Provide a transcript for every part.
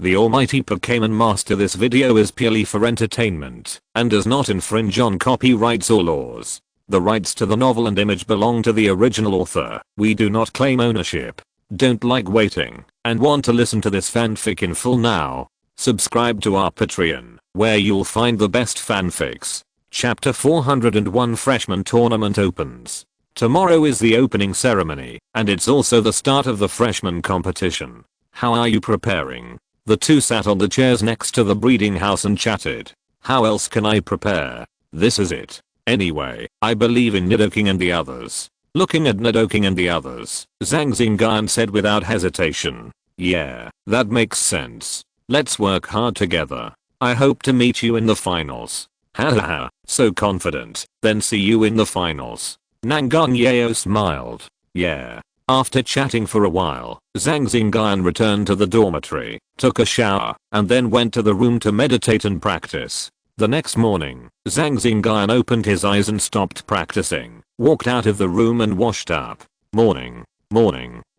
the Almighty Pokémon Master. This video is purely for entertainment and does not infringe on copyrights or laws. The rights to the novel and image belong to the original author. We do not claim ownership. Don't like waiting and want to listen to this fanfic in full now? Subscribe to our Patreon, where you'll find the best fanfics. Chapter 401 Freshman Tournament opens. Tomorrow is the opening ceremony, and it's also the start of the freshman competition. How are you preparing? The two sat on the chairs next to the breeding house and chatted. How else can I prepare? This is it. Anyway, I believe in Nidoking and the others. Looking at Nidoking and the others, Zhang Xingyun said without hesitation. Yeah, that makes sense. Let's work hard together. I hope to meet you in the finals. Hahaha, so confident. Then see you in the finals. Nangongyeo smiled. Yeah. After chatting for a while, Zhang Xingyun returned to the dormitory, took a shower, and then went to the room to meditate and practice. The next morning, Zhang Xingyun opened his eyes and stopped practicing, walked out of the room and washed up. Morning.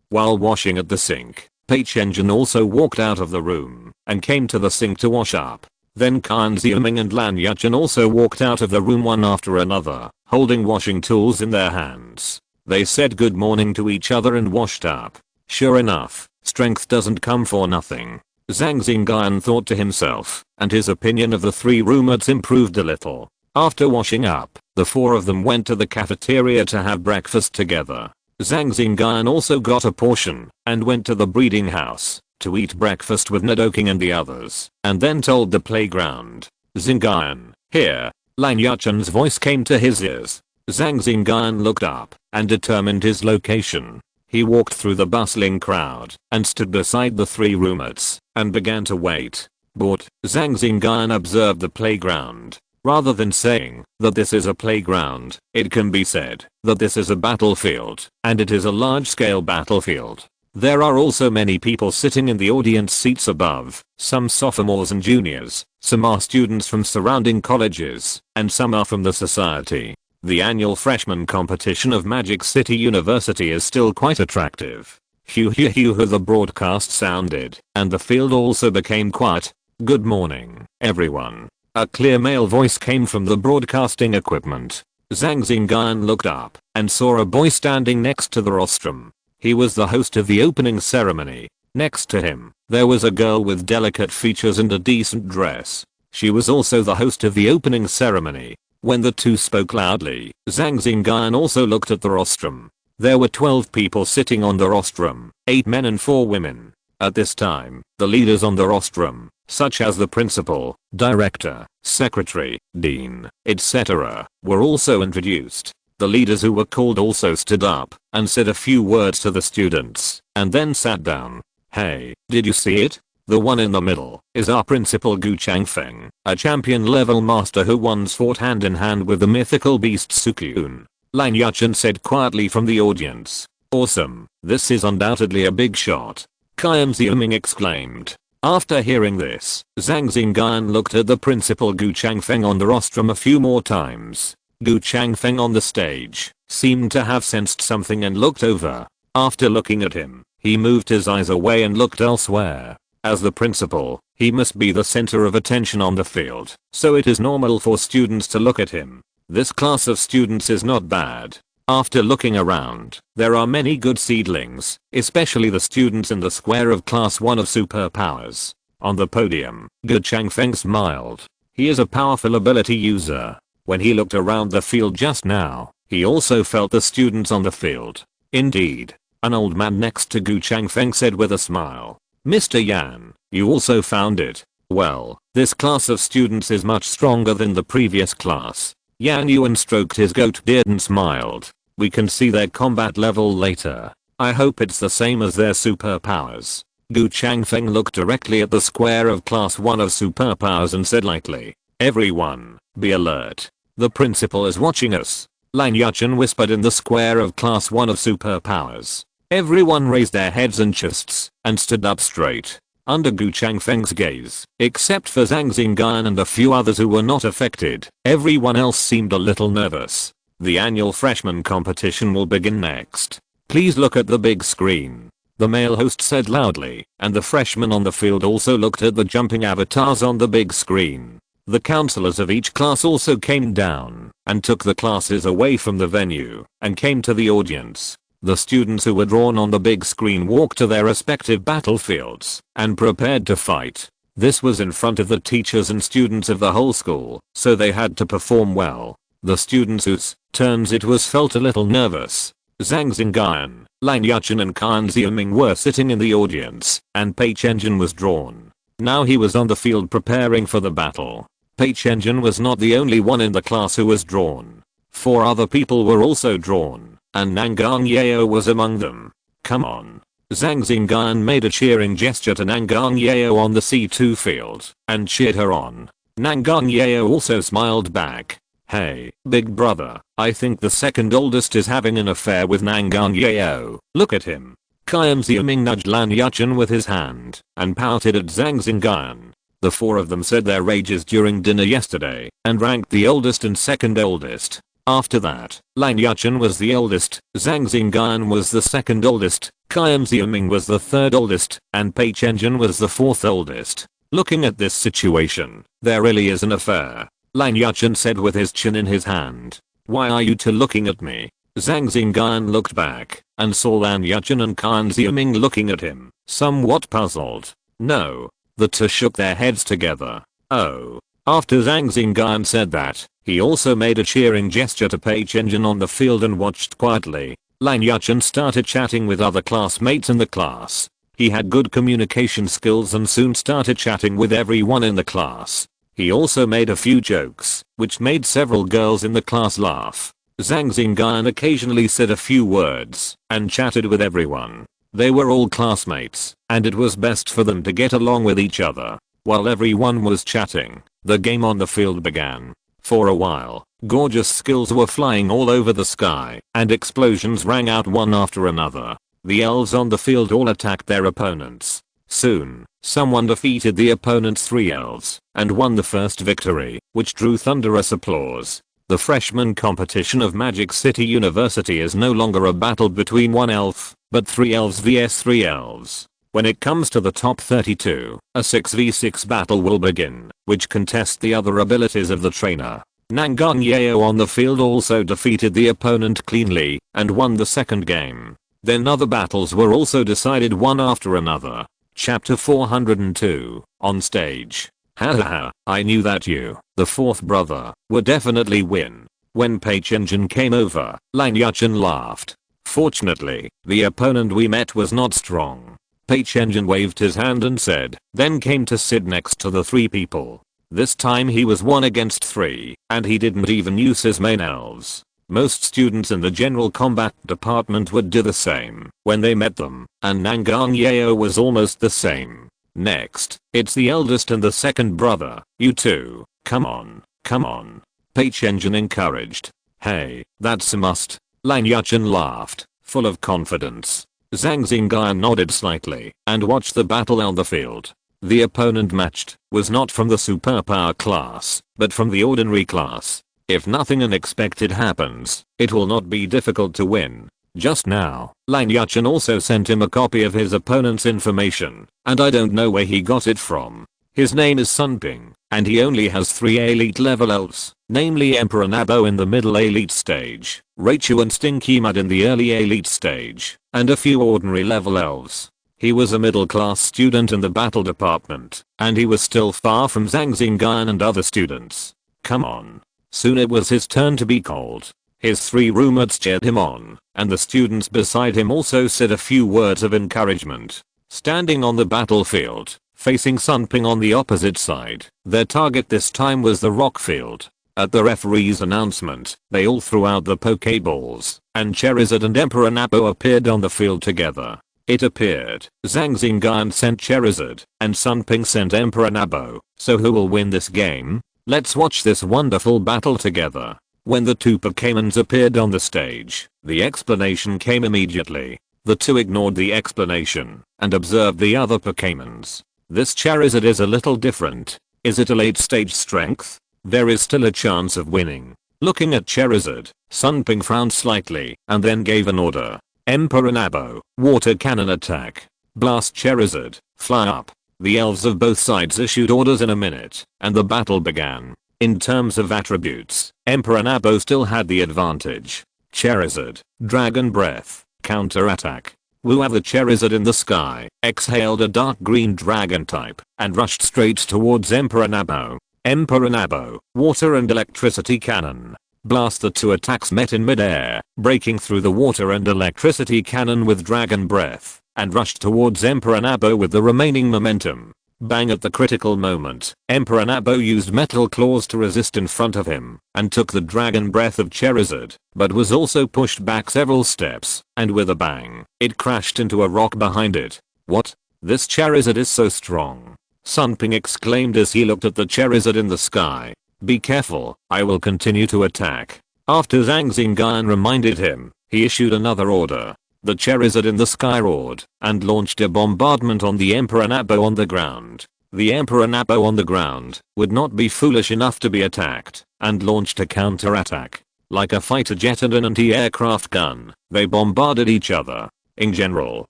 While washing at the sink, Peichengin also walked out of the room and came to the sink to wash up. Then Kan Xiuming and Lan Yuchen also walked out of the room one after another, holding washing tools in their hands. They said good morning to each other and washed up. Sure enough, strength doesn't come for nothing. Zhang Xingyun thought to himself, and his opinion of the three roommates improved a little. After washing up, the four of them went to the cafeteria to have breakfast together. Zhang Xingyun also got a portion and went to the breeding house to eat breakfast with Nidoking and the others, and then told the playground. Xingyun, here. Lan Yuchen's voice came to his ears. Zhang Xingyun looked up and determined his location. He walked through the bustling crowd and stood beside the three roommates and began to wait. But Zhang Xingyun observed the playground. Rather than saying that this is a playground, it can be said that this is a battlefield, and it is a large-scale battlefield. There are also many people sitting in the audience seats above, some sophomores and juniors, some are students from surrounding colleges, and some are from the society. The annual freshman competition of Magic City University is still quite attractive. Hoo, the broadcast sounded, and the field also became quiet. Good morning, everyone. A clear male voice came from the broadcasting equipment. Zhang Xingyun looked up and saw a boy standing next to the rostrum. He was the host of the opening ceremony. Next to him, there was a girl with delicate features and a decent dress. She was also the host of the opening ceremony. When the two spoke loudly, Zhang Xingyun also looked at the rostrum. There were 12 people sitting on the rostrum, 8 men and 4 women. At this time, the leaders on the rostrum, such as the principal, director, secretary, dean, etc., were also introduced. The leaders who were called also stood up and said a few words to the students, and then sat down. Hey, did you see it? The one in the middle is our principal Gu Changfeng, a champion level master who once fought hand in hand with the mythical beast Sukyun. Lan Yuchen said quietly from the audience. Awesome, this is undoubtedly a big shot. Kan Xiuming exclaimed. After hearing this, Zhang Xingyun looked at the principal Gu Changfeng on the rostrum a few more times. Gu Changfeng on the stage seemed to have sensed something and looked over. After looking at him, he moved his eyes away and looked elsewhere. As the principal, he must be the center of attention on the field, so it is normal for students to look at him. This class of students is not bad. After looking around, there are many good seedlings, especially the students in the square of class 1 of superpowers. On the podium, Gu Changfeng smiled. He is a powerful ability user. When he looked around the field just now, he also felt the students on the field. Indeed, an old man next to Gu Changfeng said with a smile. Mr. Yan, you also found it. Well, this class of students is much stronger than the previous class. Yan Yuan stroked his goat beard and smiled. We can see their combat level later. I hope it's the same as their superpowers. Gu Changfeng looked directly at the square of class 1 of superpowers and said lightly. Everyone, be alert. The principal is watching us. Lan Yuchen whispered in the square of class 1 of superpowers. Everyone raised their heads and chests and stood up straight. Under Gu Changfeng's gaze, except for Zhang Xingyun and a few others who were not affected, everyone else seemed a little nervous. The annual freshman competition will begin next. Please look at the big screen. the male host said loudly, and the freshmen on the field also looked at the jumping avatars on the big screen. The counselors of each class also came down and took the classes away from the venue and came to the audience. The students who were drawn on the big screen walked to their respective battlefields and prepared to fight. This was in front of the teachers and students of the whole school, so they had to perform well. The students whose turns it was felt a little nervous. Zhang Xingyun, Lan Yuchen and Qian Xiuming were sitting in the audience, and Pei Chenjun was drawn. Now he was on the field preparing for the battle. Pei Chenjun was not the only one in the class who was drawn. 4 other people were also drawn, and Nangang Yao was among them. Come on. Zhang Xingyun made a cheering gesture to Nangang Yao on the C2 field, and cheered her on. Nangang Yao also smiled back. Hey, big brother, I think the second oldest is having an affair with Nangang Yao. Look at him. Qian Xiuming nudged Lan Yuchen with his hand, and pouted at Zhang Xingyun. The 4 of them said their ages during dinner yesterday, and ranked the oldest and second oldest. After that, Lan Yuchen was the oldest, Zhang Xingyun was the second oldest, Qian Xiuming was the third oldest, and Pei Chenjun was the 4th oldest. Looking at this situation, there really is an affair. Lan Yuchen said with his chin in his hand. Why are you two looking at me? Zhang Xingyun looked back, and saw Lan Yuchen and Qian Xiuming looking at him, somewhat puzzled. No. The two shook their heads together. Oh. After Zhang Xingyun said that, he also made a cheering gesture to Pei Chenjun on the field and watched quietly. Lan Yuchen started chatting with other classmates in the class. He had good communication skills and soon started chatting with everyone in the class. He also made a few jokes, which made several girls in the class laugh. Zhang Xingyun occasionally said a few words and chatted with everyone. They were all classmates, and it was best for them to get along with each other. While everyone was chatting, the game on the field began. For a while, gorgeous skills were flying all over the sky, and explosions rang out one after another. The elves on the field all attacked their opponents. Soon, someone defeated the opponent's 3 elves, and won the first victory, which drew thunderous applause. The freshman competition of Magic City University is no longer a battle between 1 elf, but 3 elves vs 3 elves. When it comes to the top 32, a 6v6 battle will begin, which contest the other abilities of the trainer. Nangang Yao on the field also defeated the opponent cleanly, and won the second game. Then other battles were also decided one after another. Chapter 402, on stage. Hahaha, I knew that you, the 4th brother, would definitely win. When Pei Chenjun came over, Lan Yuchen laughed. Fortunately, the opponent we met was not strong. Pei Chenjun waved his hand and said, then came to sit next to the 3 people. This time he was 1 against 3, and he didn't even use his main elves. Most students in the general combat department would do the same when they met them, and Nangang Yao was almost the same. Next, it's the eldest and the second brother. You two, come on, come on. Pei Chenjun encouraged. Hey, that's a must. Lan Yuchen laughed, full of confidence. Zhang Xingyun nodded slightly and watched the battle on the field. The opponent matched was not from the superpower class, but from the ordinary class. If nothing unexpected happens, it will not be difficult to win. Just now, Lan Yuchen also sent him a copy of his opponent's information, and I don't know where he got it from. His name is Sunping, and he only has 3 elite level elves, namely Emperor Nabo in the middle elite stage, Raichu and Stinky Mud in the early elite stage, and a few ordinary level elves. He was a middle class student in the battle department, and he was still far from Zhang Xingyun and other students. Come on. Soon it was his turn to be called. His 3 roommates cheered him on, and the students beside him also said a few words of encouragement. Standing on the battlefield, facing Sunping on the opposite side, their target this time was the rock field. At the referee's announcement, they all threw out the Pokeballs, and Charizard and Emperor Nabo appeared on the field together. It appeared, Zhang Xingyun sent Charizard, and Sunping sent Emperor Nabo, so who will win this game? Let's watch this wonderful battle together. When the 2 Pokémons appeared on the stage, the explanation came immediately. The 2 ignored the explanation and observed the other Pokémons. This Charizard is a little different. Is it a late stage strength? There is still a chance of winning. Looking at Charizard, Sunping frowned slightly and then gave an order. Emperor Nabo, water cannon attack. Blast Charizard, fly up. The elves of both sides issued orders in a minute, and the battle began. In terms of attributes, Emperor Nabo still had the advantage. Charizard, Dragon Breath, counter attack. Woo! The Charizard in the sky exhaled a dark green dragon type and rushed straight towards Emperor Nabo. Emperor Nabo, water and electricity cannon. Blast. The two attacks met in midair, breaking through the water and electricity cannon with Dragon Breath, and rushed towards Emperor Nabo with the remaining momentum. Bang! At the critical moment, Emperor Nabo used Metal Claws to resist in front of him, and took the Dragon Breath of Charizard, but was also pushed back several steps, and with a bang, it crashed into a rock behind it. What? This Charizard is so strong. Sunping exclaimed as he looked at the Charizard in the sky. Be careful, I will continue to attack. After Zhang Xingyun reminded him, he issued another order. The Charizard in the sky roared, and launched a bombardment on the Emperor Nabo on the ground. The Emperor Nabo on the ground would not be foolish enough to be attacked, and launched a counter-attack. Like a fighter jet and an anti-aircraft gun, they bombarded each other. In general,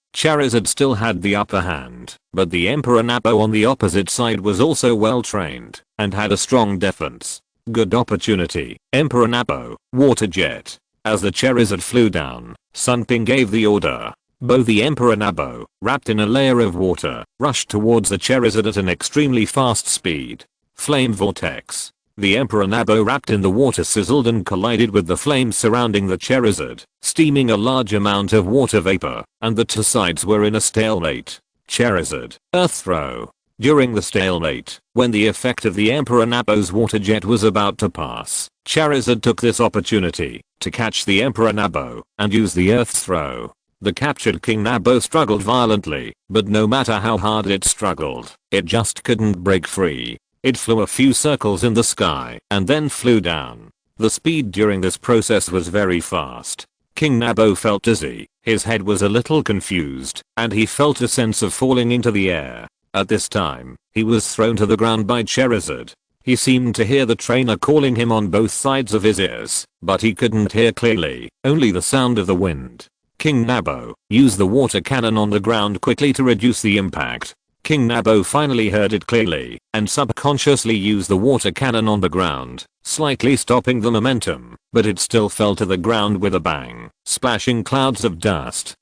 Charizard still had the upper hand, but the Emperor Nabo on the opposite side was also well trained, and had a strong defense. Good opportunity, Emperor Nabo, water jet. As the Charizard flew down, Sunping gave the order. Both the Emperor Nabo, wrapped in a layer of water, rushed towards the Charizard at an extremely fast speed. Flame Vortex. The Emperor Nabo wrapped in the water sizzled and collided with the flames surrounding the Charizard, steaming a large amount of water vapor, and the two sides were in a stalemate. Charizard, Earth Throw. During the stalemate, when the effect of the Emperor Nabo's water jet was about to pass, Charizard took this opportunity to catch the Emperor Nabo and use the Earth Throw. The captured King Nabo struggled violently, but no matter how hard it struggled, it just couldn't break free. It flew a few circles in the sky and then flew down. The speed during this process was very fast. King Nabo felt dizzy, his head was a little confused, and he felt a sense of falling into the air. At this time, he was thrown to the ground by Charizard. He seemed to hear the trainer calling him on both sides of his ears, but he couldn't hear clearly, only the sound of the wind. King Nabo used the water cannon on the ground quickly to reduce the impact. King Nabo finally heard it clearly, and subconsciously used the water cannon on the ground, slightly stopping the momentum, but it still fell to the ground with a bang, splashing clouds of dust.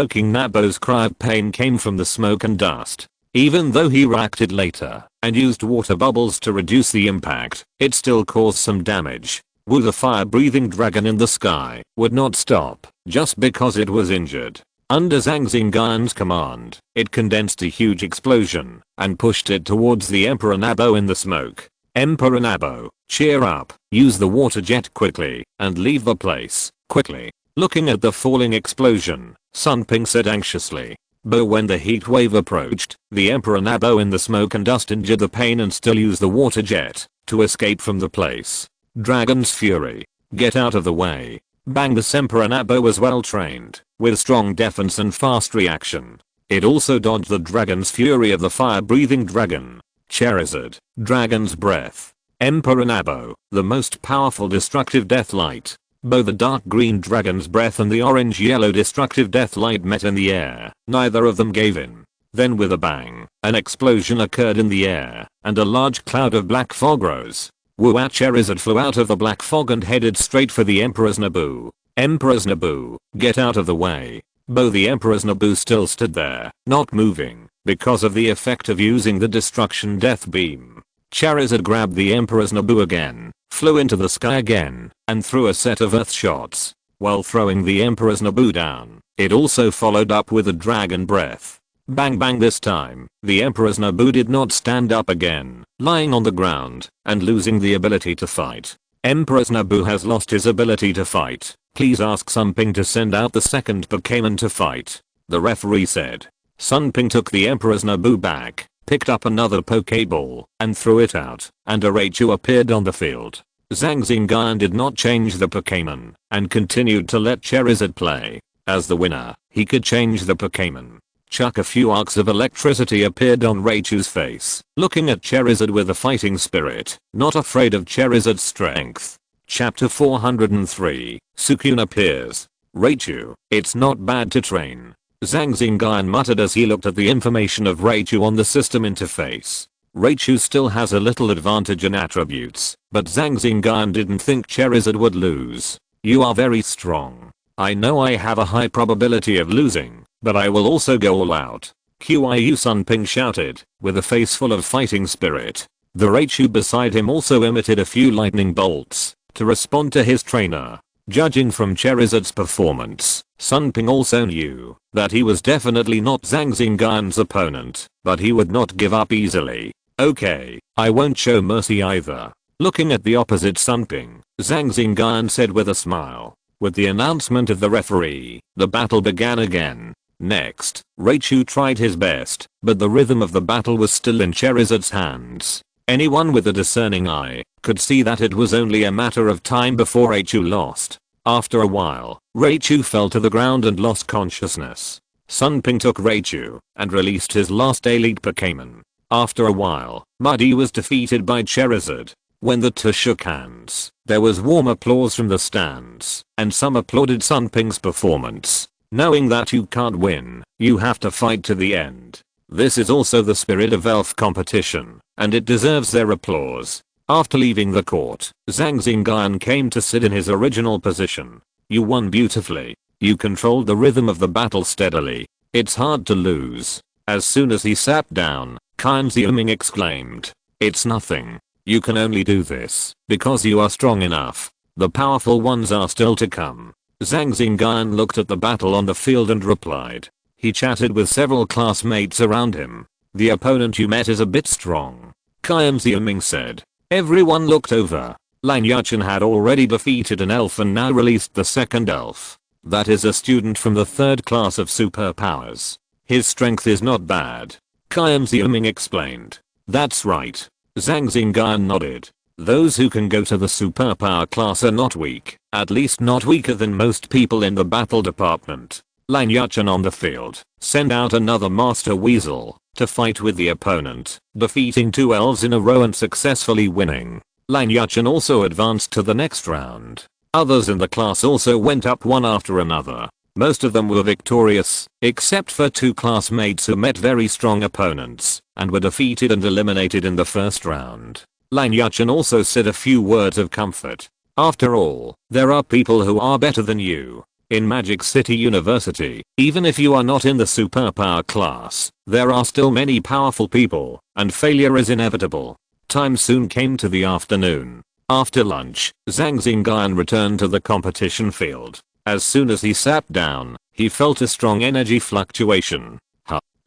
King Nabo's cry of pain came from the smoke and dust. Even though he reacted later, and used water bubbles to reduce the impact, it still caused some damage. Woo! The fire-breathing dragon in the sky would not stop, just because it was injured. Under Zhang Xingyun's command, it condensed a huge explosion, and pushed it towards the Emperor Nabo in the smoke. Emperor Nabo, cheer up, use the water jet quickly, and leave the place, quickly. Looking at the falling explosion, Sunping said anxiously. But when the heat wave approached, the Emperor Nabo in the smoke and dust endured the pain and still used the water jet to escape from the place. Dragon's Fury. Get out of the way. Bang! This Emperor Nabo was well trained, with strong defense and fast reaction. It also dodged the Dragon's Fury of the fire-breathing dragon. Charizard, Dragon's Breath. Emperor Nabo, the most powerful destructive death light. Both the dark green Dragon's Breath and the orange-yellow destructive death light met in the air. Neither of them gave in. Then with a bang, an explosion occurred in the air, and a large cloud of black fog rose. Woo! Charizard flew out of the black fog and headed straight for the Emperor's Nabo. Emperor's Nabo, get out of the way. Both the Emperor's Nabo still stood there, not moving, because of the effect of using the destruction death beam. Charizard grabbed the Emperor's Nabo again, flew into the sky again, and threw a set of earth shots. While throwing the Emperor's Nabo down, it also followed up with a Dragon Breath. Bang bang! This time, the Emperor's Nabo did not stand up again, lying on the ground, and losing the ability to fight. Emperor's Nabo has lost his ability to fight. Please ask Sunping to send out the second Pokémon to fight. The referee said. Sunping took the Emperor's Nabo back, picked up another Pokéball, and threw it out, and a Raichu appeared on the field. Zhang Xingyun did not change the Pokémon, and continued to let Charizard play. As the winner, he could change the Pokémon. Chuck! A few arcs of electricity appeared on Raichu's face, looking at Charizard with a fighting spirit, not afraid of Charizard's strength. Chapter 403, Suicune appears. Raichu, it's not bad to train. Zhang Xingyun muttered as he looked at the information of Raichu on the system interface. Raichu still has a little advantage in attributes, but Zhang Xingyun didn't think Charizard would lose. You are very strong. I know I have a high probability of losing, but I will also go all out. Qiu Sunping shouted, with a face full of fighting spirit. The Raichu beside him also emitted a few lightning bolts to respond to his trainer. Judging from Charizard's performance, Sunping also knew that he was definitely not Zhang Xingyun's opponent, but he would not give up easily. Okay, I won't show mercy either. Looking at the opposite Sunping, Zhang Xingyun said with a smile. With the announcement of the referee, the battle began again. Next, Raichu tried his best, but the rhythm of the battle was still in Charizard's hands. Anyone with a discerning eye could see that it was only a matter of time before Raichu lost. After a while, Raichu fell to the ground and lost consciousness. Sunping took Raichu and released his last elite Pokémon. After a while, Muddy was defeated by Charizard. When the two shook hands, there was warm applause from the stands, and some applauded Sunping's performance. Knowing that you can't win, you have to fight to the end. This is also the spirit of elf competition, and it deserves their applause. After leaving the court, Zhang Xingyun came to sit in his original position. You won beautifully. You controlled the rhythm of the battle steadily. It's hard to lose. As soon as he sat down, Zhang Xingyun exclaimed. It's nothing. You can only do this because you are strong enough. The powerful ones are still to come. Zhang Xingyun looked at the battle on the field and replied. He chatted with several classmates around him. The opponent you met is a bit strong. Zhang Xingyun said. Everyone looked over. Lan Yuchen had already defeated an elf and now released the second elf. That is a student from the third class of superpowers. His strength is not bad. Zhang Xingyun explained. That's right. Zhang Xingyun nodded. Those who can go to the superpower class are not weak, at least not weaker than most people in the battle department. Lan Yuchen on the field, send out another Master Weasel to fight with the opponent, defeating 2 elves in a row and successfully winning. Lan Yuchen also advanced to the next round. Others in the class also went up one after another. Most of them were victorious, except for 2 classmates who met very strong opponents and were defeated and eliminated in the first round. Lan Yuchen also said a few words of comfort. After all, there are people who are better than you. In Magic City University, even if you are not in the superpower class, there are still many powerful people, and failure is inevitable. Time soon came to the afternoon. After lunch, Zhang Xingyun returned to the competition field. As soon as he sat down, he felt a strong energy fluctuation.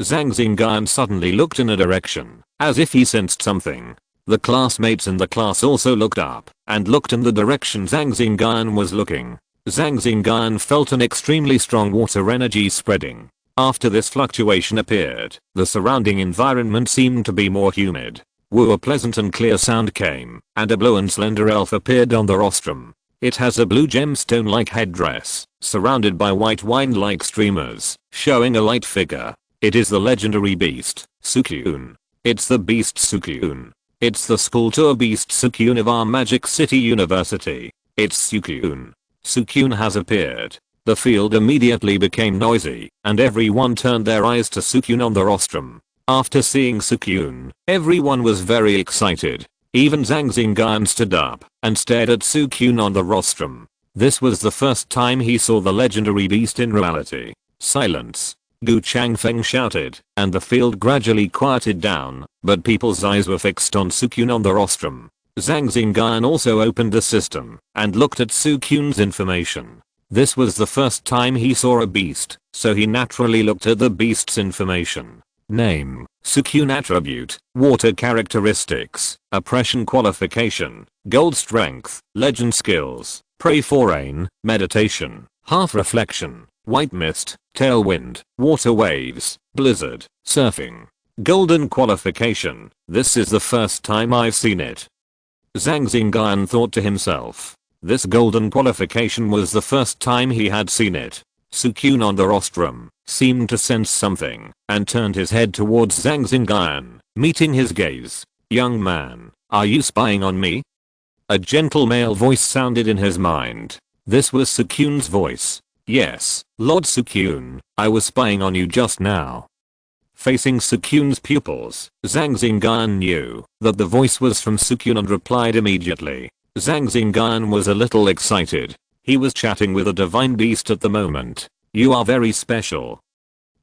Zhang Xingyun suddenly looked in a direction, as if he sensed something. The classmates in the class also looked up, and looked in the direction Zhang Xingyun was looking. Zhang Xingyun felt an extremely strong water energy spreading. After this fluctuation appeared, the surrounding environment seemed to be more humid. Woo, a pleasant and clear sound came, and a blue and slender elf appeared on the rostrum. It has a blue gemstone-like headdress, surrounded by white wine-like streamers, showing a light figure. It is the legendary beast, Suicune. It's the beast Suicune. It's the school tour beast Suicune of our Magic City University. It's Suicune. Suicune has appeared. The field immediately became noisy, and everyone turned their eyes to Suicune on the rostrum. After seeing Suicune, everyone was very excited. Even Zhang Xingyun stood up and stared at Suicune on the rostrum. This was the first time he saw the legendary beast in reality. Silence. Gu Changfeng shouted, and the field gradually quieted down, but people's eyes were fixed on Suicune on the rostrum. Zhang Xingyun also opened the system and looked at Suicune's information. This was the first time he saw a beast, so he naturally looked at the beast's information. Name, Suicune attribute, water characteristics, oppression qualification, gold strength, legend skills, pray for rain, meditation, half reflection, white mist, tailwind, water waves, blizzard, surfing. Golden qualification, this is the first time I've seen it. Zhang Xingyun thought to himself. This golden qualification was the first time he had seen it. Suicune on the rostrum seemed to sense something and turned his head towards Zhang Xingyun, meeting his gaze. Young man, are you spying on me? A gentle male voice sounded in his mind. This was Suicune's voice. Yes, Lord Sukyun, I was spying on you just now. Facing Sukyun's pupils, Zhang Xingyun knew that the voice was from Sukyun and replied immediately. Zhang Xingyun was a little excited. He was chatting with a divine beast at the moment. You are very special.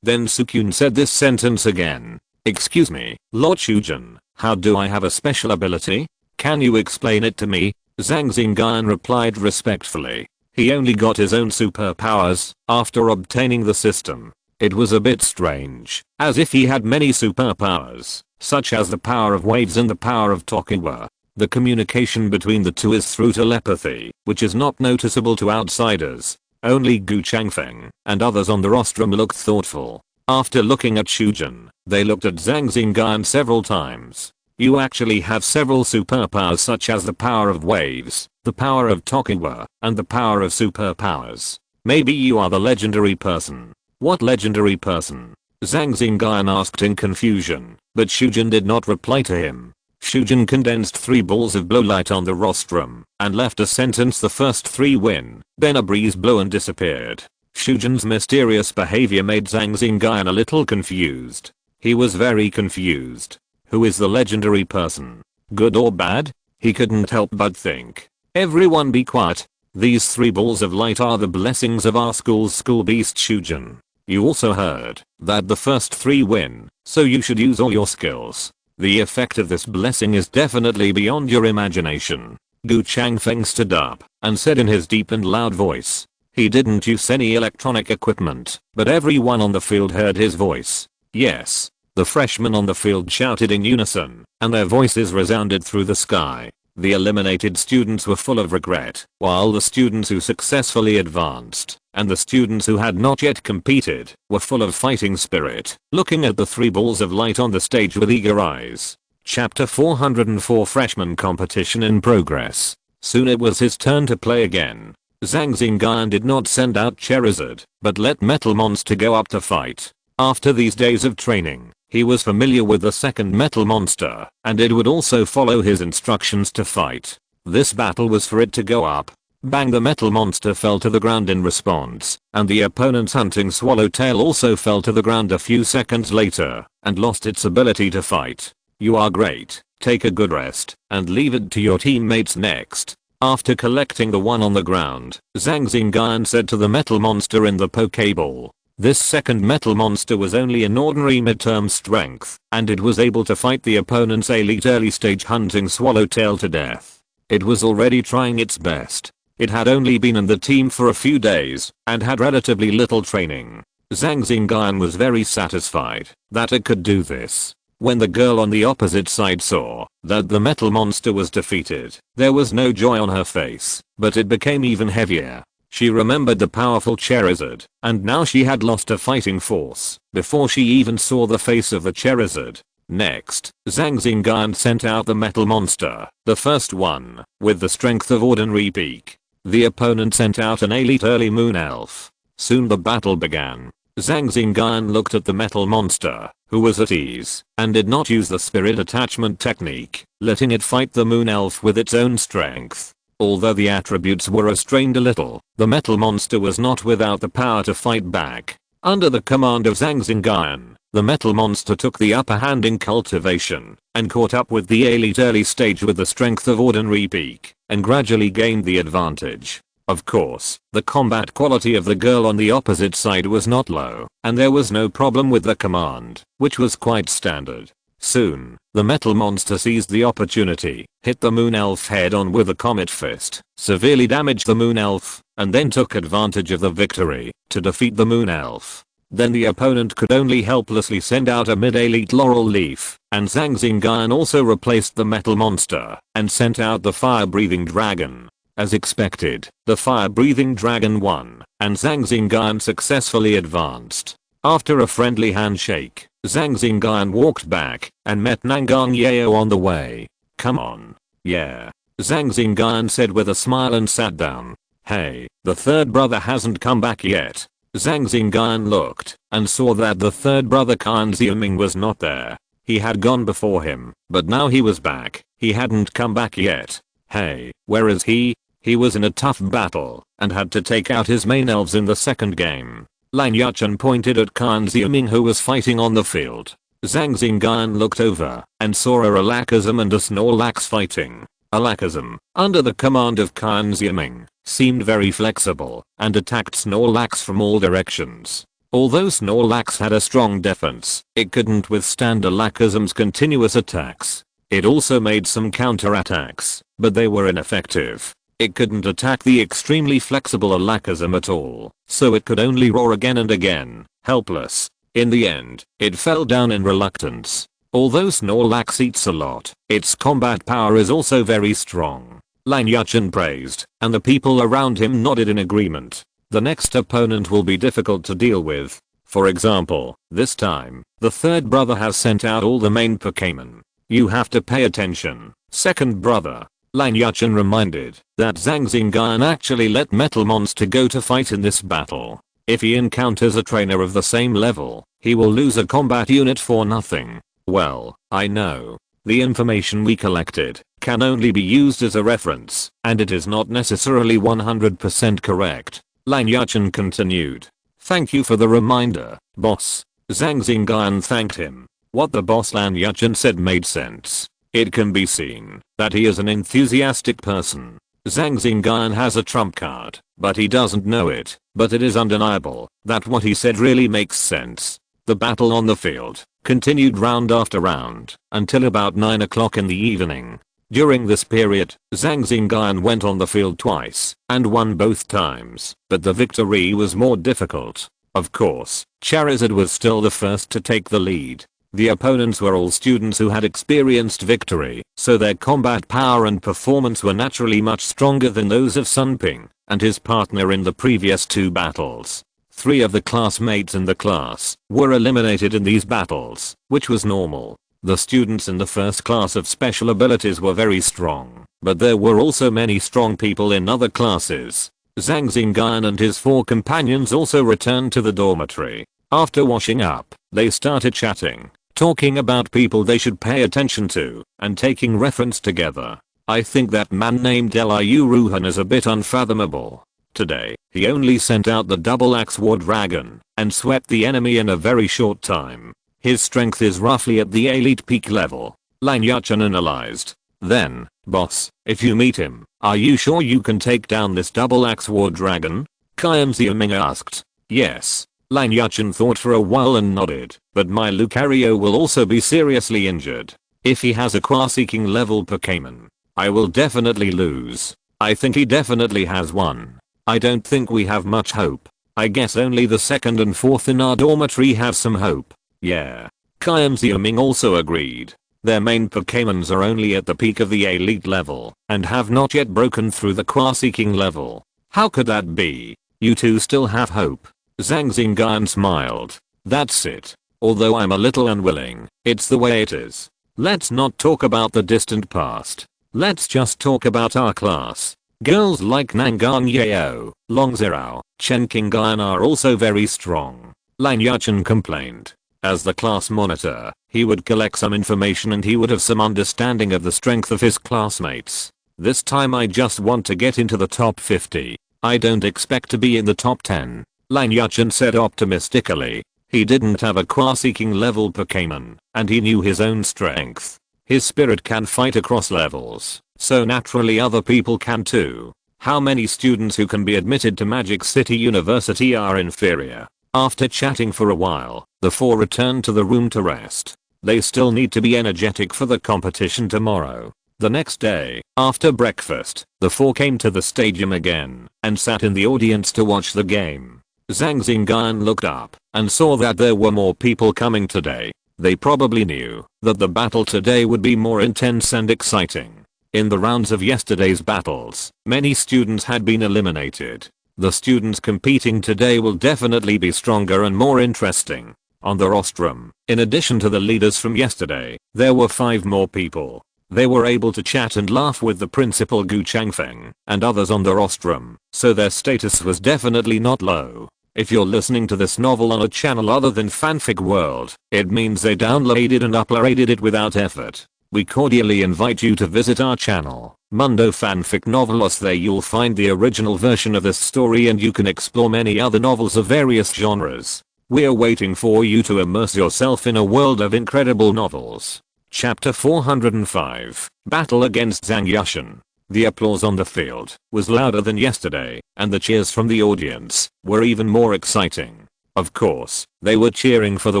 Then Sukyun said this sentence again. Excuse me, Lord Shujin, how do I have a special ability? Can you explain it to me? Zhang Xingyun replied respectfully. He only got his own superpowers after obtaining the system. It was a bit strange, as if he had many superpowers, such as the power of waves and the power of Tokiwa. The communication between the two is through telepathy, which is not noticeable to outsiders. Only Gu Changfeng and others on the rostrum looked thoughtful. After looking at Shujin, they looked at Zhang Xingyun several times. You actually have several superpowers such as the power of waves, the power of Tokiwa, and the power of superpowers. Maybe you are the legendary person. What legendary person? Zhang Xingyun asked in confusion, but Shujin did not reply to him. Shujin condensed 3 balls of blue light on the rostrum and left a sentence. The first 3 win, then a breeze blew and disappeared. Shujin's mysterious behavior made Zhang Xingyun a little confused. He was very confused. Who is the legendary person? Good or bad? He couldn't help but think. Everyone be quiet. These 3 balls of light are the blessings of our school's school beast Shujin. You also heard that the first 3 win, so you should use all your skills. The effect of this blessing is definitely beyond your imagination. Gu Changfeng stood up and said in his deep and loud voice. He didn't use any electronic equipment, but everyone on the field heard his voice. Yes. The freshmen on the field shouted in unison, and their voices resounded through the sky. The eliminated students were full of regret, while the students who successfully advanced, and the students who had not yet competed, were full of fighting spirit, looking at the 3 balls of light on the stage with eager eyes. Chapter 404 Freshman Competition in Progress. Soon it was his turn to play again. Zhang Xingyun did not send out Charizard, but let Metal Monster go up to fight. After these days of training, he was familiar with the second Metal Monster, and it would also follow his instructions to fight. This battle was for it to go up. Bang, the Metal Monster fell to the ground in response, and the opponent's hunting Swallowtail also fell to the ground a few seconds later, and lost its ability to fight. You are great, take a good rest, and leave it to your teammates next. After collecting the one on the ground, Zhang Xingyun said to the Metal Monster in the Pokeball. This second Metal Monster was only an ordinary midterm strength, and it was able to fight the opponent's elite early stage hunting Swallowtail to death. It was already trying its best. It had only been in the team for a few days, and had relatively little training. Zhang Xingyun was very satisfied that it could do this. When the girl on the opposite side saw that the Metal Monster was defeated, there was no joy on her face, but it became even heavier. She remembered the powerful Charizard, and now she had lost her fighting force before she even saw the face of the Charizard. Next, Zhang Xingyun sent out the Metal Monster, the first one, with the strength of ordinary peak. The opponent sent out an elite early moon elf. Soon the battle began. Zhang Xingyun looked at the Metal Monster, who was at ease, and did not use the spirit attachment technique, letting it fight the moon elf with its own strength. Although the attributes were restrained a little, the Metal Monster was not without the power to fight back. Under the command of Zhang Xingyun, the Metal Monster took the upper hand in cultivation, and caught up with the elite early stage with the strength of ordinary peak, and gradually gained the advantage. Of course, the combat quality of the girl on the opposite side was not low, and there was no problem with the command, which was quite standard. Soon, the Metal Monster seized the opportunity, hit the Moon Elf head on with a Comet Fist, severely damaged the Moon Elf, and then took advantage of the victory to defeat the Moon Elf. Then the opponent could only helplessly send out a mid-elite Laurel Leaf, and Zhang Xingyun also replaced the Metal Monster and sent out the Fire-Breathing Dragon. As expected, the Fire-Breathing Dragon won, and Zhang Xingyun successfully advanced. After a friendly handshake, Zhang Xingyun walked back and met Nangang Yao on the way. Come on. Yeah. Zhang Xingyun said with a smile and sat down. Hey, the third brother hasn't come back yet. Zhang Xingyun looked and saw that the third brother Kan Xiuming was not there. He had gone before him, but now he was back. He hadn't come back yet. Hey, where is he? He was in a tough battle and had to take out his main elves in the second game. Lan Yuchen pointed at Zhang Xingyun who was fighting on the field. Zhang Xingyun looked over and saw a Alakazam and a Snorlax fighting. Alakazam, under the command of Zhang Xingyun, seemed very flexible and attacked Snorlax from all directions. Although Snorlax had a strong defense, it couldn't withstand Alakazam's continuous attacks. It also made some counterattacks, but they were ineffective. It couldn't attack the extremely flexible Alakazam at all, so it could only roar again and again, helpless. In the end, it fell down in reluctance. Although Snorlax eats a lot, its combat power is also very strong. Lan Yuchen praised, and the people around him nodded in agreement. The next opponent will be difficult to deal with. For example, this time, the third brother has sent out all the main Pokémon. You have to pay attention. Second brother. Lan Yuchen reminded that Zhang Xingyun actually let Metal Monster go to fight in this battle. If he encounters a trainer of the same level, he will lose a combat unit for nothing. Well, I know. The information we collected can only be used as a reference, and it is not necessarily 100% correct. Lan Yuchen continued. Thank you for the reminder, boss. Zhang Xingyun thanked him. What the boss Lan Yuchen said made sense. It can be seen that he is an enthusiastic person. Zhang Xingyun has a trump card, but he doesn't know it. But it is undeniable that what he said really makes sense. The battle on the field continued round after round until about 9 o'clock in the evening. During this period, Zhang Xingyun went on the field twice and won both times, but the victory was more difficult. Of course, Charizard was still the first to take the lead. The opponents were all students who had experienced victory, so their combat power and performance were naturally much stronger than those of Sunping and his partner in the previous two battles. 3 of the classmates in the class were eliminated in these battles, which was normal. The students in the first class of special abilities were very strong, but there were also many strong people in other classes. Zhang Xingyun and his 4 companions also returned to the dormitory. After washing up, they started chatting, talking about people they should pay attention to, and taking reference together. I think that man named Liu Ruhan is a bit unfathomable. Today, he only sent out the double axe war dragon and swept the enemy in a very short time. His strength is roughly at the elite peak level. Lan Yuchen analyzed. Then, boss, if you meet him, are you sure you can take down this double axe war dragon? Zhang Xingyun asked. Yes. Lan Yuchen thought for a while and nodded, but my Lucario will also be seriously injured. If he has a Quaseeking level Pokémon, I will definitely lose. I think he definitely has one. I don't think we have much hope. I guess only the 2nd and 4th in our dormitory have some hope. Yeah. Zhang Xingyun also agreed. Their main Pokémons are only at the peak of the elite level and have not yet broken through the Quaseeking level. How could that be? You two still have hope. Zhang Xingyun smiled. That's it. Although I'm a little unwilling, it's the way it is. Let's not talk about the distant past. Let's just talk about our class. Girls like Nangan Yeo, Longzhirao, Chen Qingyan are also very strong. Lan Yuchen complained. As the class monitor, he would collect some information and he would have some understanding of the strength of his classmates. This time I just want to get into the top 50. I don't expect to be in the top 10. Lan Yuchen said optimistically. He didn't have a Quaseeking level Pokémon, and he knew his own strength. His spirit can fight across levels, so naturally other people can too. How many students who can be admitted to Magic City University are inferior? After chatting for a while, the 4 returned to the room to rest. They still need to be energetic for the competition tomorrow. The next day, after breakfast, the 4 came to the stadium again and sat in the audience to watch the game. Zhang Xingyun looked up and saw that there were more people coming today. They probably knew that the battle today would be more intense and exciting. In the rounds of yesterday's battles, many students had been eliminated. The students competing today will definitely be stronger and more interesting. On the rostrum, in addition to the leaders from yesterday, there were 5 more people. They were able to chat and laugh with the principal Gu Changfeng and others on the rostrum, so their status was definitely not low. If you're listening to this novel on a channel other than Fanfic World, it means they downloaded and uploaded it without effort. We cordially invite you to visit our channel. Mundo fanfic novelos. There you'll find the original version of this story and you can explore many other novels of various genres. We're waiting for you to immerse yourself in a world of incredible novels. Chapter 405, Battle Against Zhang Xingyun. The applause on the field was louder than yesterday, and the cheers from the audience were even more exciting. Of course, they were cheering for the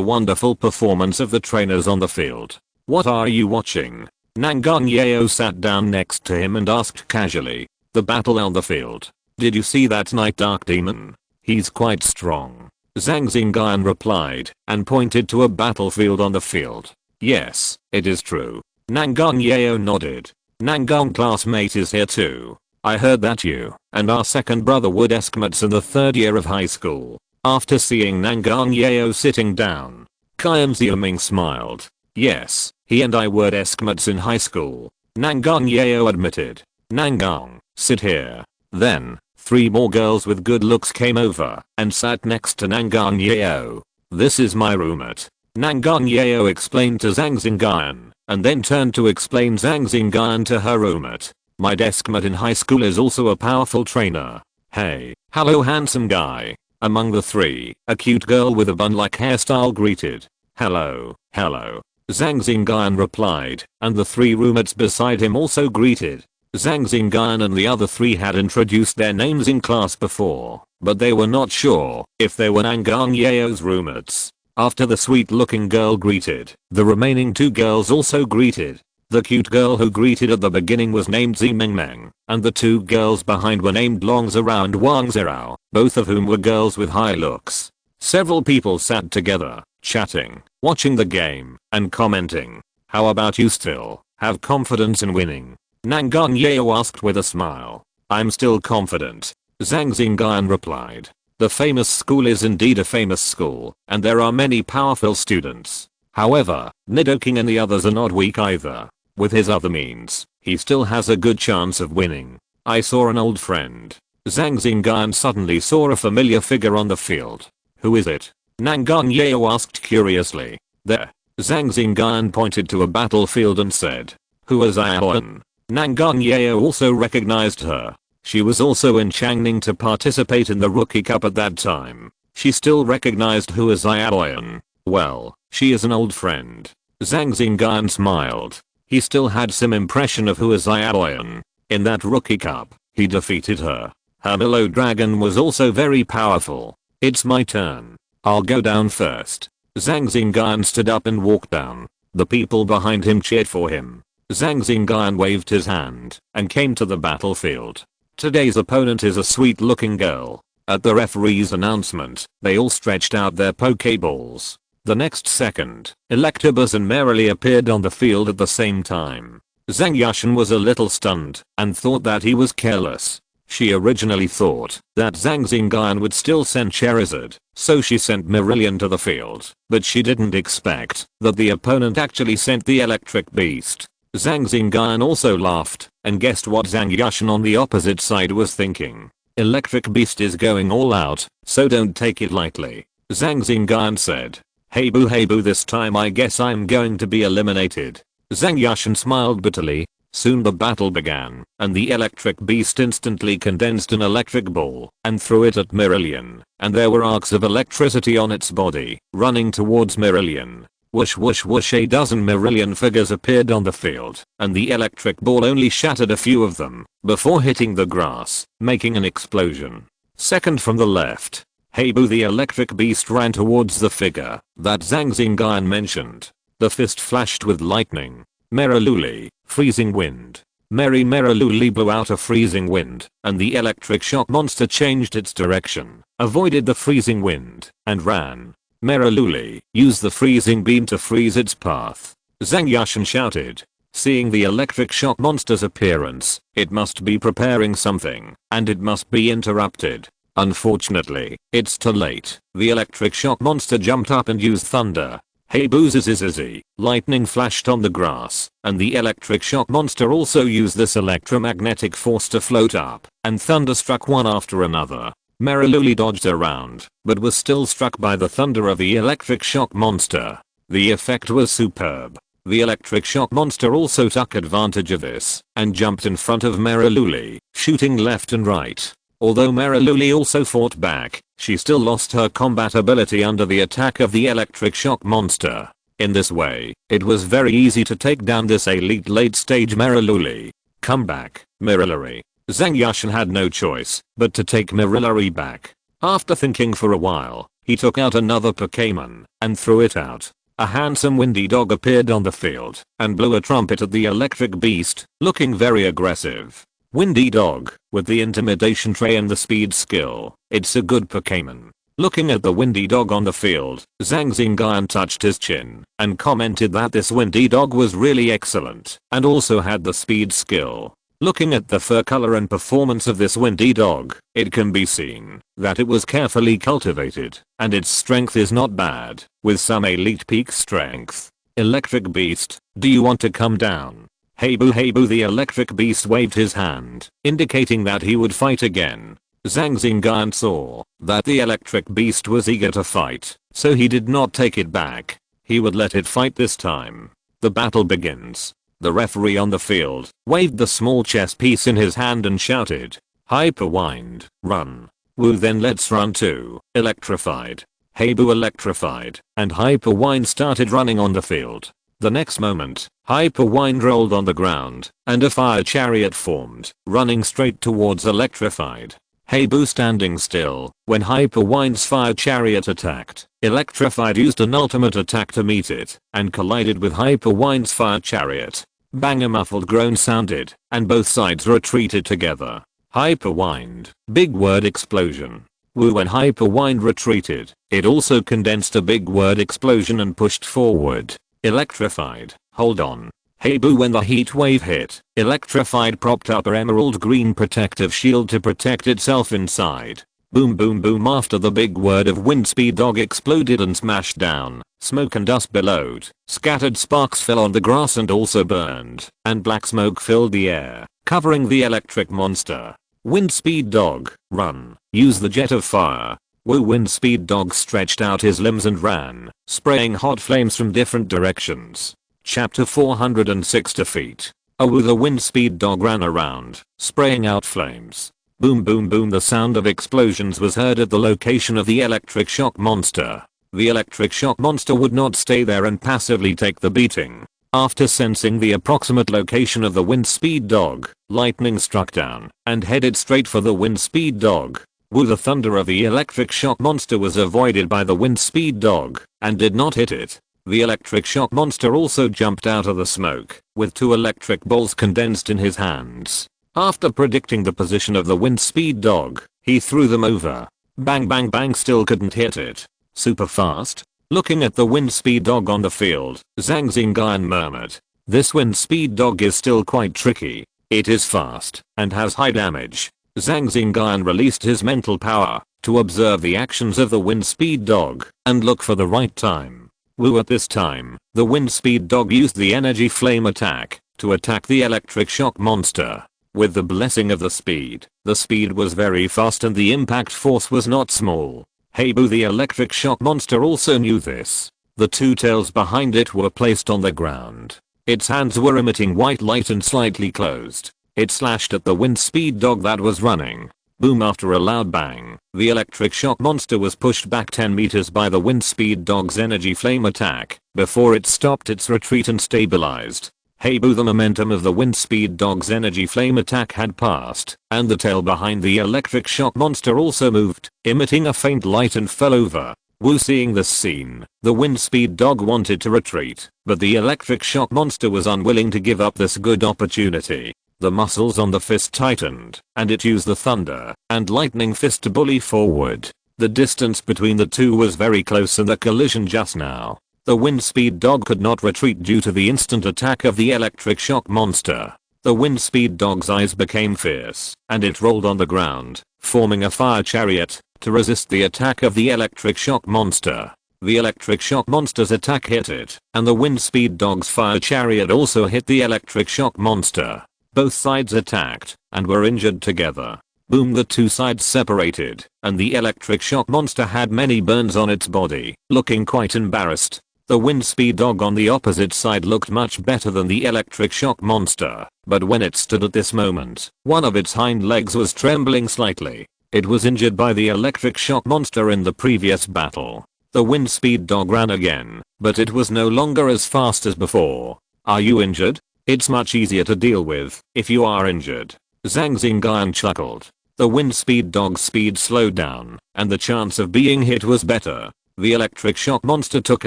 wonderful performance of the trainers on the field. "What are you watching?" Zhang Xingyun sat down next to him and asked casually. "The battle on the field. Did you see that Night Dark Demon? He's quite strong." Zhang Xingyun replied and pointed to a battlefield on the field. "Yes, it is true." Zhang Xingyun nodded. "Nangang classmate is here too. I heard that you and our second brother were deskmates in the third year of high school." After seeing Zhang Xingyun sitting down, Zhang Xingyun smiled. "Yes, he and I were deskmates in high school," Zhang Xingyun admitted. "Nangang, sit here." Then, 3 more girls with good looks came over and sat next to Zhang Xingyun. "This is my roommate," Zhang Xingyun explained to Zhang Xingyun, and then turned to explain Zhang Xingyun to her roommate. "My deskmate in high school is also a powerful trainer. Hey, hello handsome guy." Among the 3, a cute girl with a bun-like hairstyle greeted. "Hello, hello," Zhang Xingyun replied, and the 3 roommates beside him also greeted. Zhang Xingyun and the other 3 had introduced their names in class before, but they were not sure if they were Zhang Xingyun's roommates. After the sweet-looking girl greeted, the remaining 2 girls also greeted. The cute girl who greeted at the beginning was named Zimengmeng, and the 2 girls behind were named Longzhirao and Wangzhirao, both of whom were girls with high looks. Several people sat together, chatting, watching the game, and commenting. "How about you still have confidence in winning?" Zhang Xingyun asked with a smile. "I'm still confident," Zhang Xingyun replied. "The famous school is indeed a famous school, and there are many powerful students. However, Nidoking and the others are not weak either. With his other means, he still has a good chance of winning. I saw an old friend." Zhang Xingyun suddenly saw a familiar figure on the field. "Who is it?" Zhang Xingyun asked curiously. "There." Zhang Xingyun pointed to a battlefield and said. "Who is Aoyan?" Zhang Xingyun also recognized her. She was also in Changning to participate in the Rookie Cup at that time. She still recognized who is Aoyan. "Well, she is an old friend." Zhang Xingyun smiled. He still had some impression of who is Aoyan. In that Rookie Cup, he defeated her. Her Milo Dragon was also very powerful. "It's my turn. I'll go down first." Zhang Xingyun stood up and walked down. The people behind him cheered for him. Zhang Xingyun waved his hand and came to the battlefield. Today's opponent is a sweet-looking girl. At the referee's announcement, they all stretched out their Pokeballs. The next second, Electabuzz and Merrily appeared on the field at the same time. Zhang Xingyun was a little stunned and thought that he was careless. She originally thought that Zhang Xingyun would still send Charizard, so she sent Merillion to the field, but she didn't expect that the opponent actually sent the Electric Beast. Zhang Xingyun also laughed and guessed what Zhang Xingyun on the opposite side was thinking. Electric Beast is going all out, so don't take it lightly. Zhang Xingyun said. Hey boo, this time I guess I'm going to be eliminated." Zhang Xingyun smiled bitterly. Soon the battle began, and the electric beast instantly condensed an electric ball and threw it at Merillion, and there were arcs of electricity on its body, running towards Merillion. Whoosh whoosh whoosh, a dozen Merillion figures appeared on the field, and the electric ball only shattered a few of them, before hitting the grass, making an explosion. Second from the left. Hey boo, the electric beast ran towards the figure that Zhang Xingyun mentioned. The fist flashed with lightning. Merriluli, freezing wind. Merriluli blew out a freezing wind, and the electric shock monster changed its direction, avoided the freezing wind, and ran. Merriluli used the freezing beam to freeze its path. Zhang Xingyun shouted. Seeing the electric shock monster's appearance, it must be preparing something, and it must be interrupted. Unfortunately, it's too late. The electric shock monster jumped up and used thunder. Hey boo zizzy. Lightning flashed on the grass, and the electric shock monster also used this electromagnetic force to float up, and thunder struck one after another. Merriluli dodged around, but was still struck by the thunder of the electric shock monster. The effect was superb. The electric shock monster also took advantage of this and jumped in front of Meriluli, shooting left and right. Although Meriluli also fought back, she still lost her combat ability under the attack of the electric shock monster. In this way, it was very easy to take down this elite late stage Meriluli. Come back, Meriluli. Zhang Xingyun had no choice but to take Meriluli back. After thinking for a while, he took out another Pokémon and threw it out. A handsome windy dog appeared on the field and blew a trumpet at the electric beast, looking very aggressive. Windy dog, with the intimidation trait and the speed skill, it's a good Pokémon. Looking at the windy dog on the field, Zhang Xingyun touched his chin and commented that this windy dog was really excellent and also had the speed skill. Looking at the fur color and performance of this windy dog, it can be seen that it was carefully cultivated and its strength is not bad, with some elite peak strength. Electric beast, do you want to come down? Hey boo, the electric beast waved his hand, indicating that he would fight again. Zhang Xingyun saw that the electric beast was eager to fight, so he did not take it back. He would let it fight this time. The battle begins. The referee on the field waved the small chess piece in his hand and shouted, "Hyper Wind, run." Woo, then let's run too. Electrified. Hey boo, electrified, and Hyper Wind started running on the field. The next moment, Hyper Wind rolled on the ground, and a fire chariot formed, running straight towards electrified. Hey boo standing still. When Hyper Wind's fire chariot attacked, electrified used an ultimate attack to meet it, and collided with Hyper Wind's fire chariot. Bang, a muffled groan sounded, and both sides retreated together. Hyper Wind, big word explosion. Woo, when Hyper Wind retreated, it also condensed a big word explosion and pushed forward. Electrified, hold on. Hey boo, when the heat wave hit, electrified propped up her emerald green protective shield to protect itself inside. Boom boom boom, after the big word of wind speed dog exploded and smashed down, smoke and dust billowed, scattered sparks fell on the grass and also burned, and black smoke filled the air, covering the electric monster. Wind speed dog, run, use the jet of fire. Woo, wind speed dog stretched out his limbs and ran, spraying hot flames from different directions. Chapter 406 Defeat. Woo, the wind speed dog ran around, spraying out flames. Boom boom boom, the sound of explosions was heard at the location of the electric shock monster. The electric shock monster would not stay there and passively take the beating. After sensing the approximate location of the wind speed dog, lightning struck down and headed straight for the wind speed dog. Woo, the thunder of the electric shock monster was avoided by the wind speed dog and did not hit it. The electric shock monster also jumped out of the smoke with two electric balls condensed in his hands. After predicting the position of the wind speed dog, he threw them over. Bang bang bang, still couldn't hit it. Super fast. Looking at the wind speed dog on the field, Zhang Xingyun murmured, "This wind speed dog is still quite tricky. It is fast and has high damage." Zhang Xingyun released his mental power to observe the actions of the wind speed dog and look for the right time. Woo, at this time, the wind speed dog used the energy flame attack to attack the electric shock monster. With the blessing of the speed was very fast and the impact force was not small. Hey boo, the electric shock monster also knew this. The two tails behind it were placed on the ground. Its hands were emitting white light and slightly closed. It slashed at the wind speed dog that was running. Boom, after a loud bang, the electric shock monster was pushed back 10 meters by the wind speed dog's energy flame attack before it stopped its retreat and stabilized. Hey boo, the momentum of the wind speed dog's energy flame attack had passed, and the tail behind the electric shock monster also moved, emitting a faint light and fell over. Woo, seeing this scene, the wind speed dog wanted to retreat, but the electric shock monster was unwilling to give up this good opportunity. The muscles on the fist tightened, and it used the thunder and lightning fist to bully forward. The distance between the two was very close in the collision just now. The wind speed dog could not retreat due to the instant attack of the electric shock monster. The wind speed dog's eyes became fierce, and it rolled on the ground, forming a fire chariot to resist the attack of the electric shock monster. The electric shock monster's attack hit it, and the wind speed dog's fire chariot also hit the electric shock monster. Both sides attacked and were injured together. Boom, the two sides separated, and the electric shock monster had many burns on its body, looking quite embarrassed. The wind speed dog on the opposite side looked much better than the electric shock monster, but when it stood at this moment, one of its hind legs was trembling slightly. It was injured by the electric shock monster in the previous battle. The wind speed dog ran again, but it was no longer as fast as before. Are you injured? It's much easier to deal with if you are injured. Zhang Xingyun chuckled. The wind speed dog's speed slowed down, and the chance of being hit was better. The electric shock monster took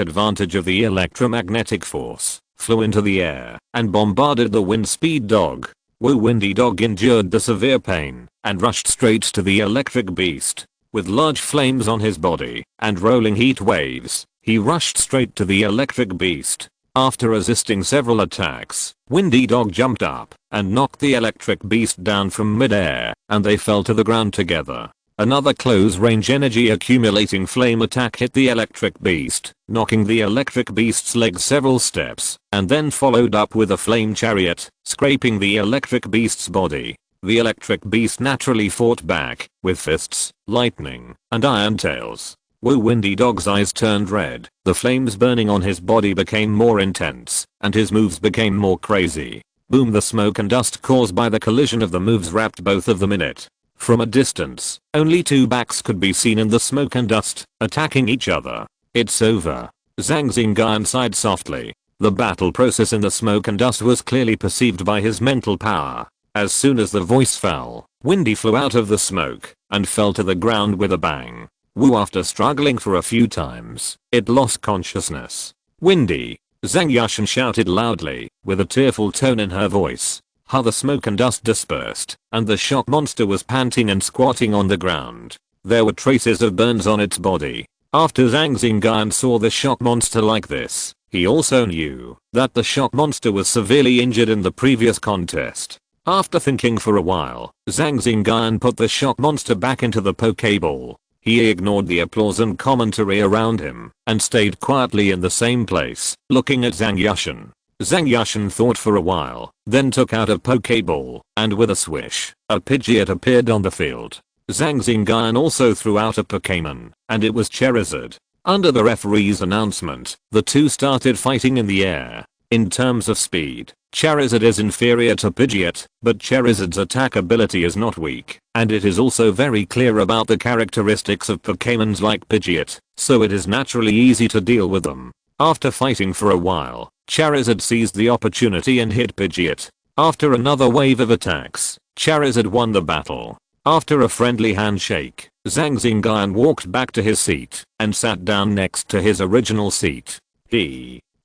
advantage of the electromagnetic force, flew into the air, and bombarded the wind speed dog. Windy dog endured the severe pain, and rushed straight to the electric beast. With large flames on his body, and rolling heat waves, he rushed straight to the electric beast. After resisting several attacks, Windy Dog jumped up and knocked the electric beast down from midair, and they fell to the ground together. Another close-range energy accumulating flame attack hit the electric beast, knocking the electric beast's legs several steps, and then followed up with a flame chariot, scraping the electric beast's body. The electric beast naturally fought back, with fists, lightning, and iron tails. Windy Dog's eyes turned red, the flames burning on his body became more intense, and his moves became more crazy. Boom! The smoke and dust caused by the collision of the moves wrapped both of them in it. From a distance, only two backs could be seen in the smoke and dust, attacking each other. It's over. Zhang Xingyun sighed softly. The battle process in the smoke and dust was clearly perceived by his mental power. As soon as the voice fell, Windy flew out of the smoke, and fell to the ground with a bang. After struggling for a few times, it lost consciousness. Windy! Zhang Xingyun shouted loudly, with a tearful tone in her voice. The smoke and dust dispersed, and the shock monster was panting and squatting on the ground. There were traces of burns on its body. After Zhang Xingyun saw the shock monster like this, he also knew that the shock monster was severely injured in the previous contest. After thinking for a while, Zhang Xingyun put the shock monster back into the Pokeball. He ignored the applause and commentary around him, and stayed quietly in the same place, looking at Zhang Xingyun. Zhang Xingyun thought for a while, then took out a Pokeball, and with a swish, a Pidgeot appeared on the field. Zhang Xingyun also threw out a Pokémon, and it was Charizard. Under the referee's announcement, the two started fighting in the air. In terms of speed, Charizard is inferior to Pidgeot, but Charizard's attack ability is not weak, and it is also very clear about the characteristics of Pokémons like Pidgeot, so it is naturally easy to deal with them. After fighting for a while, Charizard seized the opportunity and hit Pidgeot. After another wave of attacks, Charizard won the battle. After a friendly handshake, Zhang Xingyun walked back to his seat, and sat down next to his original seat.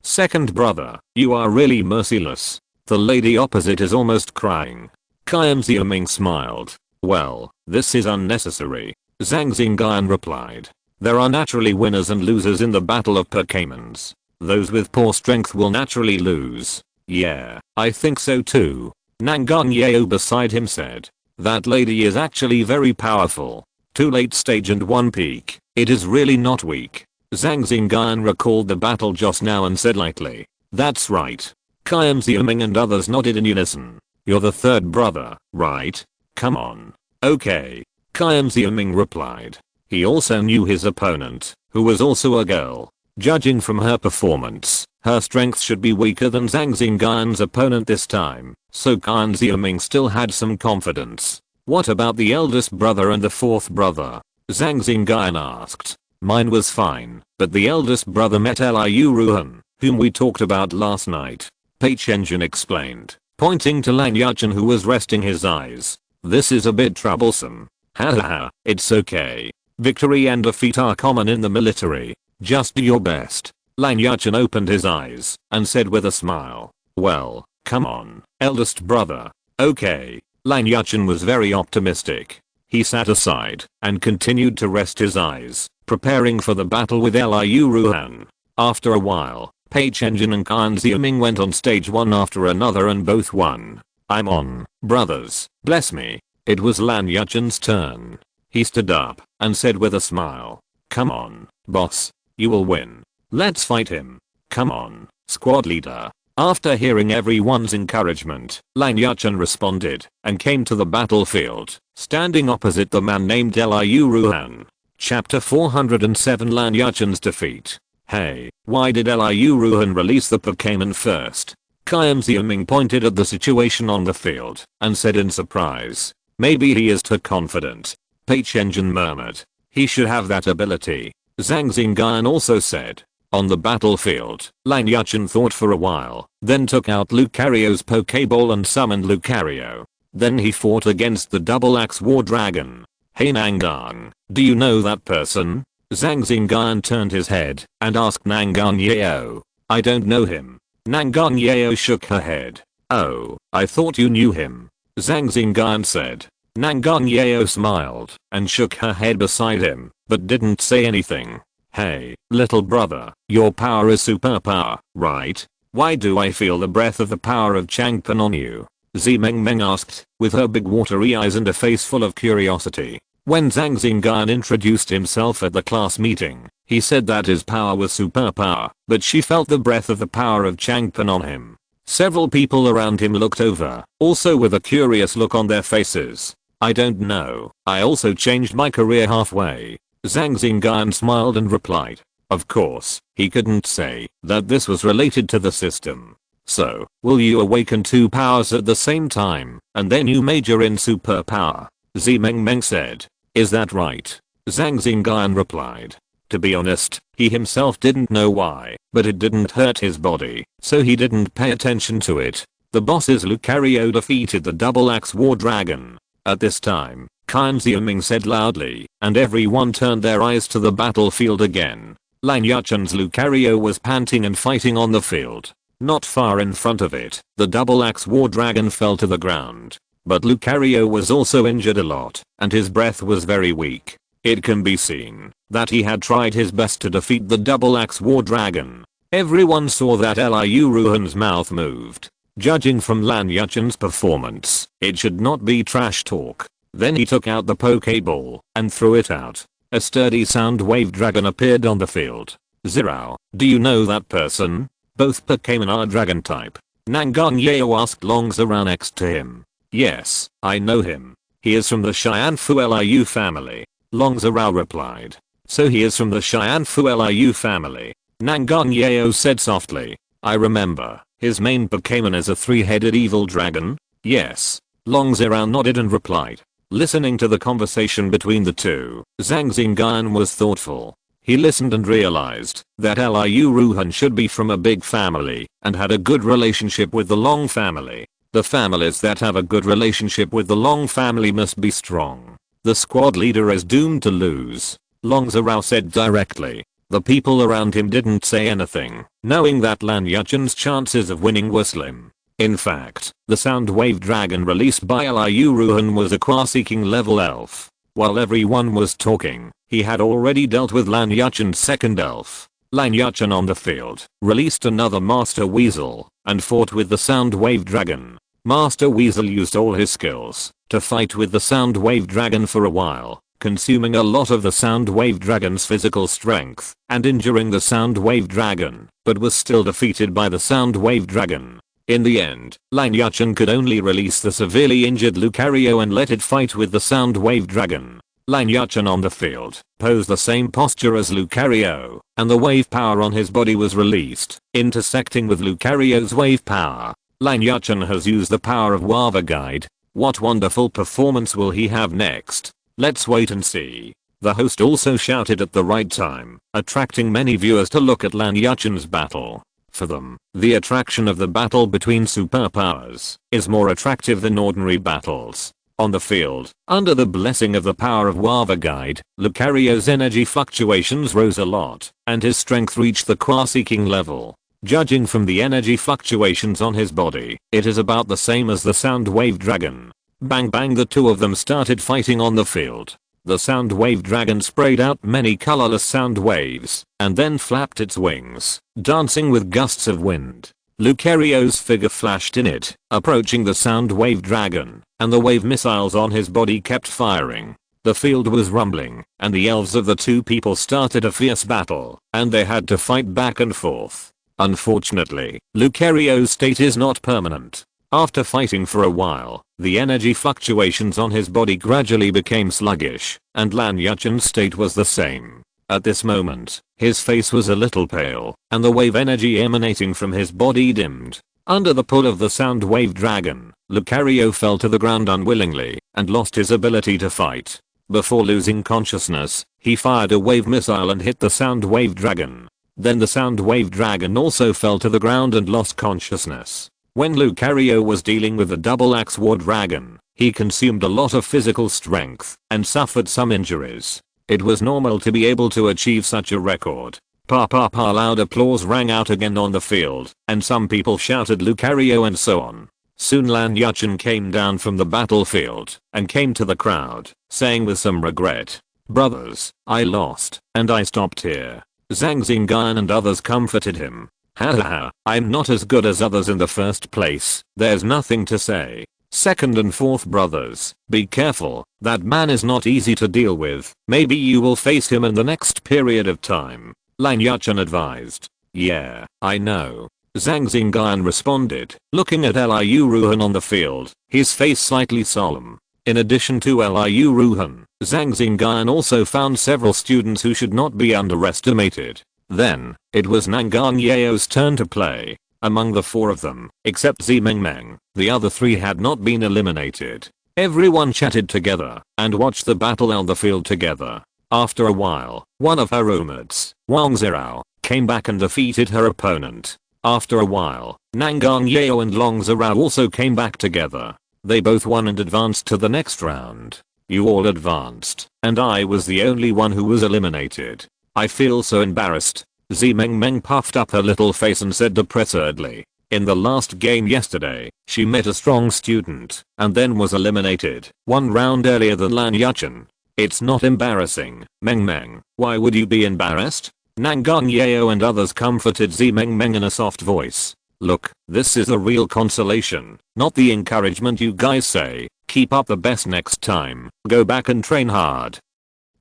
Second brother, you are really merciless. The lady opposite is almost crying. Zhang smiled. Well, this is unnecessary. Zhang Xingyun replied. There are naturally winners and losers in the battle of Pokémons. Those with poor strength will naturally lose. Yeah, I think so too. Nangang Yeo beside him said. That lady is actually very powerful. 2 late stage and 1 peak. It is really not weak. Zhang Xingyun recalled the battle just now and said lightly. That's right. Zhang and others nodded in unison. You're the third brother, right? Come on. Okay. Zhang replied. He also knew his opponent, who was also a girl. Judging from her performance, her strength should be weaker than Zhang Xingyun's opponent this time, so Zhang still had some confidence. What about the eldest brother and the fourth brother? Zhang Xingyun asked. Mine was fine, but the eldest brother met Liu Ruhan, whom we talked about last night. Pei-Chen explained, pointing to Lang Yachin who was resting his eyes. This is a bit troublesome. Haha, it's okay. Victory and defeat are common in the military. Just do your best. Lang Yachin opened his eyes and said with a smile. Well, come on, eldest brother. Okay. Lang Yachin was very optimistic. He sat aside and continued to rest his eyes, preparing for the battle with Liu Ruhan. After a while, Pei-Chen and Zhang went on stage one after another and both won. I'm on, brothers, bless me. It was Lang Yachin's turn. He stood up and said with a smile. Come on, boss. You will win. Let's fight him. Come on, squad leader. After hearing everyone's encouragement, Lang Yachin responded and came to the battlefield, standing opposite the man named Liu Ruhan. Chapter 407 Lang Yachin's defeat. Hey, why did Liu Ruhan release the Pokémon first? Zhang Xingyun pointed at the situation on the field and said in surprise. Maybe he is too confident. Pachengin murmured. He should have that ability. Zhang Xingyun also said. On the battlefield, Lan Yuchen thought for a while, then took out Lucario's Pokeball and summoned Lucario. Then he fought against the Double Axe War Dragon. Hey Nangang, do you know that person? Zhang Xingyun turned his head and asked Nangang Yeo. I don't know him. Nangang Yeo shook her head. Oh, I thought you knew him. Zhang Xingyun said. Nangang Yeo smiled and shook her head beside him, but didn't say anything. Hey, little brother, your power is superpower, right? Why do I feel the breath of the power of Changpan on you? Zimeng asked, with her big watery eyes and a face full of curiosity. When Zhang Xingyun introduced himself at the class meeting, he said that his power was superpower, but she felt the breath of the power of Changpan on him. Several people around him looked over, also with a curious look on their faces. I don't know, I also changed my career halfway. Zhang Xingyun smiled and replied. Of course, he couldn't say that this was related to the system. So, will you awaken 2 powers at the same time, and then you major in superpower? Zimeng said. Is that right? Zhang Xingyun replied. To be honest, he himself didn't know why, but it didn't hurt his body, so he didn't pay attention to it. The bosses Lucario defeated the Double Axe War Dragon. At this time, Zhang Xingyun said loudly, and everyone turned their eyes to the battlefield again. Lan Yuchen's Lucario was panting and fighting on the field. Not far in front of it, the Double Axe War Dragon fell to the ground. But Lucario was also injured a lot, and his breath was very weak. It can be seen that he had tried his best to defeat the Double Axe War Dragon. Everyone saw that Liu Ruhan's mouth moved. Judging from Lan Yuchen's performance, it should not be trash talk. Then he took out the Pokeball and threw it out. A sturdy sound wave dragon appeared on the field. Zirao, do you know that person? Both Pokémon are dragon type. Nangang Yeo asked Long Zirao next to him. Yes, I know him. He is from the Xianfu Liu family. Long Zirao replied. So he is from the Xianfu Liu family. Nangang Yeo said softly. I remember. His main Pokémon is a 3-headed evil dragon? Yes. Long Zirao nodded and replied. Listening to the conversation between the two, Zhang Xingyun was thoughtful. He listened and realized that Liu Ruhan should be from a big family and had a good relationship with the Long family. The families that have a good relationship with the Long family must be strong. The squad leader is doomed to lose. Long Zirao said directly. The people around him didn't say anything, knowing that Lan Yuchen's chances of winning were slim. In fact, the sound wave dragon released by Liu Ruhan was a qua-seeking level elf. While everyone was talking, he had already dealt with Lan Yuchen's second elf. Lan Yuchen on the field released another Master Weasel and fought with the sound wave dragon. Master Weasel used all his skills to fight with the sound wave dragon for a while, consuming a lot of the sound wave dragon's physical strength and injuring the sound wave dragon, but was still defeated by the sound wave dragon. In the end, Lan Yuchen could only release the severely injured Lucario and let it fight with the sound wave dragon. Lan Yuchen on the field posed the same posture as Lucario, and the wave power on his body was released, intersecting with Lucario's wave power. Lan Yuchen has used the power of Wava Guide. What wonderful performance will he have next? Let's wait and see. The host also shouted at the right time, attracting many viewers to look at Lan Yuchen's battle. For them, the attraction of the battle between superpowers is more attractive than ordinary battles. On the field, under the blessing of the power of Wava Guide, Lucario's energy fluctuations rose a lot, and his strength reached the qua-seeking level. Judging from the energy fluctuations on his body, it is about the same as the sound wave dragon. Bang bang, the two of them started fighting on the field. The sound wave dragon sprayed out many colorless sound waves, and then flapped its wings, dancing with gusts of wind. Lucario's figure flashed in it, approaching the sound wave dragon, and the wave missiles on his body kept firing. The field was rumbling, and the elves of the two people started a fierce battle, and they had to fight back and forth. Unfortunately, Lucario's state is not permanent. After fighting for a while, the energy fluctuations on his body gradually became sluggish, and Lan Yuchen's state was the same. At this moment, his face was a little pale, and the wave energy emanating from his body dimmed. Under the pull of the sound wave dragon, Lucario fell to the ground unwillingly and lost his ability to fight. Before losing consciousness, he fired a wave missile and hit the sound wave dragon. Then the sound wave dragon also fell to the ground and lost consciousness. When Lucario was dealing with the double axe war dragon, he consumed a lot of physical strength and suffered some injuries. It was normal to be able to achieve such a record. Pa pa pa, loud applause rang out again on the field, and some people shouted Lucario and so on. Soon Lan Yuchen came down from the battlefield and came to the crowd, saying with some regret, "Brothers, I lost, and I stopped here." Zhang Xingyun and others comforted him. "Haha, I'm not as good as others in the first place, there's nothing to say. Second and fourth brothers, be careful, that man is not easy to deal with, maybe you will face him in the next period of time," Lan Yuchen advised. "Yeah, I know," Zhang Xingyun responded, looking at Liu Ruhan on the field, his face slightly solemn. In addition to Liu Ruhan, Zhang Xingyun also found several students who should not be underestimated. Then, it was Nangang Yao's turn to play. Among the four of them, except Zimengmeng, the other three had not been eliminated. Everyone chatted together and watched the battle on the field together. After a while, one of her roommates, Wang Zirao, came back and defeated her opponent. After a while, Nangang Yao and Long Zirao also came back together. They both won and advanced to the next round. You all advanced, and I was the only one who was eliminated. I feel so embarrassed. Zimengmeng puffed up her little face and said depressedly. In the last game yesterday, she met a strong student, and then was eliminated, one round earlier than Lan Yuchen. It's not embarrassing, Meng. Why would you be embarrassed? Nangang Yao and others comforted Zimengmeng in a soft voice. Look, this is a real consolation, not the encouragement you guys say. Keep up the best next time, go back and train hard.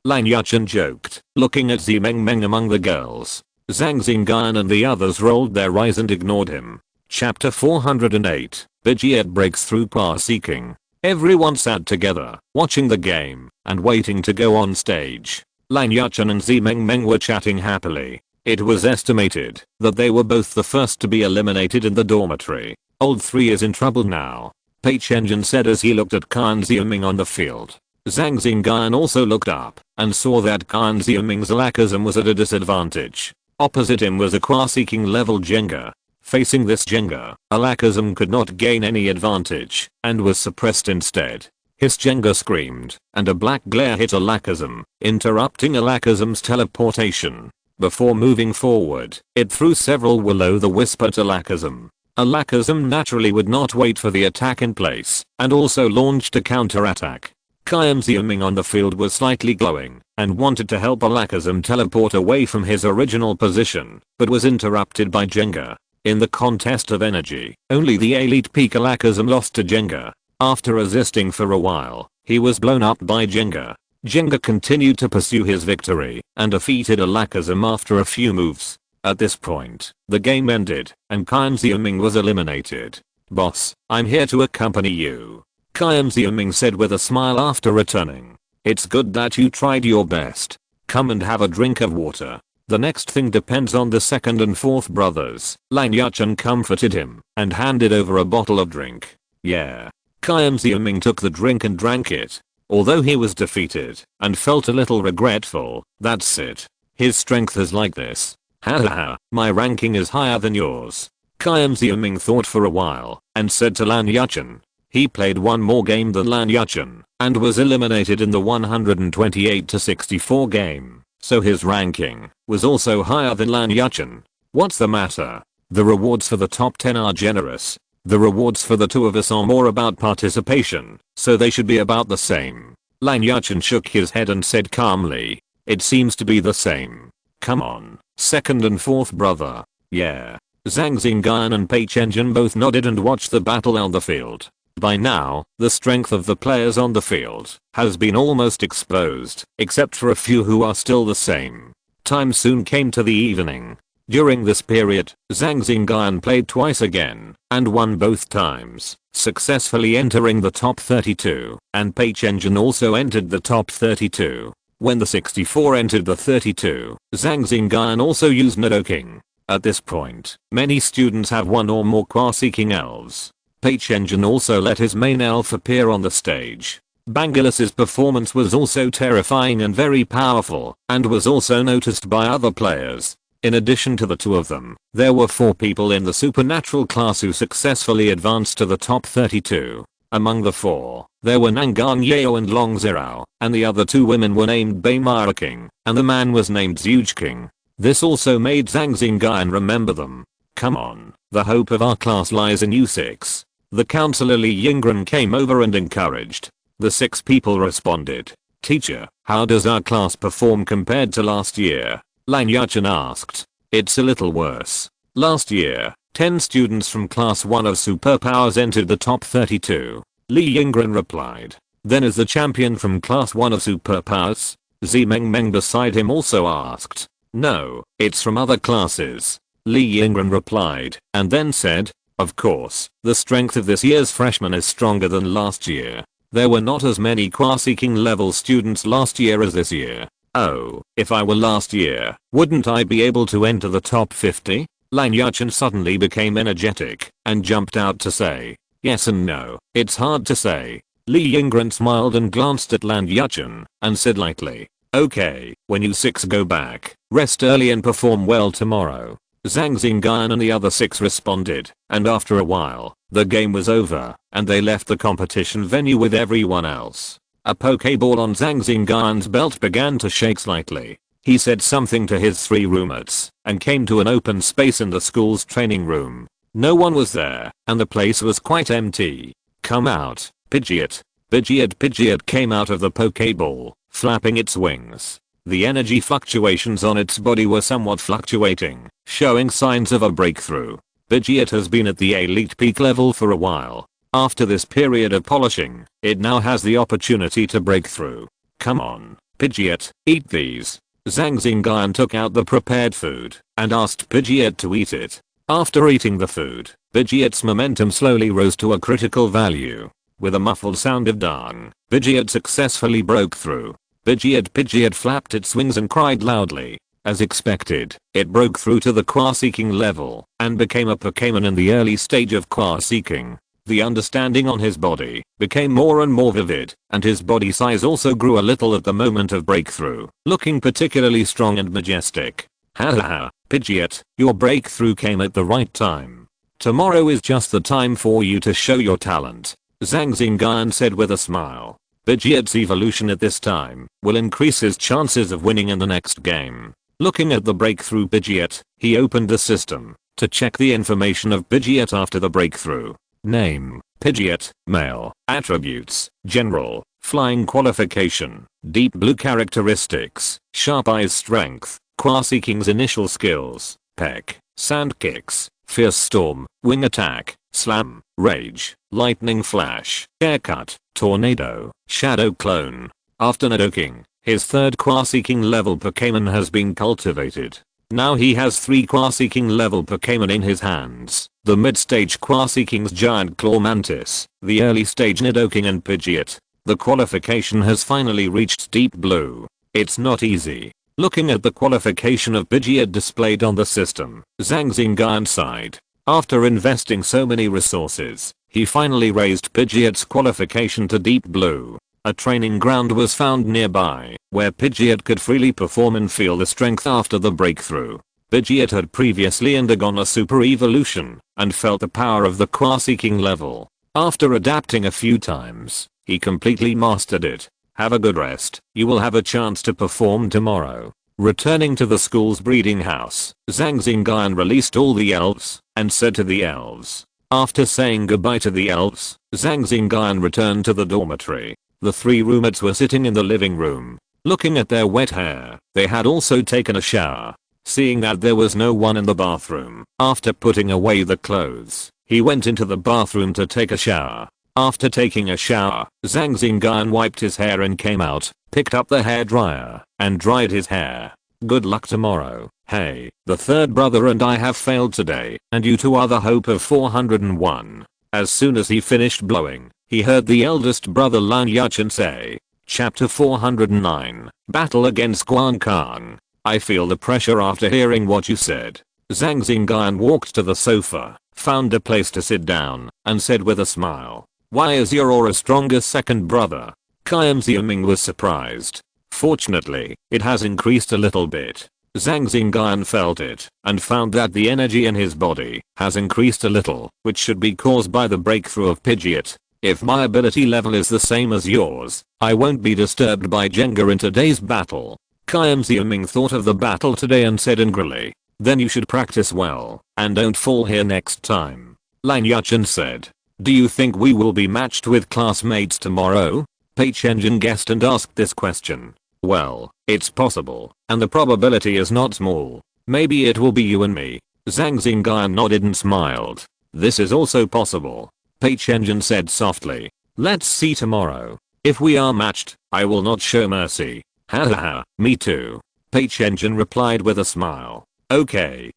Lan Yuchen joked, looking at Zimengmeng among the girls. Zhang Xingyun and the others rolled their eyes and ignored him. Chapter 408, Vegeta breaks through power seeking. Everyone sat together, watching the game, and waiting to go on stage. Lan Yuchen and Zimengmeng were chatting happily. It was estimated that they were both the first to be eliminated in the dormitory. Old 3 is in trouble now, Pei Chenjin said as he looked at Kan Xiuming on the field. Zhang Xingyun also looked up and saw that Kan Xiuming's Alakazam was at a disadvantage. Opposite him was a Qua-seeking level Jenga. Facing this Jenga, Alakazam could not gain any advantage and was suppressed instead. His Jenga screamed, and a black glare hit Alakazam, interrupting Alakazam's teleportation. Before moving forward, it threw several will-o'-the-wisp at Alakazam. Alakazam naturally would not wait for the attack in place, and also launched a counter-attack. Kan Xiuming on the field was slightly glowing, and wanted to help Alakazam teleport away from his original position, but was interrupted by Jenga. In the contest of energy, only the elite peak Alakazam lost to Jenga. After resisting for a while, he was blown up by Jenga. Jenga continued to pursue his victory, and defeated Alakazam after a few moves. At this point, the game ended, and Kan Xiuming was eliminated. "Boss, I'm here to accompany you," Kan Xiuming said with a smile after returning. "It's good that you tried your best. Come and have a drink of water. The next thing depends on the second and fourth brothers." Lan Yuchen comforted him, and handed over a bottle of drink. "Yeah." Kan Xiuming took the drink and drank it. Although he was defeated, and felt a little regretful, that's it. His strength is like this. Hahaha, my ranking is higher than yours. Kan Xiuming thought for a while, and said to Lan Yuchen. He played one more game than Lan Yuchen, and was eliminated in the 128-64 game, so his ranking was also higher than Lan Yuchen. What's the matter? The rewards for the top 10 are generous. The rewards for the two of us are more about participation, so they should be about the same. Lan Yuchen shook his head and said calmly. It seems to be the same. Come on, second and fourth brother. Yeah. Zhang Xingyun and Pei Chenjin both nodded and watched the battle on the field. By now, the strength of the players on the field has been almost exposed, except for a few who are still the same. Time soon came to the evening. During this period, Zhang Xingyun played twice again, and won both times, successfully entering the top 32, and Pei Chenjin also entered the top 32. When the 64 entered the 32, Zhang Xingyun also used undertaking. At this point, many students have one or more qua-seeking elves. Pachengin also let his main elf appear on the stage. Bangalus's performance was also terrifying and very powerful, and was also noticed by other players. In addition to the two of them, there were 4 people in the supernatural class who successfully advanced to the top 32. Among the 4, there were Nangan Yao and Long Zirao, and the other 2 women were named Baimara King, and the man was named Zhuge King. This also made Zhang Xingyun remember them. Come on, the hope of our class lies in you 6. The counselor Li Yingren came over and encouraged. The 6 people responded. Teacher, how does our class perform compared to last year? Lan Yachan asked. It's a little worse. Last year, 10 students from class 1 of superpowers entered the top 32. Li Yingren replied. Then is the champion from class 1 of superpowers? Zimeng Meng beside him also asked. No, it's from other classes. Li Yingren replied, and then said, of course, the strength of this year's freshmen is stronger than last year. There were not as many qua-seeking level students last year as this year. Oh, if I were last year, wouldn't I be able to enter the top 50? Lan Yachan suddenly became energetic and jumped out to say, yes and no, it's hard to say. Li Yingren smiled and glanced at Lan Yachan and said lightly, okay, when you 6 go back, rest early and perform well tomorrow. Zhang Xingyun and the other 6 responded, and after a while, the game was over, and they left the competition venue with everyone else. A Pokeball on Zhang Xingyun's belt began to shake slightly. He said something to his 3 roommates, and came to an open space in the school's training room. No one was there, and the place was quite empty. Come out, Pidgeot. Pidgeot came out of the Pokeball, flapping its wings. The energy fluctuations on its body were somewhat fluctuating, showing signs of a breakthrough. Pidgeot has been at the elite peak level for a while. After this period of polishing, it now has the opportunity to break through. Come on, Pidgeot, eat these. Zhang Xingyun took out the prepared food and asked Pidgeot to eat it. After eating the food, Pidgeot's momentum slowly rose to a critical value. With a muffled sound of dang, Pidgeot successfully broke through. Pidgeot flapped its wings and cried loudly. As expected, it broke through to the qua-seeking level and became a Pokémon in the early stage of qua-seeking. The understanding on his body became more and more vivid, and his body size also grew a little at the moment of breakthrough, looking particularly strong and majestic. Haha, Pidgeot, your breakthrough came at the right time. Tomorrow is just the time for you to show your talent, Zhang Xingyun said with a smile. Pidgeot's evolution at this time will increase his chances of winning in the next game. Looking at the breakthrough Pidgeot, he opened the system to check the information of Pidgeot after the breakthrough. Name, Pidgeot, male, attributes, general, flying qualification, deep blue characteristics, sharp eyes strength, qua-seeking's initial skills, peck, sand kicks, fierce storm, wing attack, slam, rage, lightning flash, haircut, tornado, shadow clone. After undertaking, his 3rd qua-seeking level Pokémon has been cultivated. Now he has 3 qua-seeking level Pokémon in his hands. The mid-stage qua-seeking's Giant Claw Mantis, the early stage Nidoking and Pidgeot. The qualification has finally reached Deep Blue. It's not easy. Looking at the qualification of Pidgeot displayed on the system, Zhang Xingyun sighed. After investing so many resources, he finally raised Pidgeot's qualification to Deep Blue. A training ground was found nearby, where Pidgeot could freely perform and feel the strength after the breakthrough. Pidgeot had previously undergone a super evolution, and felt the power of the qua-seeking level. After adapting a few times, he completely mastered it. Have a good rest, you will have a chance to perform tomorrow. Returning to the school's breeding house, Zhang Xingyun released all the elves, and said to the elves. After saying goodbye to the elves, Zhang Xingyun returned to the dormitory. The 3 roommates were sitting in the living room, looking at their wet hair. They had also taken a shower. Seeing that there was no one in the bathroom, after putting away the clothes, he went into the bathroom to take a shower. After taking a shower, Zhang Xingyun wiped his hair and came out, picked up the hairdryer, and dried his hair. Good luck tomorrow. Hey, the 3rd brother and I have failed today, and you 2 are the hope of 401. As soon as he finished blowing, he heard the eldest brother Lan Yachan say, Chapter 409, Battle against Guan Kang. I feel the pressure after hearing what you said. Zhang Xingyun walked to the sofa, found a place to sit down, and said with a smile, "Why is your aura stronger, second brother?" Zhang was surprised. "Fortunately, it has increased a little bit." Zhang Xingyun felt it, and found that the energy in his body has increased a little, which should be caused by the breakthrough of Pidgeot. "If my ability level is the same as yours, I won't be disturbed by Jenga in today's battle." Zhang thought of the battle today and said angrily, "Then you should practice well, and don't fall here next time." Lan Yuchen said, "Do you think we will be matched with classmates tomorrow?" Pei Chenjin guessed and asked this question. "Well, it's possible, and the probability is not small. Maybe it will be you and me." Zhang Xingyun nodded and smiled. "This is also possible." Pei Chenjin said softly, "Let's see tomorrow. If we are matched, I will not show mercy." "Ha ha ha, me too." Pei Chenjin replied with a smile. Okay,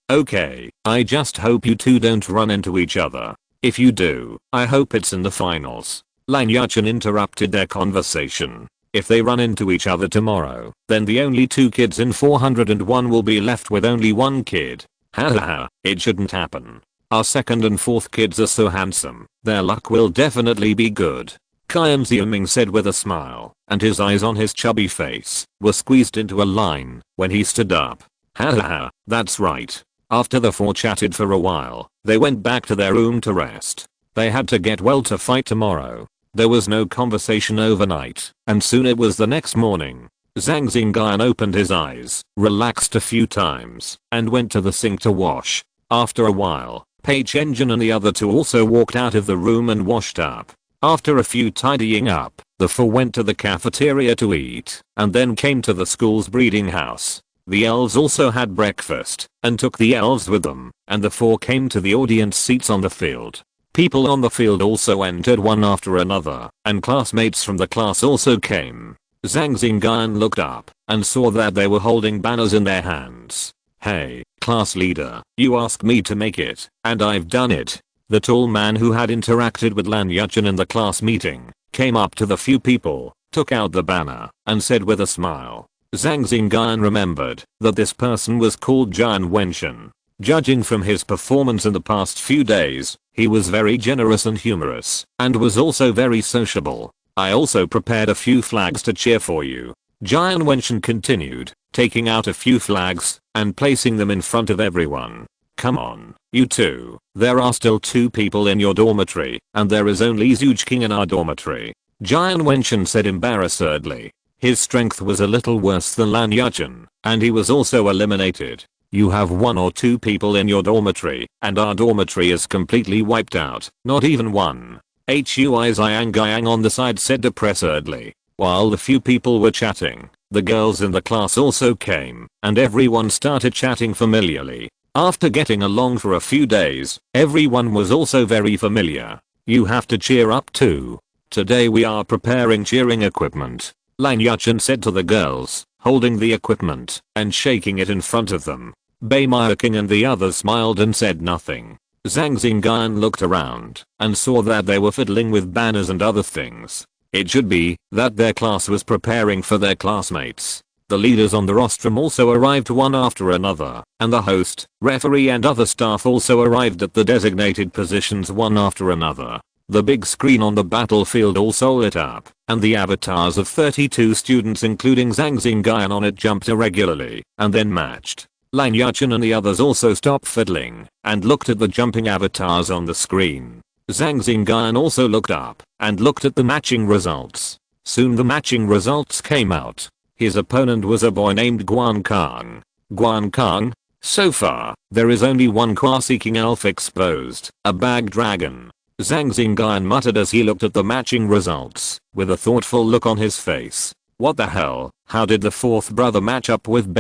I just hope you two don't run into each other. If you do, I hope it's in the finals." Lan Yuchen interrupted their conversation. "If they run into each other tomorrow, then the only two kids in 401 will be left with only one kid. Ha ha ha, it shouldn't happen. Our second and fourth kids are so handsome, their luck will definitely be good." Zhang said with a smile, and his eyes on his chubby face were squeezed into a line when he stood up. "Ha ha ha, that's right." After the four chatted for a while, they went back to their room to rest. They had to get well to fight tomorrow. There was no conversation overnight, and soon it was the next morning. Zhang Xingyun opened his eyes, relaxed a few times, and went to the sink to wash. After a while, Pei Chenjin and the other two also walked out of the room and washed up. After a few tidying up, the four went to the cafeteria to eat, and then came to the school's breeding house. The elves also had breakfast, and took the elves with them, and the four came to the audience seats on the field. People on the field also entered one after another, and classmates from the class also came. Zhang Xingyun looked up, and saw that they were holding banners in their hands. "Hey, class leader, you asked me to make it, and I've done it." The tall man who had interacted with Lan Yuchen in the class meeting, came up to the few people, took out the banner, and said with a smile. Zhang Xingyun remembered that this person was called Zhang Wenchen. Judging from his performance in the past few days, he was very generous and humorous, and was also very sociable. "I also prepared a few flags to cheer for you." Zhang Wenchen continued, taking out a few flags, and placing them in front of everyone. "Come on, you two. There are still 2 people in your dormitory, and there is only Zhuge King in our dormitory." Zhang Wenchen said embarrassedly. His strength was a little worse than Lan Yuchen, and he was also eliminated. "You have 1 or 2 people in your dormitory, and our dormitory is completely wiped out, not even one." Hui Zhang on the side said depressedly. While the few people were chatting, the girls in the class also came, and everyone started chatting familiarly. After getting along for a few days, everyone was also very familiar. "You have to cheer up too. Today we are preparing cheering equipment." Lan Yuchen said to the girls, holding the equipment and shaking it in front of them. King and the others smiled and said nothing. Zhang Xingyun looked around and saw that they were fiddling with banners and other things. It should be that their class was preparing for their classmates. The leaders on the rostrum also arrived one after another, and the host, referee and other staff also arrived at the designated positions one after another. The big screen on the battlefield also lit up, and the avatars of 32 students including Zhang Xingyun on it jumped irregularly, and then matched. Lan Yuchen and the others also stopped fiddling, and looked at the jumping avatars on the screen. Zhang Xingyun also looked up, and looked at the matching results. Soon the matching results came out. His opponent was a boy named Guan Kang. Guan Kang? So far, there is only one class-seeking elf exposed, a bag dragon. Zhang Xingyun muttered as he looked at the matching results, with a thoughtful look on his face. What the hell, how did the fourth brother match up with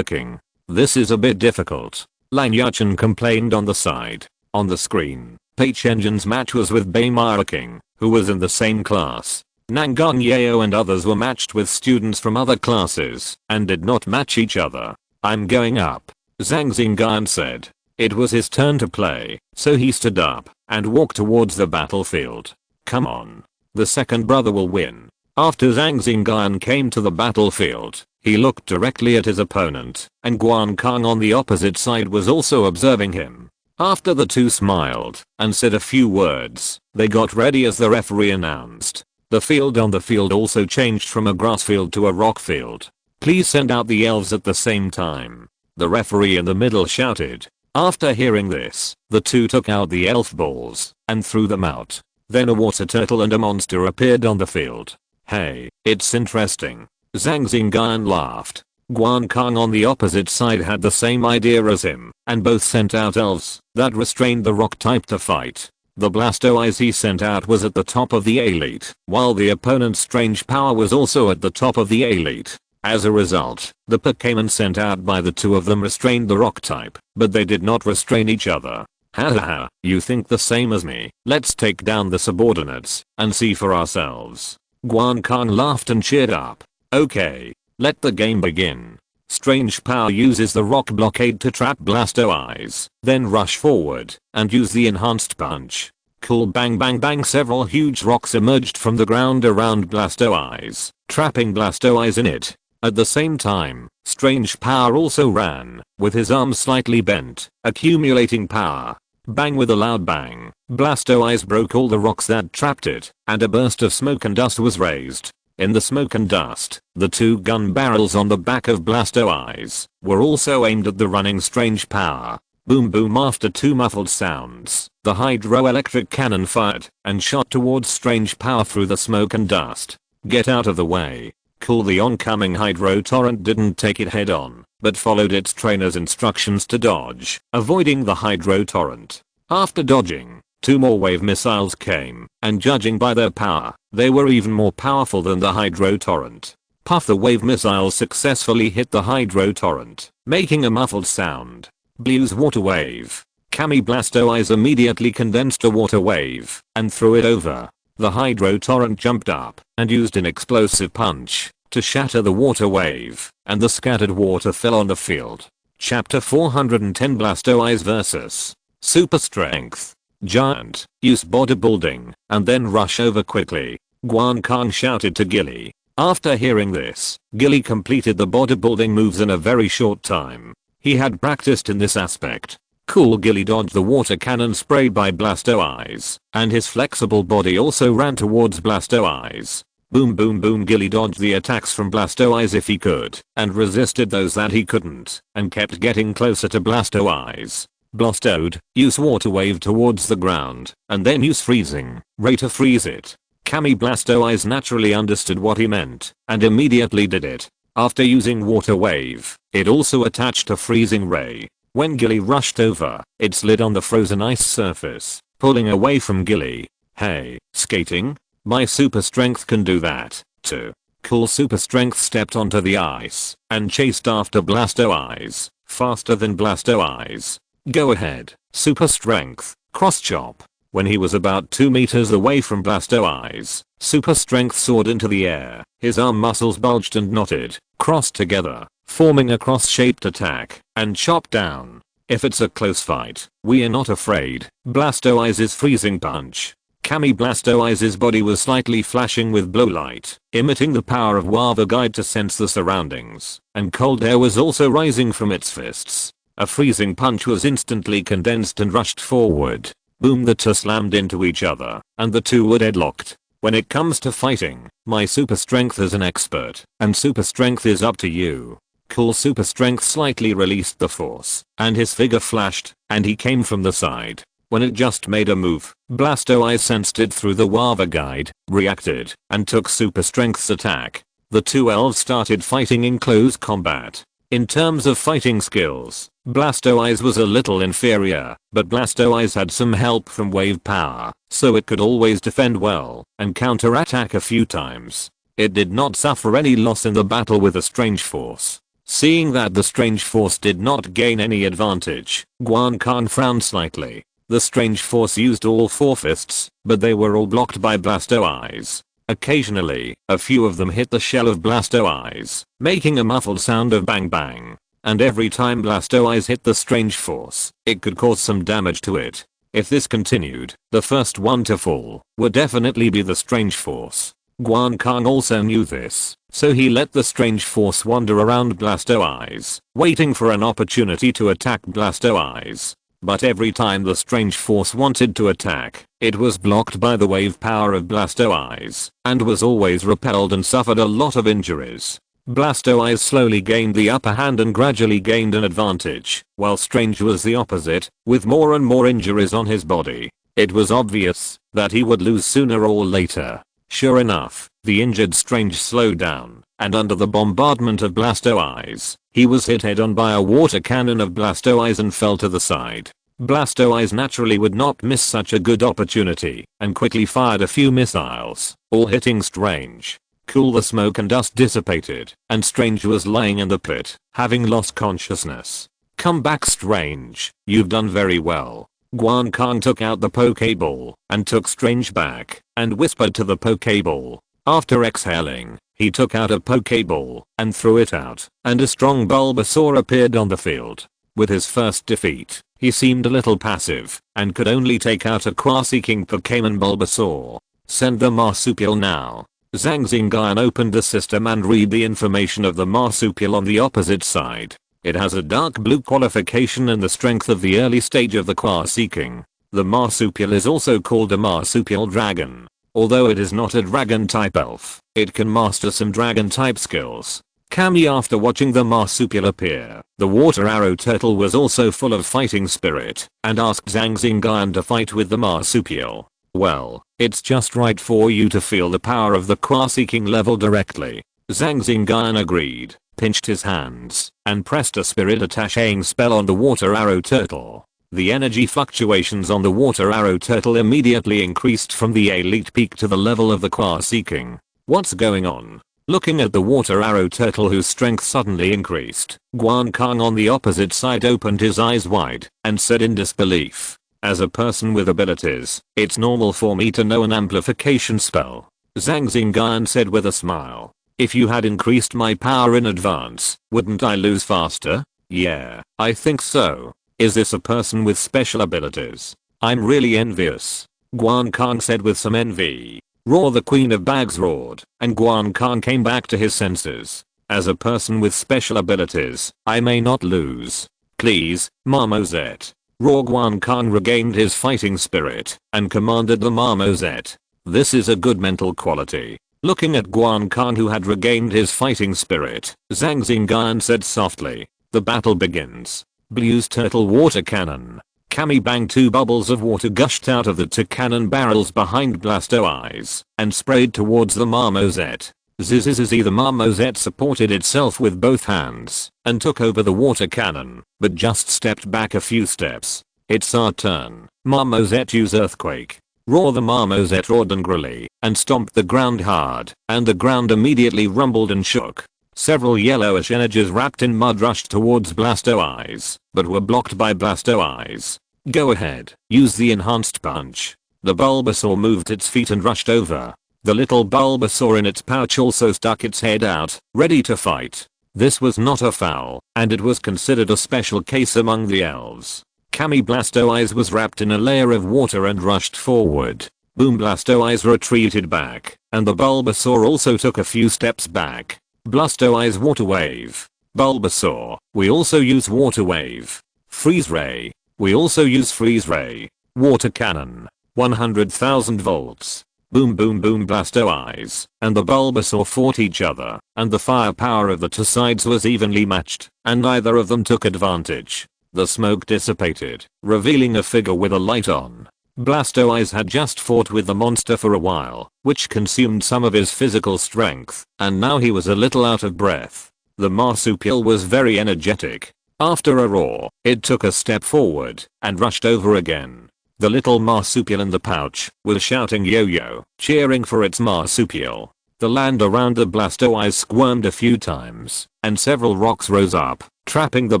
King? This is a bit difficult. Lan Yuchen complained on the side. On the screen, Pei Chenjin's match was with King, who was in the same class. Nangang Yao and others were matched with students from other classes, and did not match each other. "I'm going up," Zhang Xingyun said. It was his turn to play, so he stood up and walked towards the battlefield. "Come on. The second brother will win." After Zhang Xingyun came to the battlefield, he looked directly at his opponent, and Guan Kang on the opposite side was also observing him. After the two smiled and said a few words, they got ready as the referee announced. The field on the field also changed from a grass field to a rock field. Please send out the elves at the same time. The referee in the middle shouted. After hearing this, the two took out the elf balls and threw them out. Then a water turtle and a monster appeared on the field. Hey, it's interesting. Zhang Xingyun laughed. Guan Kang on the opposite side had the same idea as him, and both sent out elves that restrained the rock type to fight. The Blastoise he sent out was at the top of the elite, while the opponent's strange power was also at the top of the elite. As a result, the Pokémon sent out by the two of them restrained the rock type, but they did not restrain each other. Hahaha, you think the same as me? Let's take down the subordinates and see for ourselves. Guan Kang laughed and cheered up. Okay, let the game begin. Strange Power uses the rock blockade to trap Blastoise, then rush forward and use the enhanced punch. Cool, bang bang bang, several huge rocks emerged from the ground around Blastoise, trapping Blastoise in it. At the same time, Strange Power also ran, with his arms slightly bent, accumulating power. Bang, with a loud bang, Blastoise broke all the rocks that trapped it, and a burst of smoke and dust was raised. In the smoke and dust, the two gun barrels on the back of Blastoise were also aimed at the running Strange Power. Boom boom, after two muffled sounds, the hydroelectric cannon fired and shot towards Strange Power through the smoke and dust. Get out of the way. Cool, the oncoming hydro torrent didn't take it head on, but followed its trainer's instructions to dodge, avoiding the hydro torrent. After dodging, two more wave missiles came, and judging by their power, they were even more powerful than the hydro torrent. Puff, the wave missiles successfully hit the hydro torrent, making a muffled sound. Blue's water wave. Kami Blastoise immediately condensed a water wave and threw it over. The hydro torrent jumped up and used an explosive punch to shatter the water wave, and the scattered water fell on the field. Chapter 410, Blastoise vs. Super Strength. Giant, use bodybuilding, and then rush over quickly. Guan Kang shouted to Gilly. After hearing this, Gilly completed the bodybuilding moves in a very short time. He had practiced in this aspect. Cool, Gilly dodged the water cannon sprayed by Blastoise, and his flexible body also ran towards Blastoise. Boom boom boom, Gilly dodged the attacks from Blastoise if he could, and resisted those that he couldn't, and kept getting closer to Blastoise. Blastode, use water wave towards the ground, and then use freezing ray to freeze it. Kami Blastoise naturally understood what he meant, and immediately did it. After using water wave, it also attached a freezing ray. When Gilly rushed over, it slid on the frozen ice surface, pulling away from Gilly. Hey, skating? My super strength can do that, too. Cool, super strength stepped onto the ice and chased after Blastoise, faster than Blastoise. Go ahead, super strength, cross chop. When he was about 2 meters away from Blastoise, super strength soared into the air. His arm muscles bulged and knotted, crossed together, forming a cross-shaped attack, and chopped down. If it's a close fight, we are not afraid. Blastoise's freezing punch. Kami Blastoise's body was slightly flashing with blue light, emitting the power of Lava Guide to sense the surroundings, and cold air was also rising from its fists. A freezing punch was instantly condensed and rushed forward. Boom, the two slammed into each other, and the two were deadlocked. When it comes to fighting, my super strength is an expert, and super strength is up to you. Cool, super strength slightly released the force, and his figure flashed, and he came from the side. When it just made a move, Blastoise sensed it through the Lava Guide, reacted, and took super strength's attack. The two elves started fighting in close combat. In terms of fighting skills, Blastoise was a little inferior, but Blastoise had some help from wave power, so it could always defend well and counterattack a few times. It did not suffer any loss in the battle with the strange force. Seeing that the strange force did not gain any advantage, Guan Kang frowned slightly. The strange force used all four fists, but they were all blocked by Blastoise. Occasionally, a few of them hit the shell of Blastoise, making a muffled sound of bang bang. And every time Blastoise hit the strange force, it could cause some damage to it. If this continued, the first one to fall would definitely be the strange force. Guan Kang also knew this, so he let the strange force wander around Blastoise, waiting for an opportunity to attack Blastoise. But every time the strange force wanted to attack, it was blocked by the wave power of Blastoise, and was always repelled and suffered a lot of injuries. Blastoise slowly gained the upper hand and gradually gained an advantage, while Strange was the opposite, with more and more injuries on his body. It was obvious that he would lose sooner or later. Sure enough, the injured Strange slowed down, and under the bombardment of Blastoise, he was hit head on by a water cannon of Blastoise and fell to the side. Blastoise naturally would not miss such a good opportunity, and quickly fired a few missiles, all hitting Strange. Cool, the smoke and dust dissipated, and Strange was lying in the pit, having lost consciousness. Come back, Strange, you've done very well. Guan Kang took out the Pokeball, and took Strange back, and whispered to the Pokeball. After exhaling, he took out a Pokeball, and threw it out, and a strong Bulbasaur appeared on the field. With his first defeat, he seemed a little passive, and could only take out a Quasi-King Pokémon Bulbasaur. Send the Marsupial now. Zhang Xingyun opened the system and read the information of the Marsupial on the opposite side. It has a dark blue qualification and the strength of the early stage of the Quasi-King. The Marsupial is also called a Marsupial Dragon. Although it is not a dragon type elf, it can master some dragon type skills. Kami, after watching the Marsupial appear, the water arrow turtle was also full of fighting spirit, and asked Zhang Xingyun to fight with the Marsupial. Well, it's just right for you to feel the power of the Quasi-King level directly. Zhang Xingyun agreed, pinched his hands, and pressed a spirit attaching spell on the water arrow turtle. The energy fluctuations on the water arrow turtle immediately increased from the elite peak to the level of the Quasi-King. What's going on? Looking at the water arrow turtle, whose strength suddenly increased, Guan Kang on the opposite side opened his eyes wide, and said in disbelief. As a person with abilities, it's normal for me to know an amplification spell. Zhang Xingyun said with a smile. If you had increased my power in advance, wouldn't I lose faster? Yeah, I think so. Is this a person with special abilities? I'm really envious. Guan Kang said with some envy. Roar, the Queen of Bags roared, and Guan Kang came back to his senses. As a person with special abilities, I may not lose. Please, Marmoset. Roar. Guan Kang regained his fighting spirit, and commanded the Marmoset. This is a good mental quality. Looking at Guan Kang, who had regained his fighting spirit, Zhang Xingyun said softly. The battle begins. Blue's turtle water cannon. Kami banged, 2 bubbles of water gushed out of the 2 cannon barrels behind Blastoise, and sprayed towards the Marmoset. Zzzz. The Marmoset supported itself with both hands, and took over the water cannon, but just stepped back a few steps. It's our turn. Marmoset, use earthquake. Roar. The Marmoset roared angrily, and stomped the ground hard, and the ground immediately rumbled and shook. Several yellowish energies wrapped in mud rushed towards Blastoise, but were blocked by Blastoise. Go ahead, use the enhanced punch. The Bulbasaur moved its feet and rushed over. The little Bulbasaur in its pouch also stuck its head out, ready to fight. This was not a foul, and it was considered a special case among the elves. Kami Blastoise was wrapped in a layer of water and rushed forward. Boom. Blastoise retreated back, and the Bulbasaur also took a few steps back. Blastoise water wave. Bulbasaur, we also use water wave. Freeze ray. We also use freeze ray. Water cannon. 100,000 volts. Boom boom boom. Blastoise and the Bulbasaur fought each other, and the firepower of the 2 sides was evenly matched, and neither of them took advantage. The smoke dissipated, revealing a figure with a light on. Blastoise had just fought with the monster for a while, which consumed some of his physical strength, and now he was a little out of breath. The Marsupial was very energetic. After a roar, it took a step forward, and rushed over again. The little Marsupial in the pouch was shouting yo-yo, cheering for its Marsupial. The land around the Blastoise squirmed a few times, and several rocks rose up, trapping the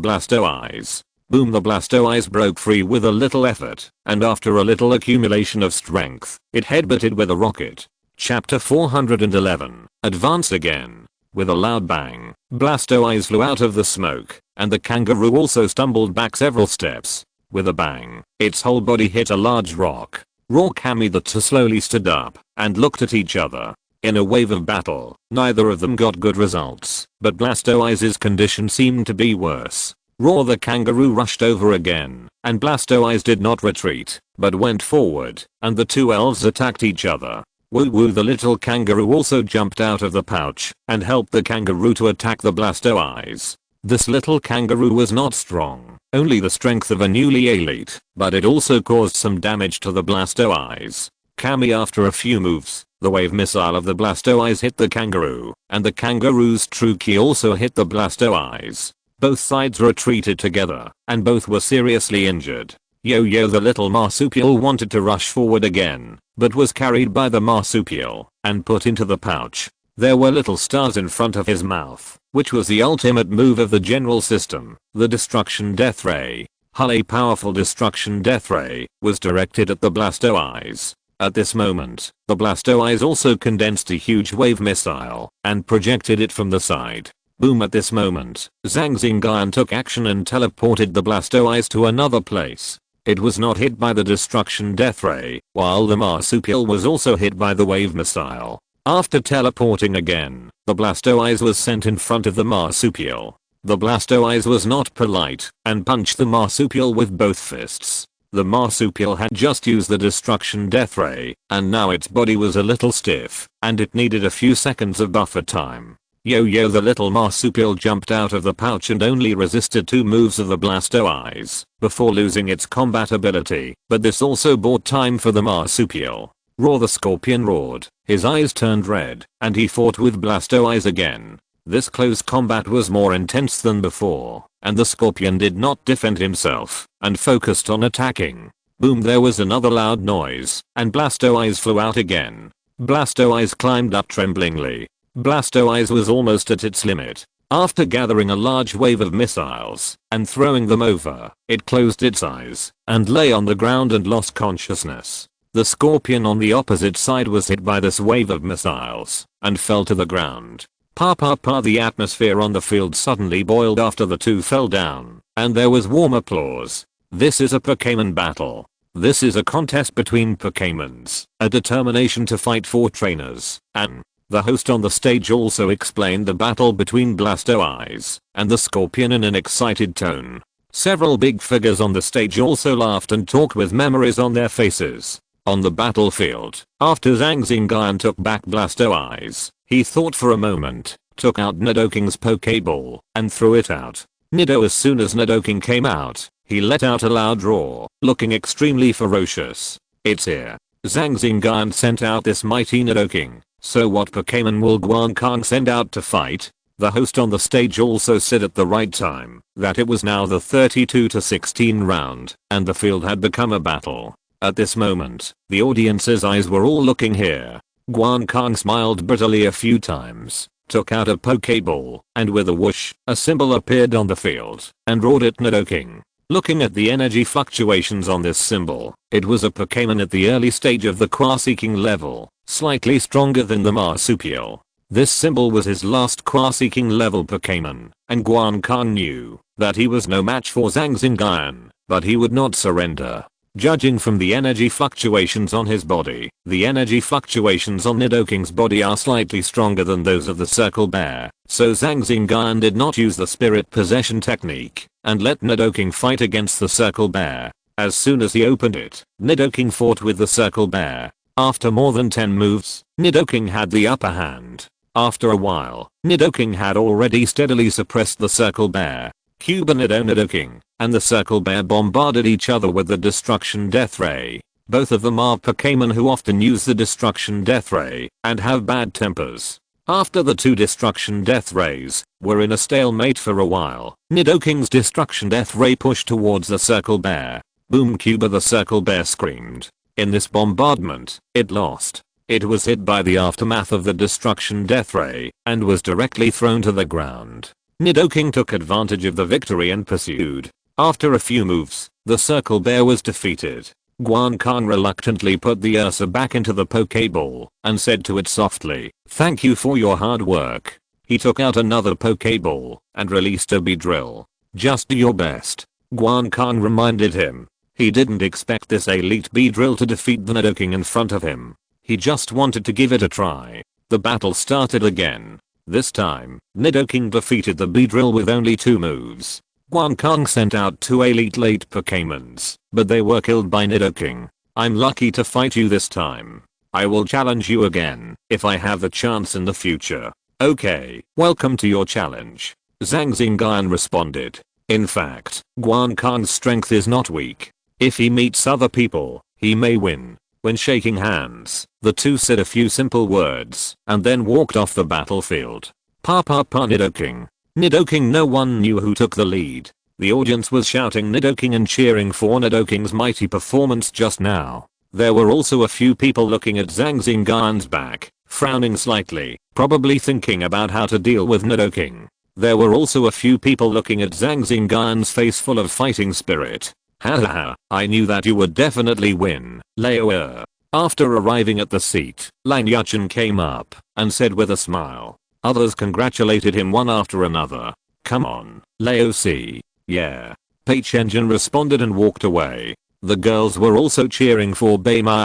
Blastoise. Boom. The Blastoise broke free with a little effort, and after a little accumulation of strength, it headbutted with a rocket. Chapter 411. Advance again. With a loud bang, Blastoise flew out of the smoke, and the kangaroo also stumbled back several steps. With a bang, its whole body hit a large rock. Raw. Kami the 2 slowly stood up, and looked at each other. In a wave of battle, neither of them got good results, but Blastoise's condition seemed to be worse. Roar the kangaroo rushed over again, and Blastoise did not retreat, but went forward, and the two elves attacked each other. Woo woo, the little kangaroo also jumped out of the pouch and helped the kangaroo to attack the Blastoise. This little kangaroo was not strong, only the strength of a newly elite, but it also caused some damage to the Blastoise. Kami, after a few moves, the wave missile of the Blastoise hit the kangaroo, and the kangaroo's true ki also hit the Blastoise. Both sides retreated together, and both were seriously injured. Yo-Yo, the little marsupial, wanted to rush forward again, but was carried by the marsupial and put into the pouch. There were little stars in front of his mouth, which was the ultimate move of the general system, the Destruction Death Ray. A powerful Destruction Death Ray was directed at the Blastoise. At this moment, the Blastoise also condensed a huge wave missile and projected it from the side. Boom! At this moment, Zhang Xingyun took action and teleported the Blastoise to another place. It was not hit by the Destruction Death Ray, while the marsupial was also hit by the wave missile. After teleporting again, the Blastoise was sent in front of the marsupial. The Blastoise was not polite and punched the marsupial with both fists. The marsupial had just used the Destruction Death Ray, and now its body was a little stiff, and it needed a few seconds of buffer time. Yo-Yo, the little marsupial jumped out of the pouch and only resisted 2 moves of the Blastoise before losing its combat ability, but this also bought time for the marsupial. Roar, the scorpion roared, his eyes turned red, and he fought with Blastoise again. This close combat was more intense than before, and the scorpion did not defend himself and focused on attacking. Boom! There was another loud noise, and Blastoise flew out again. Blastoise climbed up tremblingly. Blastoise was almost at its limit. After gathering a large wave of missiles and throwing them over, it closed its eyes and lay on the ground and lost consciousness. The scorpion on the opposite side was hit by this wave of missiles and fell to the ground. The atmosphere on the field suddenly boiled after the two fell down, and there was warm applause. This is a Pokémon battle. This is a contest between Pokémons, a determination to fight for trainers, and the host on the stage also explained the battle between Blastoise and the scorpion in an excited tone. Several big figures on the stage also laughed and talked with memories on their faces. On the battlefield, after Zhang Xingyun took back Blastoise, he thought for a moment, took out Nidoking's Pokéball, and threw it out. As soon as Nidoking came out, he let out a loud roar, looking extremely ferocious. It's here. Zhang Xingyun sent out this mighty Nidoking. So what Pokémon will Guankang send out to fight? The host on the stage also said at the right time that it was now the 32-16 round, and the field had become a battle. At this moment, the audience's eyes were all looking here. Guankang smiled bitterly a few times, took out a Pokéball, and with a whoosh, a symbol appeared on the field, and roared at Nidoking. Looking at the energy fluctuations on this symbol, it was a Pokémon at the early stage of the Qua-seeking level, slightly stronger than the marsupial. This symbol was his last Qua-seeking level Pokémon, and Guankang knew that he was no match for Zhang Xingyun, but he would not surrender. Judging from the energy fluctuations on his body, the energy fluctuations on Nidoking's body are slightly stronger than those of the Circle Bear, so Zhang Xingyun did not use the Spirit Possession technique and let Nidoking fight against the Circle Bear. As soon as he opened it, Nidoking fought with the Circle Bear. After more than 10 moves, Nidoking had the upper hand. After a while, Nidoking had already steadily suppressed the Circle Bear. Nidoking and the Circle Bear bombarded each other with the Destruction Death Ray. Both of them are Pokémon who often use the Destruction Death Ray and have bad tempers. After the two Destruction Death Rays were in a stalemate for a while, Nidoking's Destruction Death Ray pushed towards the Circle Bear. Boom! The Circle Bear screamed. In this bombardment, it lost. It was hit by the aftermath of the Destruction Death Ray and was directly thrown to the ground. Nidoking took advantage of the victory and pursued. After a few moves, the Circle Bear was defeated. Guankang reluctantly put the Ursa back into the Pokéball and said to it softly, "Thank you for your hard work." He took out another Pokéball and released a Beedrill. "Just do your best," Guankang reminded him. He didn't expect this elite Beedrill to defeat the Nidoking in front of him. He just wanted to give it a try. The battle started again. This time, Nidoking defeated the Beedrill with only 2 moves. Guankong sent out 2 elite late Pokémons, but they were killed by Nidoking. I'm lucky to fight you this time. I will challenge you again, if I have the chance in the future. Okay, welcome to your challenge. Zhang Xingyun responded. In fact, Guankong's strength is not weak. If he meets other people, he may win. When shaking hands, the two said a few simple words, and then walked off the battlefield. Pa Nidoking. Nidoking. No one knew who took the lead. The audience was shouting Nidoking and cheering for Nidoking's mighty performance just now. There were also a few people looking at Zhang Xingyun's back, frowning slightly, probably thinking about how to deal with Nidoking. There were also a few people looking at Zhang Xingyun's face full of fighting spirit. Hahaha, I knew that you would definitely win, Leo. After arriving at the seat, Lang Yuchen came up and said with a smile. Others congratulated him one after another. Come on, Leo C. Yeah. Pei Chenjin responded and walked away. The girls were also cheering for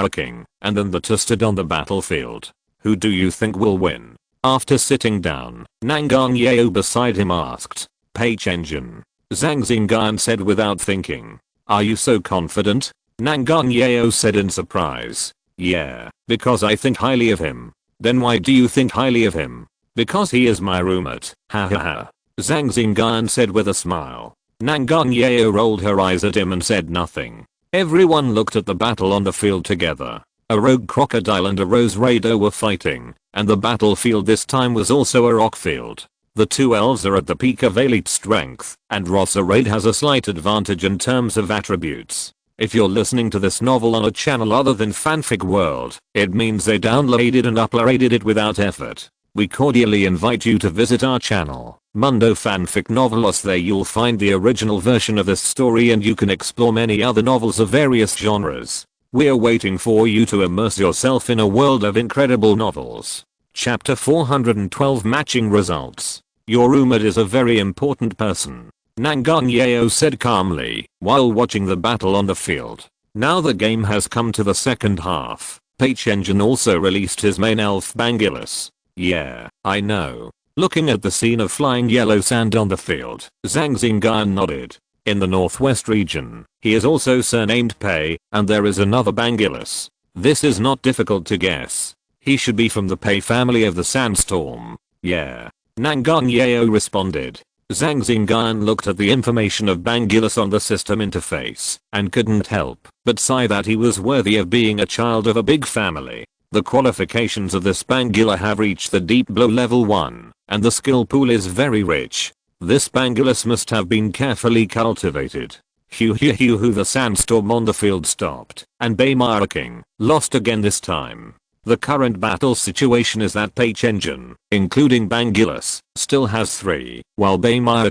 King, and then the two stood on the battlefield. Who do you think will win? After sitting down, Nangang Yeo beside him asked. Pei Chenjin. Zhang Xingyun said without thinking. Are you so confident? Nangang Yeo said in surprise. Yeah, because I think highly of him. Then why do you think highly of him? Because he is my roommate. Hahaha. Zhang Xingyun said with a smile. Nangang Yeo rolled her eyes at him and said nothing. Everyone looked at the battle on the field together. A rogue crocodile and a rose raider were fighting, and the battlefield this time was also a rock field. The two elves are at the peak of elite strength, and Roserade has a slight advantage in terms of attributes. If you're listening to this novel on a channel other than Fanfic World, it means they downloaded and uploaded it without effort. We cordially invite you to visit our channel, Mundo Fanfic Novelos. There you'll find the original version of this story and you can explore many other novels of various genres. We're waiting for you to immerse yourself in a world of incredible novels. Chapter 412 Matching Results. Your roommate is a very important person. Nangang Yeo said calmly, while watching the battle on the field. Now the game has come to the second half. Pei Chenjin also released his main elf Bangulus. Yeah, I know. Looking at the scene of flying yellow sand on the field, Zhang Xingyun nodded. In the northwest region, he is also surnamed Pei, and there is another Bangulus. This is not difficult to guess. He should be from the Pei family of the sandstorm. Yeah. Nangang Yeo responded. Zhang Xingyun looked at the information of Bangulus on the system interface, and couldn't help but sigh that he was worthy of being a child of a big family. The qualifications of this Bangula have reached the Deep Blow level 1, and the skill pool is very rich. This Bangulus must have been carefully cultivated. Hoo the sandstorm on the field stopped, and King lost again this time. The current battle situation is that Pei Chenjin, including Bangulus, still has 3, while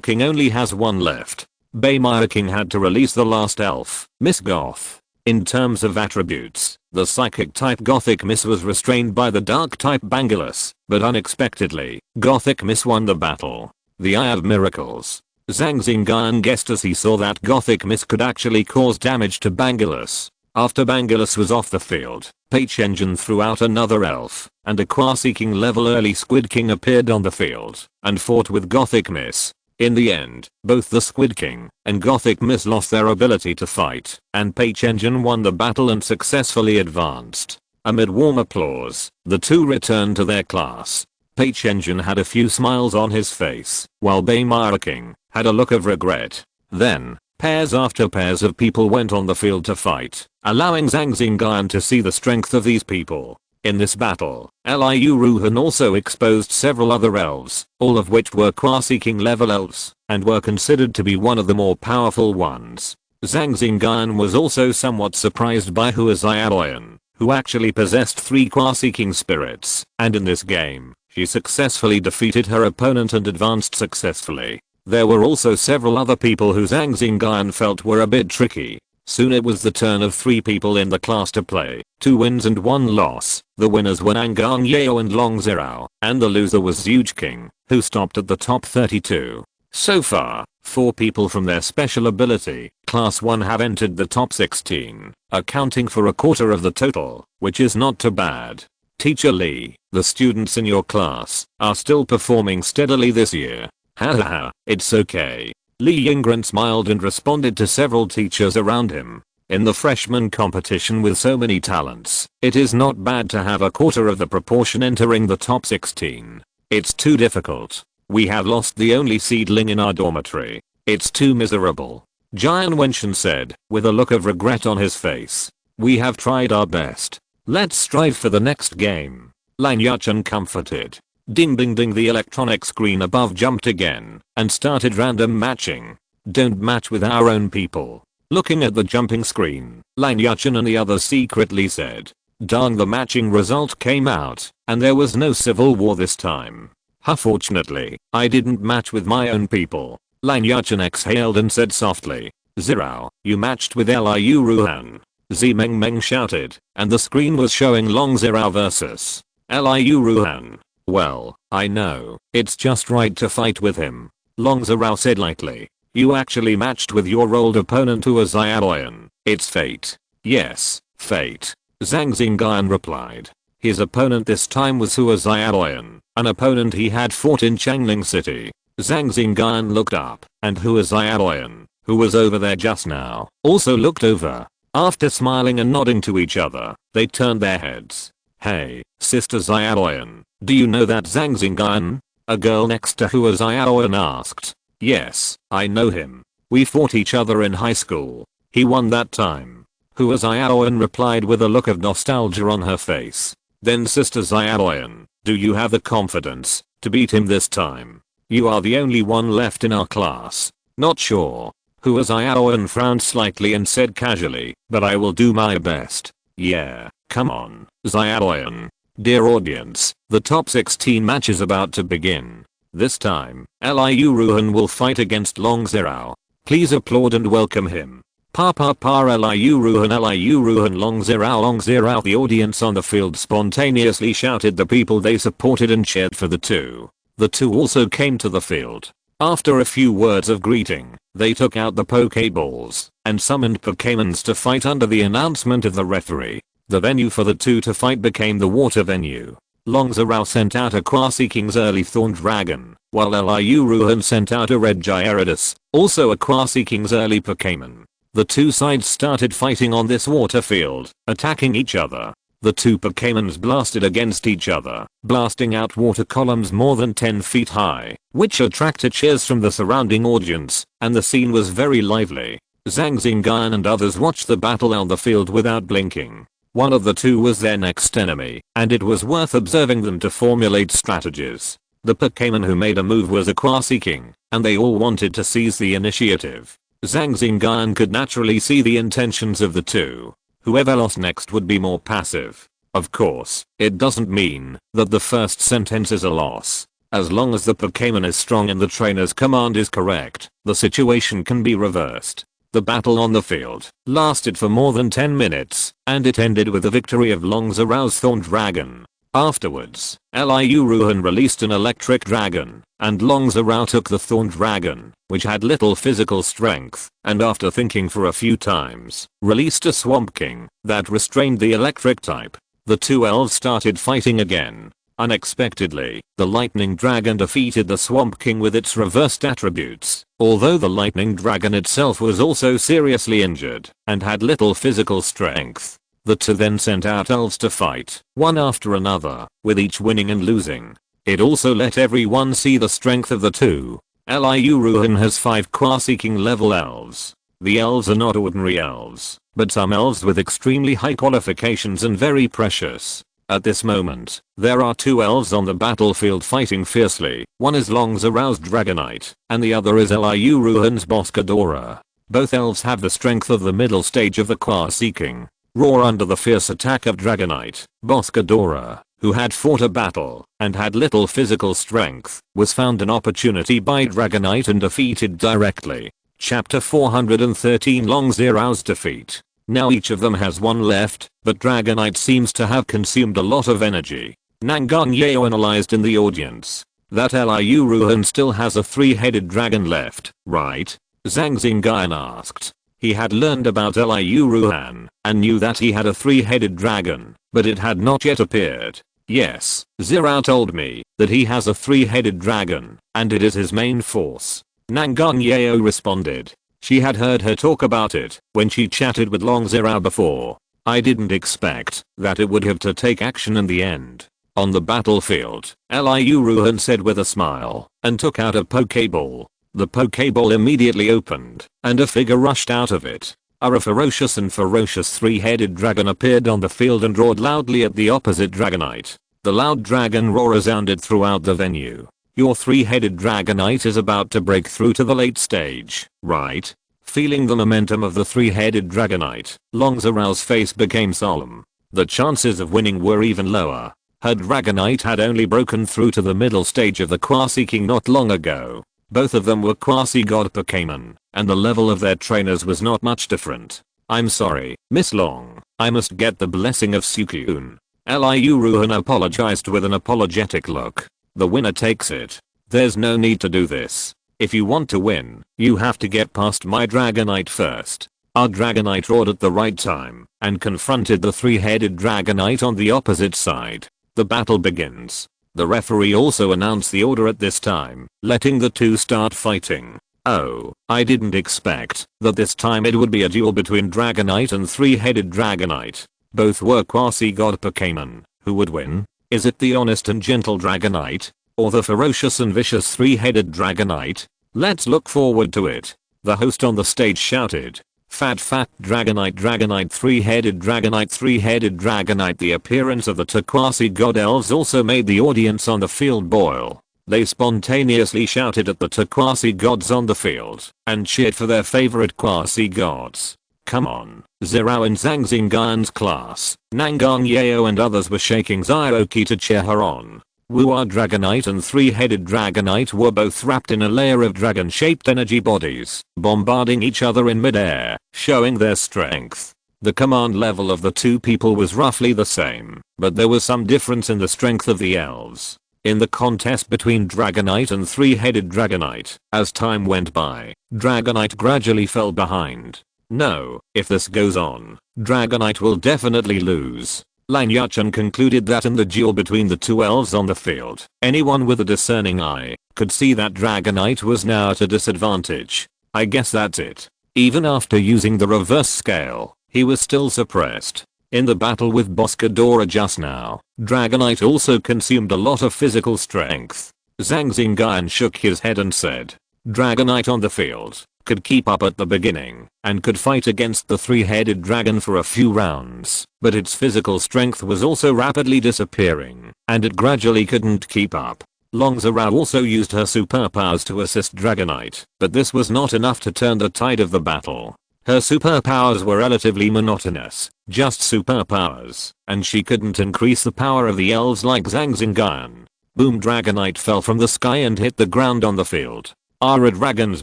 King only has 1 left. King had to release the last elf, Miss Goth. In terms of attributes, the psychic type Gothic Miss was restrained by the dark type Bangulus, but unexpectedly, Gothic Miss won the battle. The Eye of Miracles. Zhang Xingyun guessed as he saw that Gothic Miss could actually cause damage to Bangulus. After Bangulus was off the field, Pei Chenjin threw out another elf, and a Quasi-King level early Squid King appeared on the field, and fought with Gothic Miss. In the end, both the Squid King and Gothic Miss lost their ability to fight, and Pei Chenjin won the battle and successfully advanced. Amid warm applause, the two returned to their class. Pei Chenjin had a few smiles on his face, while King had a look of regret. Then, pairs after pairs of people went on the field to fight, allowing Zhang Xingyun to see the strength of these people. In this battle, Liu Ruhan also exposed several other elves, all of which were Quasi-King level elves, and were considered to be one of the more powerful ones. Zhang Xingyun was also somewhat surprised by Hua Xiaoyan, who actually possessed 3 Quasi-King spirits, and in this game, she successfully defeated her opponent and advanced successfully. There were also several other people who Zhang Xingyun felt were a bit tricky. Soon it was the turn of 3 people in the class to play, 2 wins and 1 loss. The winners were Nangang Yeo and Long Zirao, and the loser was Zhuge King, who stopped at the top 32. So far, 4 people from their special ability, class 1 have entered the top 16, accounting for a quarter of the total, which is not too bad. Teacher Lee, The students in your class are still performing steadily this year. Hahaha, it's okay. Li Yinggren smiled and responded to several teachers around him. In the freshman competition with so many talents, it is not bad to have a quarter of the proportion entering the top 16. It's too difficult. We have lost the only seedling in our dormitory. It's too miserable. Jian Wenchen said, with a look of regret on his face. We have tried our best. Let's strive for the next game. Lan Yuchen comforted. Ding ding ding, the electronic screen above jumped again and started random matching. Don't match with our own people. Looking at the jumping screen, Lan Yuchen and the others secretly said. Darn, the matching result came out and there was no civil war this time. Fortunately, I didn't match with my own people. Lan Yuchen exhaled and said softly. Zirao, you matched with Liu Ruhan. Zi Mengmeng shouted, and the screen was showing Long Zirao versus Liu Ruhan. Well, I know, it's just right to fight with him. Long Zirao said lightly. You actually matched with your old opponent who was Xiaoyan. It's fate. Yes, fate. Zhang Xingyun replied. His opponent this time was Hua Xiaoyan, an opponent he had fought in Changling City. Zhang Xingyun looked up, and Hua Xiaoyan, who was over there just now, also looked over. After smiling and nodding to each other, they turned their heads. Hey, Sister Xiaoyan, do you know that Zhang Xingyun? A girl next to Hua Xiaoyan asked. Yes, I know him. We fought each other in high school. He won that time. Hua Xiaoyan replied with a look of nostalgia on her face. Then Sister Xiaoyan, do you have the confidence to beat him this time? You are the only one left in our class. Not sure. Hua Xiaoyan frowned slightly and said casually, but I will do my best. Yeah, come on, Xiaoyan. Dear audience, the top 16 match is about to begin. This time, Liu Ruhan will fight against Long Zirao. Please applaud and welcome him. Pa pa pa, Liu Ruhan Long Zirao. The audience on the field spontaneously shouted the people they supported and cheered for the two. The two also came to the field. After a few words of greeting, they took out the Pokeballs and summoned Pokémons to fight under the announcement of the referee. The venue for the two to fight became the water venue. Long Zirao sent out a Quasi-King's early Thorn Dragon, while Liu Ruhan sent out a red Gyarados, also a Quasi-King's early Pokémon. The two sides started fighting on this water field, attacking each other. The two Pokémons blasted against each other, blasting out water columns more than 10 feet high, which attracted cheers from the surrounding audience, and the scene was very lively. Zhang Xingyun and others watched the battle on the field without blinking. One of the two was their next enemy, and it was worth observing them to formulate strategies. The Pokémon who made a move was a Quasi-King, and they all wanted to seize the initiative. Zhang Xingyun could naturally see the intentions of the two. Whoever lost next would be more passive. Of course, it doesn't mean that the first sentence is a loss. As long as the Pokémon is strong and the trainer's command is correct, the situation can be reversed. The battle on the field lasted for more than 10 minutes, and it ended with the victory of Long Zirao's Thorn Dragon. Afterwards, Liu Ruhan released an electric dragon, and Long Zirao took the Thorn Dragon, which had little physical strength, and after thinking for a few times, released a Swamp King that restrained the electric type. The two elves started fighting again. Unexpectedly, the Lightning Dragon defeated the Swamp King with its reversed attributes, although the Lightning Dragon itself was also seriously injured and had little physical strength. The two then sent out elves to fight, one after another, with each winning and losing. It also let everyone see the strength of the two. Liu Ruhan has 5 Quasi-King level elves. The elves are not ordinary elves, but some elves with extremely high qualifications and very precious. At this moment, there are 2 elves on the battlefield fighting fiercely. One is Long Zirao's Dragonite, and the other is Liu Ruhan's Boscadora. Both elves have the strength of the middle stage of the Quasi-King. Roar under the fierce attack of Dragonite. Boscadora, who had fought a battle and had little physical strength, was found an opportunity by Dragonite and defeated directly. Chapter 413, Long Zirao's defeat. Now each of them has one left, but Dragonite seems to have consumed a lot of energy. Nangang Yeo analyzed in the audience. That Liu Ruhan still has a 3-headed dragon left, right? Zhang Xingyun asked. He had learned about Liu Ruhan and knew that he had a 3-headed dragon, but it had not yet appeared. Yes, Zhao told me that he has a three-headed dragon, and it is his main force. Nangang responded. She had heard her talk about it when she chatted with Long Zhao before. I didn't expect that it would have to take action in the end. On the battlefield, Liu Ruhan said with a smile, and took out a Pokeball. The Pokeball immediately opened, and a figure rushed out of it. A ferocious three-headed dragon appeared on the field and roared loudly at the opposite Dragonite. The loud dragon roar resounded throughout the venue. Your three-headed Dragonite is about to break through to the late stage, right? Feeling the momentum of the three-headed Dragonite, Long Zhao's face became solemn. The chances of winning were even lower. Her Dragonite had only broken through to the middle stage of the Quasi-King not long ago. Both of them were Quasi-God Pokémon, and the level of their trainers was not much different. I'm sorry, Miss Long, I must get the blessing of Sukyun. Liu Ruhan apologized with an apologetic look. The winner takes it. There's no need to do this. If you want to win, you have to get past my Dragonite first. Our Dragonite roared at the right time, and confronted the three-headed Dragonite on the opposite side. The battle begins. The referee also announced the order at this time, letting the two start fighting. Oh, I didn't expect that this time it would be a duel between Dragonite and three-headed Dragonite. Both were Quasi-God Pokémon. Who would win? Is it the honest and gentle Dragonite? Or the ferocious and vicious three-headed Dragonite? Let's look forward to it. The host on the stage shouted. Fat Dragonite three-headed Dragonite. The appearance of the two Quasi-God elves also made the audience on the field boil. They spontaneously shouted at the two Quasi-Gods on the field and cheered for their favorite Quasi-Gods. Come on, Zhao and Zhang Xingyun's class, Nangang Yao and others were shaking Zioki to cheer her on. Wuar Dragonite and three-headed Dragonite were both wrapped in a layer of dragon-shaped energy bodies, bombarding each other in midair, showing their strength. The command level of the two people was roughly the same, but there was some difference in the strength of the elves. In the contest between Dragonite and three-headed Dragonite, as time went by, Dragonite gradually fell behind. No, if this goes on, Dragonite will definitely lose. Lan Yuchen concluded that in the duel between the two elves on the field, anyone with a discerning eye could see that Dragonite was now at a disadvantage. I guess that's it. Even after using the reverse scale, he was still suppressed. In the battle with Boscadora just now, Dragonite also consumed a lot of physical strength. Zhang Xingyun shook his head and said, Dragonite on the field could keep up at the beginning and could fight against the three-headed dragon for a few rounds, but its physical strength was also rapidly disappearing, and it gradually couldn't keep up. Long Zhao also used her superpowers to assist Dragonite, but this was not enough to turn the tide of the battle. Her superpowers were relatively monotonous, just superpowers, and she couldn't increase the power of the elves like Zhang Xingyun. Boom! Dragonite fell from the sky and hit the ground on the field. A dragon's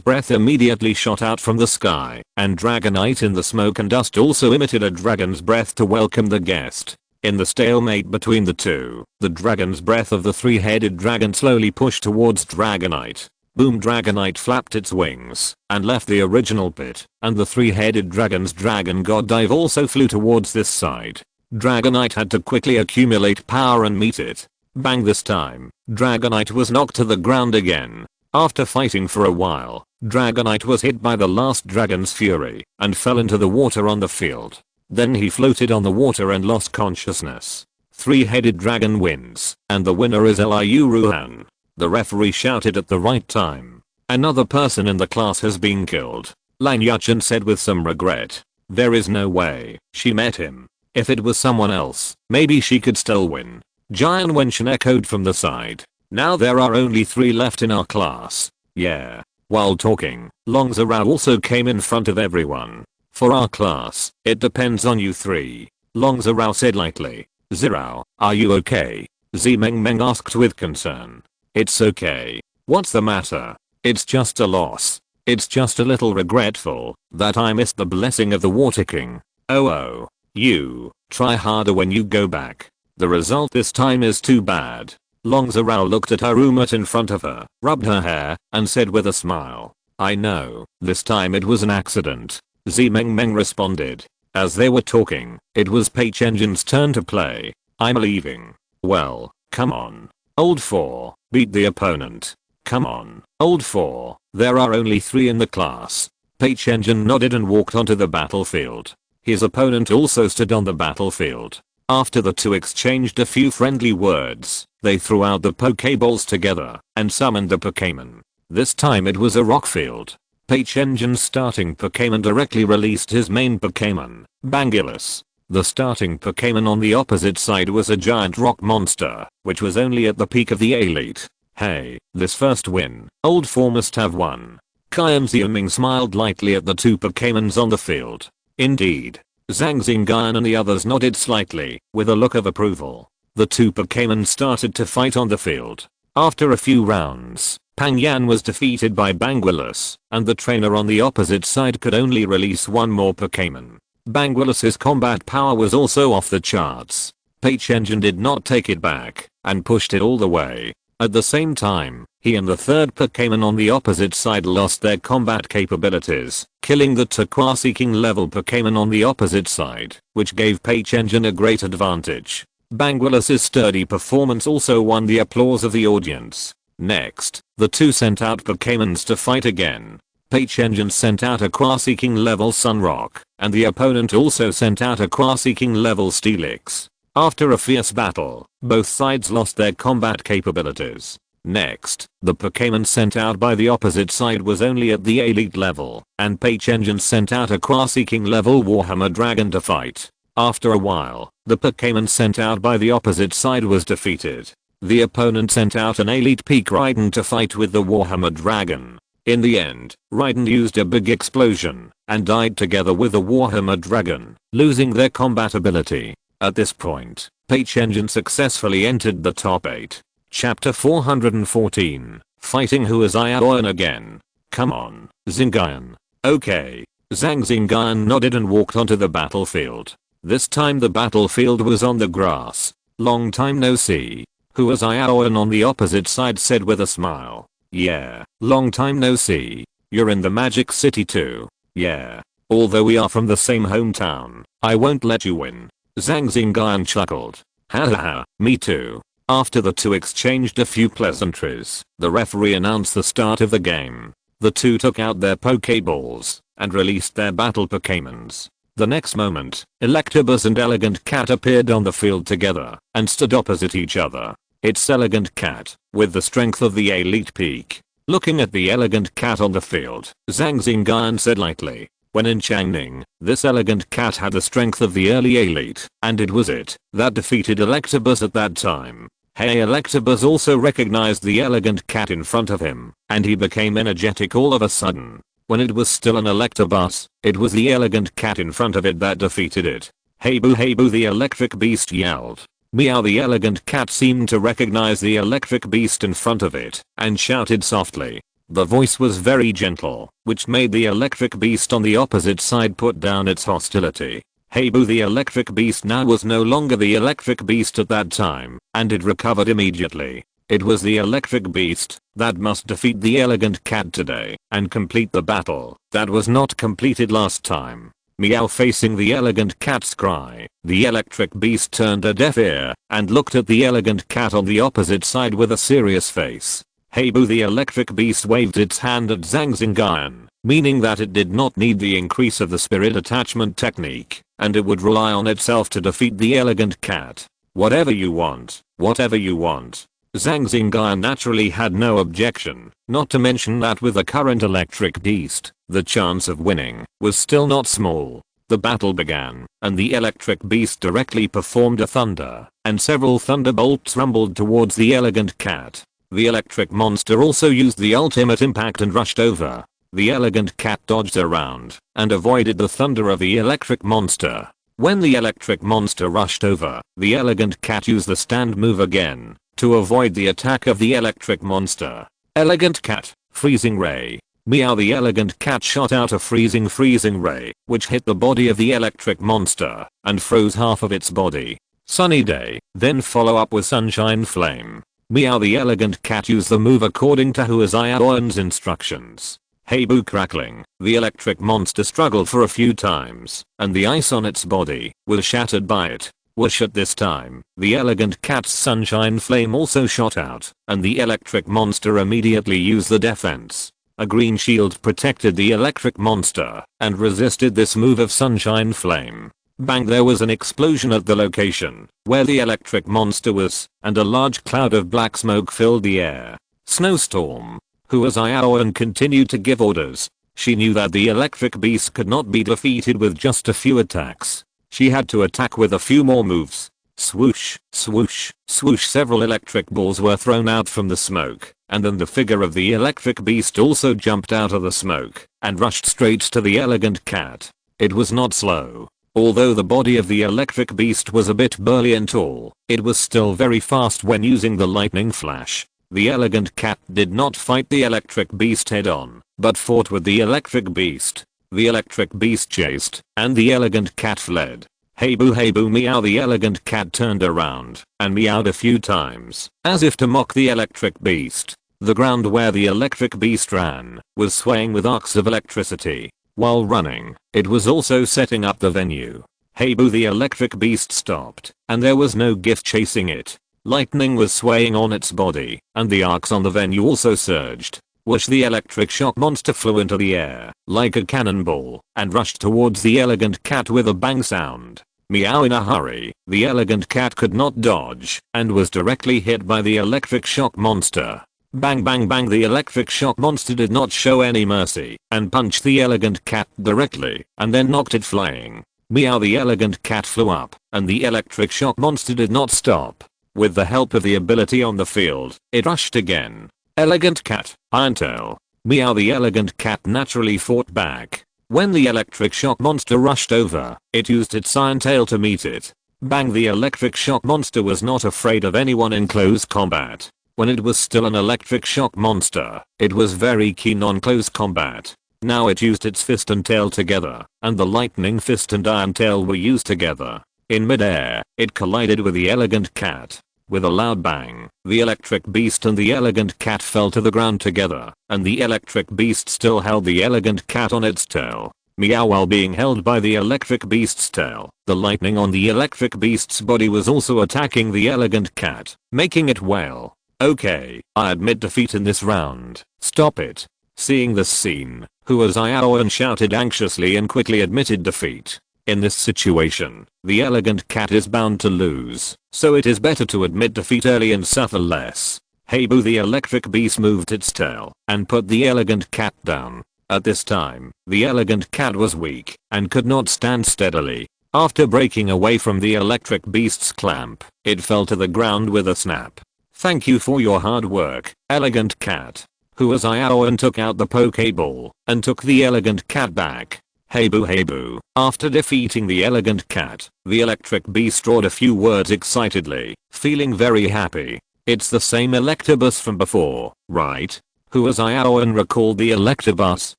breath immediately shot out from the sky, and Dragonite in the smoke and dust also emitted a dragon's breath to welcome the guest. In the stalemate between the two, the dragon's breath of the three-headed dragon slowly pushed towards Dragonite. Boom! Dragonite flapped its wings and left the original pit, and the three-headed dragon's dragon god dive also flew towards this side. Dragonite had to quickly accumulate power and meet it. Bang! This time, Dragonite was knocked to the ground again. After fighting for a while, Dragonite was hit by the last dragon's fury and fell into the water on the field. Then he floated on the water and lost consciousness. Three-headed dragon wins, and the winner is Liu Ruhan. The referee shouted at the right time. Another person in the class has been killed. Lan Yuchen said with some regret. There is no way she met him. If it was someone else, maybe she could still win. Jian Wenchen echoed from the side. Now there are only 3 left in our class. Yeah. While talking, Long Zhao also came in front of everyone. For our class, it depends on you 3. Long Zhao said lightly. Zhao, are you okay? Zimeng asked with concern. It's okay. What's the matter? It's just a loss. It's just a little regretful that I missed the blessing of the Water King. Oh, you try harder when you go back. The result this time is too bad. Long Zhao looked at her roommate in front of her, rubbed her hair, and said with a smile. I know, this time it was an accident. Zimeng responded. As they were talking, it was Pei Chenjin's turn to play. I'm leaving. Well, come on. Old 4, beat the opponent. Come on, old 4, there are only 3 in the class. Page-Engine nodded and walked onto the battlefield. His opponent also stood on the battlefield. After the two exchanged a few friendly words, they threw out the Pokeballs together and summoned the Pokémon. This time it was a rock field. Page-Engine's starting Pokémon directly released his main Pokémon, Bangulus. The starting Pokémon on the opposite side was a giant rock monster, which was only at the peak of the elite. Hey, this first win, old 4 must have won. Zhang Xingyun smiled lightly at the two Pokémons on the field. Indeed. Zhang Xingyun and the others nodded slightly, with a look of approval. The two Pokémon started to fight on the field. After a few rounds, Pang Yan was defeated by Bangulus, and the trainer on the opposite side could only release one more Pokémon. Bangulus's combat power was also off the charts. Page-Engine did not take it back, and pushed it all the way. At the same time, he and the third Pokémon on the opposite side lost their combat capabilities, killing the Turquoise-King level Pokémon on the opposite side, which gave Page-Engine a great advantage. Bangulus's sturdy performance also won the applause of the audience. Next, the two sent out Pokémons to fight again. Page-Engine sent out a Quasi-King level Sunrock, and the opponent also sent out a Quasi-King level Steelix. After a fierce battle, both sides lost their combat capabilities. Next, the Pokémon sent out by the opposite side was only at the elite level, and Page-Engine sent out a Quasi-King level Warhammer Dragon to fight. After a while, the Pokémon sent out by the opposite side was defeated. The opponent sent out an elite Peak Raiden to fight with the Warhammer Dragon. In the end, Raiden used a big explosion, and died together with the Warhammer Dragon, losing their combat ability. At this point, Page-Engine successfully entered the top 8. Chapter 414, Fighting Who is Iaoyan again. Come on, Xingyun. Okay. Zhang Xingyun nodded and walked onto the battlefield. This time the battlefield was on the grass. Long time no see. Who is Iaoyan on the opposite side said with a smile. Yeah, long time no see. You're in the Magic City too. Yeah. Although we are from the same hometown, I won't let you win. Zhang Xingyun chuckled. Hahaha, me too. After the two exchanged a few pleasantries, the referee announced the start of the game. The two took out their Pokeballs and released their battle Pokémons. The next moment, Electabuzz and Elegant Cat appeared on the field together and stood opposite each other. It's Elegant Cat, with the strength of the elite peak. Looking at the Elegant Cat on the field, Zhang Xingyun said lightly. When in Changning, this Elegant Cat had the strength of the early elite, and it was it that defeated Electabuzz at that time. Hey, Electabuzz also recognized the Elegant Cat in front of him, and he became energetic all of a sudden. When it was still an Electabuzz, it was the Elegant Cat in front of it that defeated it. Hey boo, the electric beast yelled. Meow. The Elegant Cat seemed to recognize the electric beast in front of it, and shouted softly. The voice was very gentle, which made the electric beast on the opposite side put down its hostility. Hey boo, the electric beast now was no longer the electric beast at that time, and it recovered immediately. It was the electric beast that must defeat the Elegant Cat today and complete the battle that was not completed last time. Meow. Facing the Elegant Cat's cry, the electric beast turned a deaf ear and looked at the Elegant Cat on the opposite side with a serious face. Hey boo, the electric beast waved its hand at Zhang Xingyun, meaning that it did not need the increase of the spirit attachment technique, and it would rely on itself to defeat the Elegant Cat. Whatever you want, whatever you want. Zhang Xingyun naturally had no objection, not to mention that with the current electric beast, the chance of winning was still not small. The battle began, and the electric beast directly performed a thunder, and several thunderbolts rumbled towards the Elegant Cat. The electric monster also used the ultimate impact and rushed over. The Elegant Cat dodged around and avoided the thunder of the electric monster. When the electric monster rushed over, the Elegant Cat used the stand move again to avoid the attack of the electric monster. Elegant Cat, freezing ray. Meow. The Elegant Cat shot out a freezing ray, which hit the body of the electric monster and froze half of its body. Sunny day, then follow up with sunshine flame. Meow. The Elegant Cat used the move according to Iaoyan's instructions. Hey boo, crackling. The electric monster struggled for a few times, and the ice on its body was shattered by it. Whoosh, at this time, the elegant cat's sunshine flame also shot out, and the electric monster immediately used the defense. A green shield protected the electric monster and resisted this move of sunshine flame. Bang, there was an explosion at the location where the electric monster was, and a large cloud of black smoke filled the air. Snowstorm. Huaziaoan continued to give orders. She knew that the electric beast could not be defeated with just a few attacks. She had to attack with a few more moves. Swoosh, swoosh, swoosh. Several electric balls were thrown out from the smoke, and then the figure of the electric beast also jumped out of the smoke and rushed straight to the elegant cat. It was not slow. Although the body of the electric beast was a bit burly and tall, it was still very fast when using the lightning flash. The elegant cat did not fight the electric beast head on, but fought with the electric beast. The electric beast chased, and the elegant cat fled. Hey boo meow. The elegant cat turned around and meowed a few times, as if to mock the electric beast. The ground where the electric beast ran was swaying with arcs of electricity. While running, it was also setting up the venue. Hey boo, the electric beast stopped, and there was no gift chasing it. Lightning was swaying on its body, and the arcs on the venue also surged. Whoosh, the electric shock monster flew into the air like a cannonball and rushed towards the elegant cat with a bang sound. Meow. In a hurry, the elegant cat could not dodge and was directly hit by the electric shock monster. Bang bang bang. The electric shock monster did not show any mercy and punched the elegant cat directly and then knocked it flying. Meow. The elegant cat flew up, and the electric shock monster did not stop. With the help of the ability on the field, it rushed again. Elegant cat, iron tail. Meow. The elegant cat naturally fought back. When the electric shock monster rushed over, it used its iron tail to meet it. Bang. The electric shock monster was not afraid of anyone in close combat. When it was still an electric shock monster, it was very keen on close combat. Now it used its fist and tail together, and the lightning fist and iron tail were used together. In midair, it collided with the elegant cat. With a loud bang, the electric beast and the elegant cat fell to the ground together, and the electric beast still held the elegant cat on its tail. Meow. While being held by the electric beast's tail, the lightning on the electric beast's body was also attacking the elegant cat, making it wail. Okay, I admit defeat in this round. Stop it. Seeing this scene, Huaziaoan shouted anxiously and quickly admitted defeat. In this situation, the elegant cat is bound to lose, so it is better to admit defeat early and suffer less. Hey boo, the electric beast moved its tail and put the elegant cat down. At this time, the elegant cat was weak and could not stand steadily. After breaking away from the electric beast's clamp, it fell to the ground with a snap. Thank you for your hard work, elegant cat. Huaziaoan took out the Pokeball and took the elegant cat back. Hey boo. After defeating the elegant cat, the electric beast roared a few words excitedly, feeling very happy. It's the same Electabuzz from before, right? Huaziaoan recalled the Electabuzz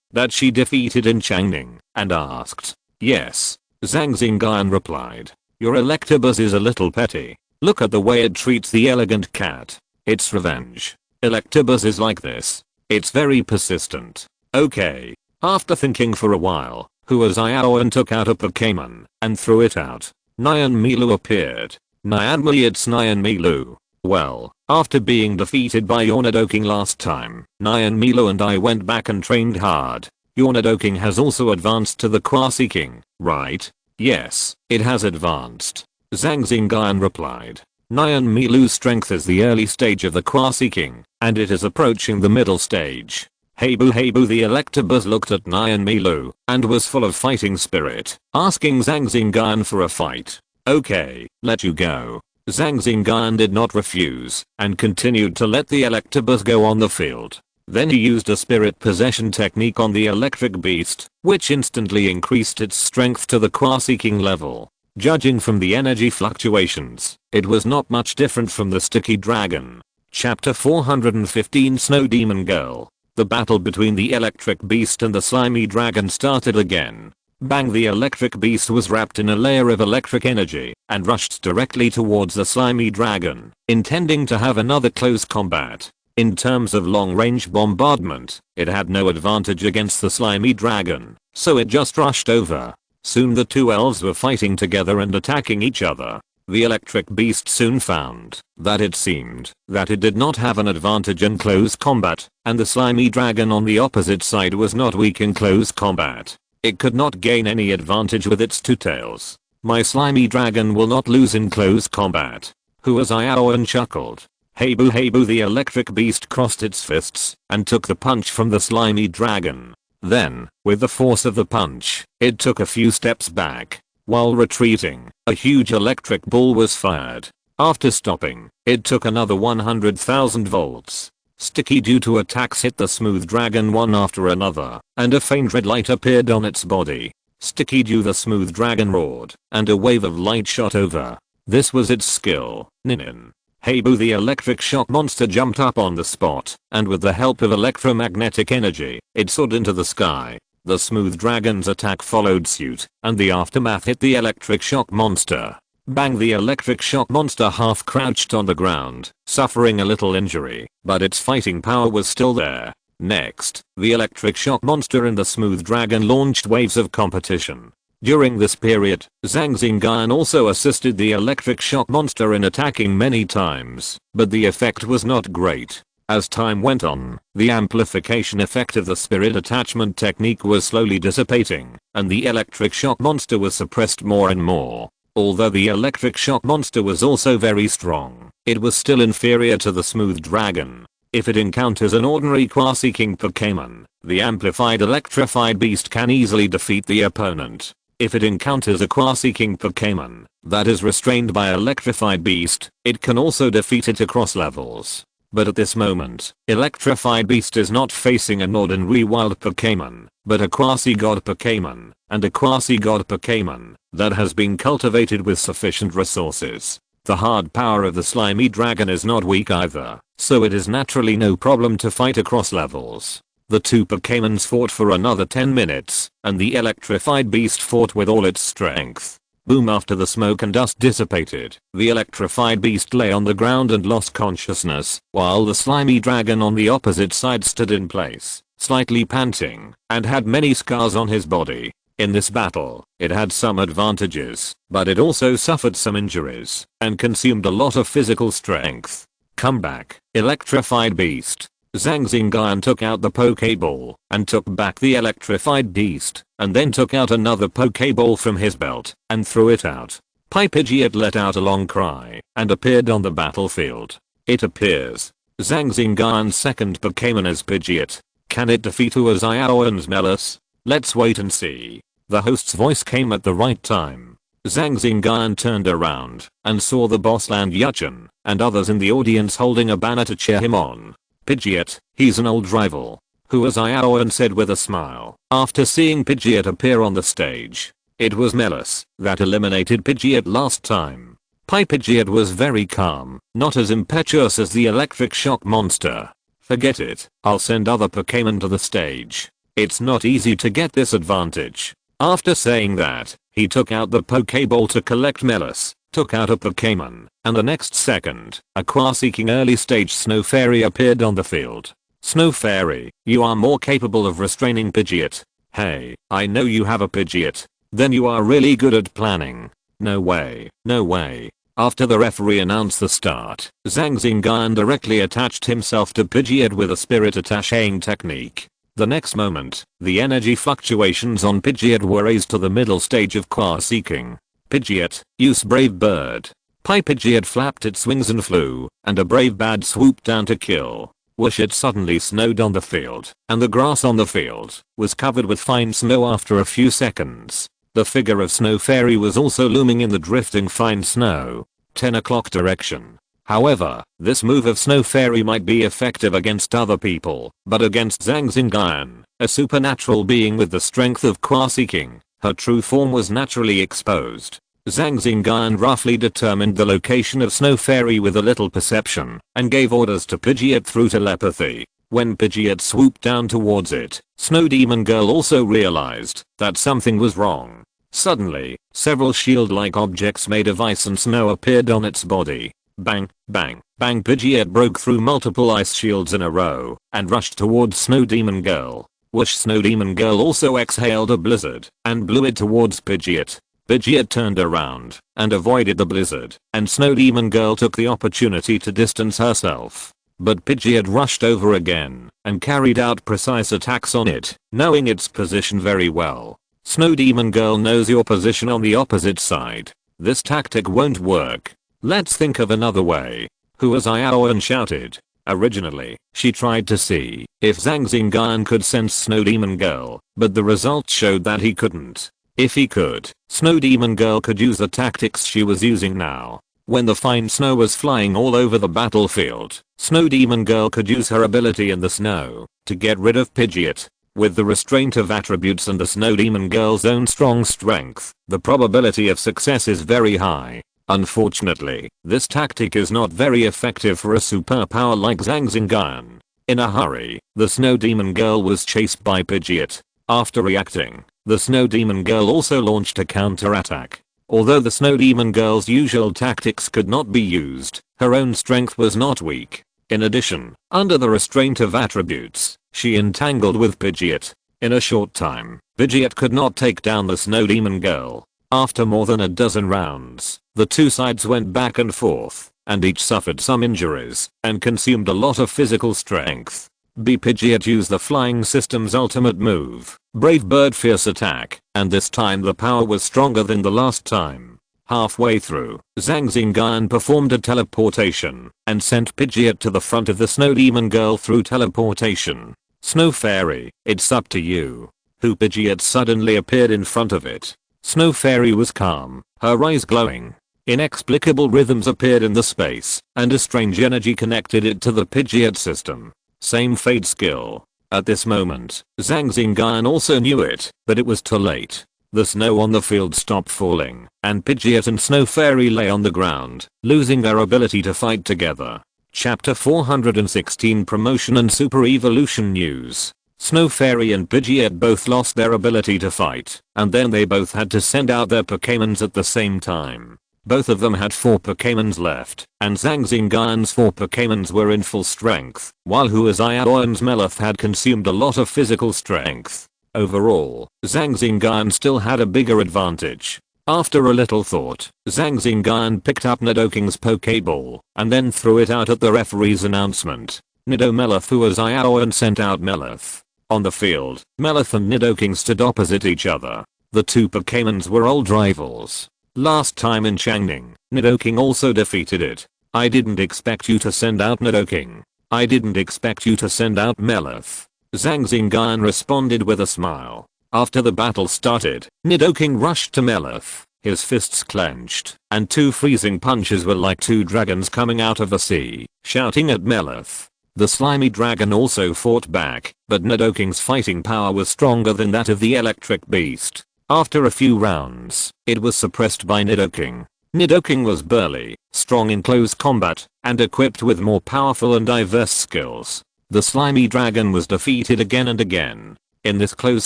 that she defeated in Changning and asked. Yes. Zhang Xingyun replied. Your Electabuzz is a little petty. Look at the way it treats the elegant cat. It's revenge. Electabuzz is like this. It's very persistent. Okay. After thinking for a while, Huaziaoan took out a Pokémon and threw it out. Nyan Milu appeared. Nyanmi, it's Nyan Milu. Well, after being defeated by Undertaking last time, Nyan Milu and I went back and trained hard. Undertaking has also advanced to the Quasi King, right? Yes, it has advanced. Zhang Xingyun replied. Nyan Milu's strength is the early stage of the Quasi King, and it is approaching the middle stage. Hey boo, the Electabuzz looked at Nyan Milu and was full of fighting spirit, asking Zhang Xingyun for a fight. Okay, let you go. Zhang Xingyun did not refuse and continued to let the Electabuzz go on the field. Then he used a spirit possession technique on the electric beast, which instantly increased its strength to the Quasi King level. Judging from the energy fluctuations, it was not much different from the Sticky Dragon. Chapter 415 Snow Demon Girl. The battle between the electric beast and the slimy dragon started again. Bang, the electric beast was wrapped in a layer of electric energy and rushed directly towards the slimy dragon, intending to have another close combat. In terms of long-range bombardment, it had no advantage against the slimy dragon, so it just rushed over. Soon the two elves were fighting together and attacking each other. The electric beast soon found that it seemed that it did not have an advantage in close combat, and the slimy dragon on the opposite side was not weak in close combat. It could not gain any advantage with its two tails. My slimy dragon will not lose in close combat. Huaziaoan chuckled. Hey boo, the electric beast crossed its fists and took the punch from the slimy dragon. Then, with the force of the punch, it took a few steps back. While retreating, a huge electric ball was fired. After stopping, it took another 100,000 volts. Sticky due to attacks hit the smooth dragon one after another, and a faint red light appeared on its body. Sticky dew, the smooth dragon roared, and a wave of light shot over. This was its skill, Ninin. Hey boo, the electric shock monster jumped up on the spot, and with the help of electromagnetic energy, it soared into the sky. The smooth dragon's attack followed suit, and the aftermath hit the electric shock monster. Bang, the electric shock monster half crouched on the ground, suffering a little injury, but its fighting power was still there. Next, the electric shock monster and the smooth dragon launched waves of competition. During this period, Zhang Xingyun also assisted the electric shock monster in attacking many times, but the effect was not great. As time went on, the amplification effect of the spirit attachment technique was slowly dissipating, and the electric shock monster was suppressed more and more. Although the electric shock monster was also very strong, it was still inferior to the smooth dragon. If it encounters an ordinary quasi-king Pokémon, the amplified electrified beast can easily defeat the opponent. If it encounters a quasi-king Pokémon that is restrained by electrified beast, it can also defeat it across levels. But at this moment, electrified beast is not facing an ordinary wild Pokémon, but a quasi-god Pokémon, and a quasi-god Pokémon that has been cultivated with sufficient resources. The hard power of the slimy dragon is not weak either, so it is naturally no problem to fight across levels. The two Pokémons fought for another 10 minutes, and the electrified beast fought with all its strength. Boom, after the smoke and dust dissipated, the electrified beast lay on the ground and lost consciousness, while the slimy dragon on the opposite side stood in place, slightly panting, and had many scars on his body. In this battle, it had some advantages, but it also suffered some injuries, and consumed a lot of physical strength. Comeback, electrified beast. Zhang Xingyun took out the Pokeball, and took back the electrified beast, and then took out another Pokeball from his belt, and threw it out. Pidgeot let out a long cry, and appeared on the battlefield. It appears. Zhang Xingyun's second Pokémon is Pidgeot. Can it defeat Huaziaoan's Melis? Let's wait and see. The host's voice came at the right time. Zhang Xingyun turned around, and saw the boss Land Yuchen, and others in the audience holding a banner to cheer him on. Pidgeot, he's an old rival, Huaziaoan said with a smile, after seeing Pidgeot appear on the stage. It was Melis that eliminated Pidgeot last time. Pidgeot was very calm, not as impetuous as the electric shock monster. Forget it, I'll send other Pokémon to the stage. It's not easy to get this advantage. After saying that, he took out the Pokeball to collect Melis, took out a Pokémon, and the next second, a quasi-king early stage Snow Fairy appeared on the field. Snow Fairy, you are more capable of restraining Pidgeot. Hey, I know you have a Pidgeot. Then you are really good at planning. No way, no way. After the referee announced the start, Zhang Xingyun directly attached himself to Pidgeot with a spirit attaching technique. The next moment, the energy fluctuations on Pidgeot were raised to the middle stage of quasi-king. Pidgeot, use brave bird. Pidgeot flapped its wings and flew, and a brave bird swooped down to kill. Whoosh, it suddenly snowed on the field, and the grass on the field was covered with fine snow after a few seconds. The figure of Snow Fairy was also looming in the drifting fine snow. 10 o'clock direction. However, this move of Snow Fairy might be effective against other people, but against Zhang Xingyun, a supernatural being with the strength of quasi-king, her true form was naturally exposed. Zhang Xingyun roughly determined the location of Snow Fairy with a little perception, and gave orders to Pidgeot through telepathy. When Pidgeot swooped down towards it, Snow Demon Girl also realized that something was wrong. Suddenly, several shield-like objects made of ice and snow appeared on its body. Bang, bang, bang, Pidgeot broke through multiple ice shields in a row, and rushed towards Snow Demon Girl. Whoosh, Snow Demon Girl also exhaled a blizzard, and blew it towards Pidgeot. Pidgeot turned around and avoided the blizzard, and Snow Demon Girl took the opportunity to distance herself. But Pidgeot rushed over again and carried out precise attacks on it, knowing its position very well. Snow Demon Girl knows your position on the opposite side. This tactic won't work. Let's think of another way. Who was Iaoan shouted. Originally, she tried to see if Zhang Xingyun could sense Snow Demon Girl, but the results showed that he couldn't. If he could, Snow Demon Girl could use the tactics she was using now. When the fine snow was flying all over the battlefield, Snow Demon Girl could use her ability in the snow to get rid of Pidgeot. With the restraint of attributes and the Snow Demon Girl's own strong strength, the probability of success is very high. Unfortunately, this tactic is not very effective for a superpower like Zhang Xingyun. In a hurry, the Snow Demon Girl was chased by Pidgeot. After reacting, the Snow Demon Girl also launched a counterattack. Although the Snow Demon Girl's usual tactics could not be used, her own strength was not weak. In addition, under the restraint of attributes, she entangled with Pidgeot. In a short time, Pidgeot could not take down the Snow Demon Girl. After more than a dozen rounds, the two sides went back and forth, and each suffered some injuries and consumed a lot of physical strength. Pidgeot used the flying system's ultimate move, Brave Bird Fierce Attack, and this time the power was stronger than the last time. Halfway through, Zhang Xingyun performed a teleportation and sent Pidgeot to the front of the Snow Demon Girl through teleportation. Snow Fairy, it's up to you. Pidgeot suddenly appeared in front of it. Snow Fairy was calm, her eyes glowing. Inexplicable rhythms appeared in the space, and a strange energy connected it to the Pidgeot system. Same fade skill. At this moment, Zhang Xingyun also knew it, but it was too late. The snow on the field stopped falling, and Pidgeot and Snow Fairy lay on the ground, losing their ability to fight together. Chapter 416 Promotion and Super Evolution News. Snow Fairy and Pidgeot both lost their ability to fight, and then they both had to send out their Pokémons at the same time. Both of them had 4 Pokémons left, and Zhang Xingyun's 4 Pokémons were in full strength, while Iaoan's Melith had consumed a lot of physical strength. Overall, Zhang Xingyun still had a bigger advantage. After a little thought, Zhang Xingyun picked up Nidoking's Pokéball, and then threw it out at the referee's announcement. Nido Melith Iaoan sent out Melith. On the field, Melith and Nidoking stood opposite each other. The two Pokémons were old rivals. Last time in Changning, Nidoking also defeated it. I didn't expect you to send out Nidoking. I didn't expect you to send out Melith. Zhang Xingyun responded with a smile. After the battle started, Nidoking rushed to Melith. His fists clenched, and 2 freezing punches were like 2 dragons coming out of the sea, shouting at Melith. The slimy dragon also fought back, but Nidoking's fighting power was stronger than that of the electric beast. After a few rounds, it was suppressed by Nidoking. Nidoking was burly, strong in close combat, and equipped with more powerful and diverse skills. The slimy dragon was defeated again and again. In this close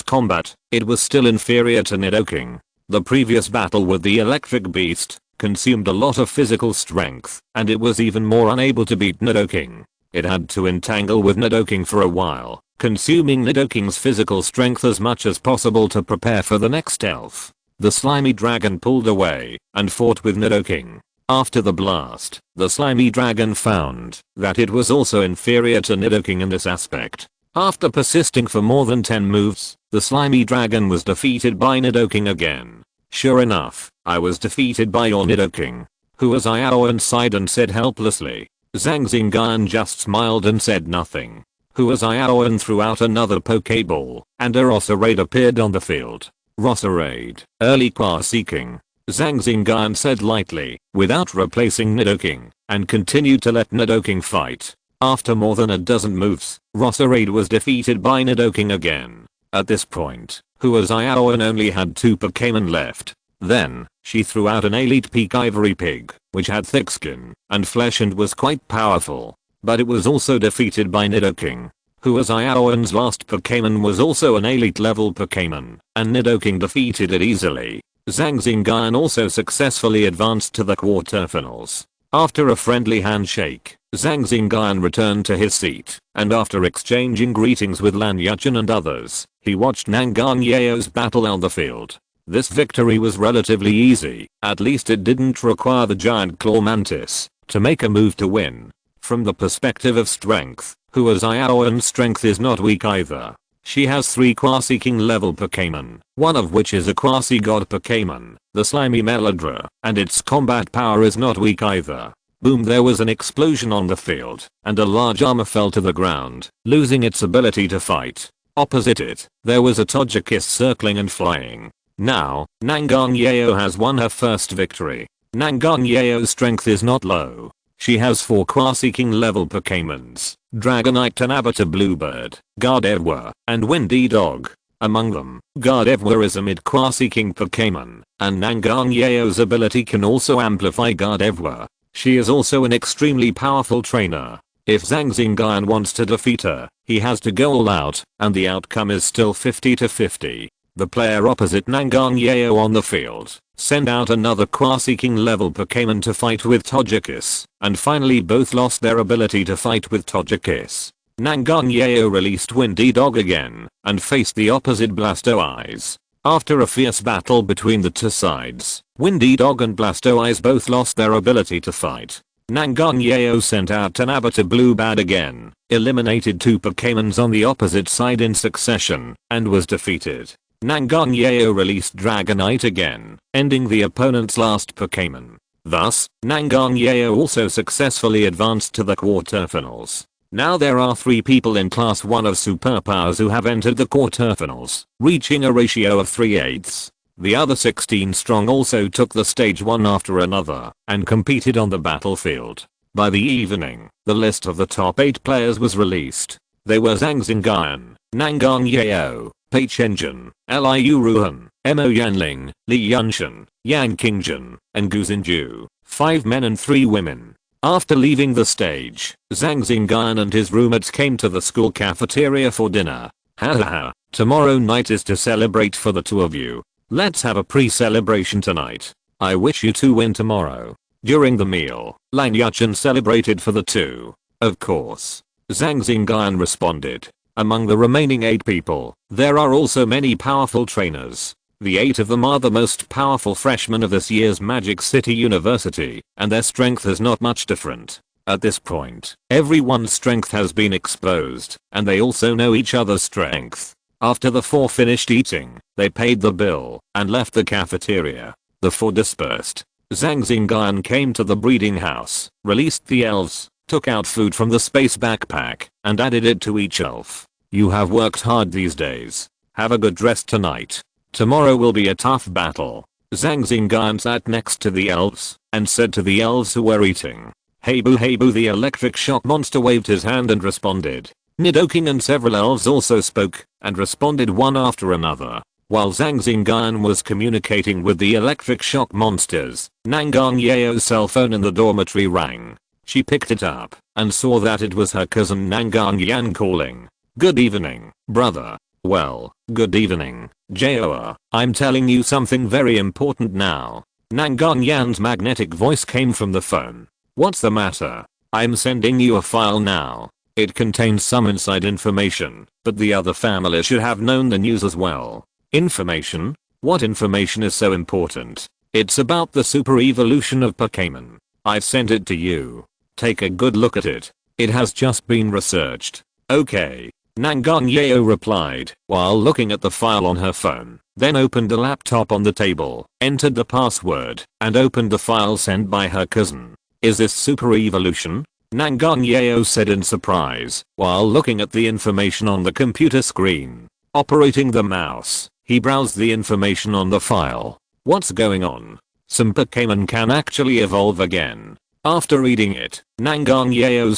combat, it was still inferior to Nidoking. The previous battle with the electric beast consumed a lot of physical strength, and it was even more unable to beat Nidoking. It had to entangle with Nidoking for a while, consuming Nidoking's physical strength as much as possible to prepare for the next elf. The slimy dragon pulled away and fought with Nidoking. After the blast, the slimy dragon found that it was also inferior to Nidoking in this aspect. After persisting for more than 10 moves, the slimy dragon was defeated by Nidoking again. Sure enough, I was defeated by your Nidoking. Iaoan sighed and said helplessly. Zhang Xingyun just smiled and said nothing. Iaoan threw out another Pokéball, and a Roserade appeared on the field. Roserade, early qua seeking. Zhang Xingyun said lightly, without replacing Nidoking, and continued to let Nidoking fight. After more than a dozen moves, Roserade was defeated by Nidoking again. At this point, Iaoan only had 2 Pokémon left. Then, she threw out an elite peak ivory pig, which had thick skin and flesh and was quite powerful. But it was also defeated by Nidoking. Iaoan's last Pokémon was also an elite level Pokémon, and Nidoking defeated it easily. Zhang Xingyun also successfully advanced to the quarterfinals. After a friendly handshake, Zhang Xingyun returned to his seat, and after exchanging greetings with Lan Yuchen and others, he watched Nangang Yao's battle on the field. This victory was relatively easy, at least it didn't require the giant claw mantis to make a move to win. From the perspective of strength, Huaxiaoan's strength is not weak either. She has 3 Quasi-King level Pokémon, one of which is a Quasi-God Pokémon, the slimy Meladra, and its combat power is not weak either. Boom, there was an explosion on the field, and a large armor fell to the ground, losing its ability to fight. Opposite it, there was a Togekiss circling and flying. Now, Nangang has won her first victory. Nangang strength is not low. She has 4 Quasi-King level Pokémons, Dragonite, Tanabata, Bluebird, Gardevoir, and Windy Dog. Among them, Gardevoir is a mid Quasi-King Pokémon, and Nangang ability can also amplify Gardevoir. She is also an extremely powerful trainer. If Zhang Xingyun wants to defeat her, he has to go all out, and the outcome is still 50-50. The player opposite Nangang on the field send out another Quasi-King level Pokémon to fight with Togekiss, and finally both lost their ability to fight with Togekiss. Nangang released Windy Dog again, and faced the opposite Blastoise. After a fierce battle between the two sides, Windy Dog and Blastoise both lost their ability to fight. Nangang sent out Tanabata Bluebird again, eliminated 2 Pokémons on the opposite side in succession, and was defeated. Nangang released Dragonite again, ending the opponent's last Pokémon. Thus, Nangang also successfully advanced to the quarterfinals. Now there are 3 people in Class 1 of Superpowers who have entered the quarterfinals, reaching a ratio of 3/8. The other 16 strong also took the stage one after another, and competed on the battlefield. By the evening, the list of the top 8 players was released. They were Zhang Xingyun, Nangang Pei Chenjun, Liu Ruhan, Mo Yanling, Li Yunshan, Yang Qingjun, and Gu Xinju, 5 men and 3 women. After leaving the stage, Zhang Xingyun and his roommates came to the school cafeteria for dinner. Hahaha, tomorrow night is to celebrate for the 2 of you. Let's have a pre-celebration tonight. I wish you 2 win tomorrow. During the meal, Lang Yuchen celebrated for the 2. Of course. Zhang Xingyun responded. Among the remaining 8 people, there are also many powerful trainers. The 8 of them are the most powerful freshmen of this year's Magic City University, and their strength is not much different. At this point, everyone's strength has been exposed, and they also know each other's strength. After the 4 finished eating, they paid the bill, and left the cafeteria. The 4 dispersed. Zhang Xingyun came to the breeding house, released the elves, took out food from the space backpack, and added it to each elf. You have worked hard these days. Have a good rest tonight. Tomorrow will be a tough battle. Zhang Xingyun sat next to the elves, and said to the elves who were eating, hey boo, the electric shock monster waved his hand and responded. Nidoking and several elves also spoke, and responded one after another. While Zhang Xingyun was communicating with the electric shock monsters, Nangang cell phone in the dormitory rang. She picked it up, and saw that it was her cousin Nangang calling. Good evening, brother. Well, good evening, Joa. I'm telling you something very important now. Nangang magnetic voice came from the phone. What's the matter? I'm sending you a file now. It contains some inside information, but the other family should have known the news as well. Information? What information is so important? It's about the super evolution of Pokémon. I've sent it to you. Take a good look at it. It has just been researched. Okay. Nangang replied, while looking at the file on her phone, then opened a laptop on the table, entered the password, and opened the file sent by her cousin. Is this super evolution? Nangang said in surprise, while looking at the information on the computer screen. Operating the mouse, he browsed the information on the file. What's going on? Some Pokémon can actually evolve again. After reading it, Nangang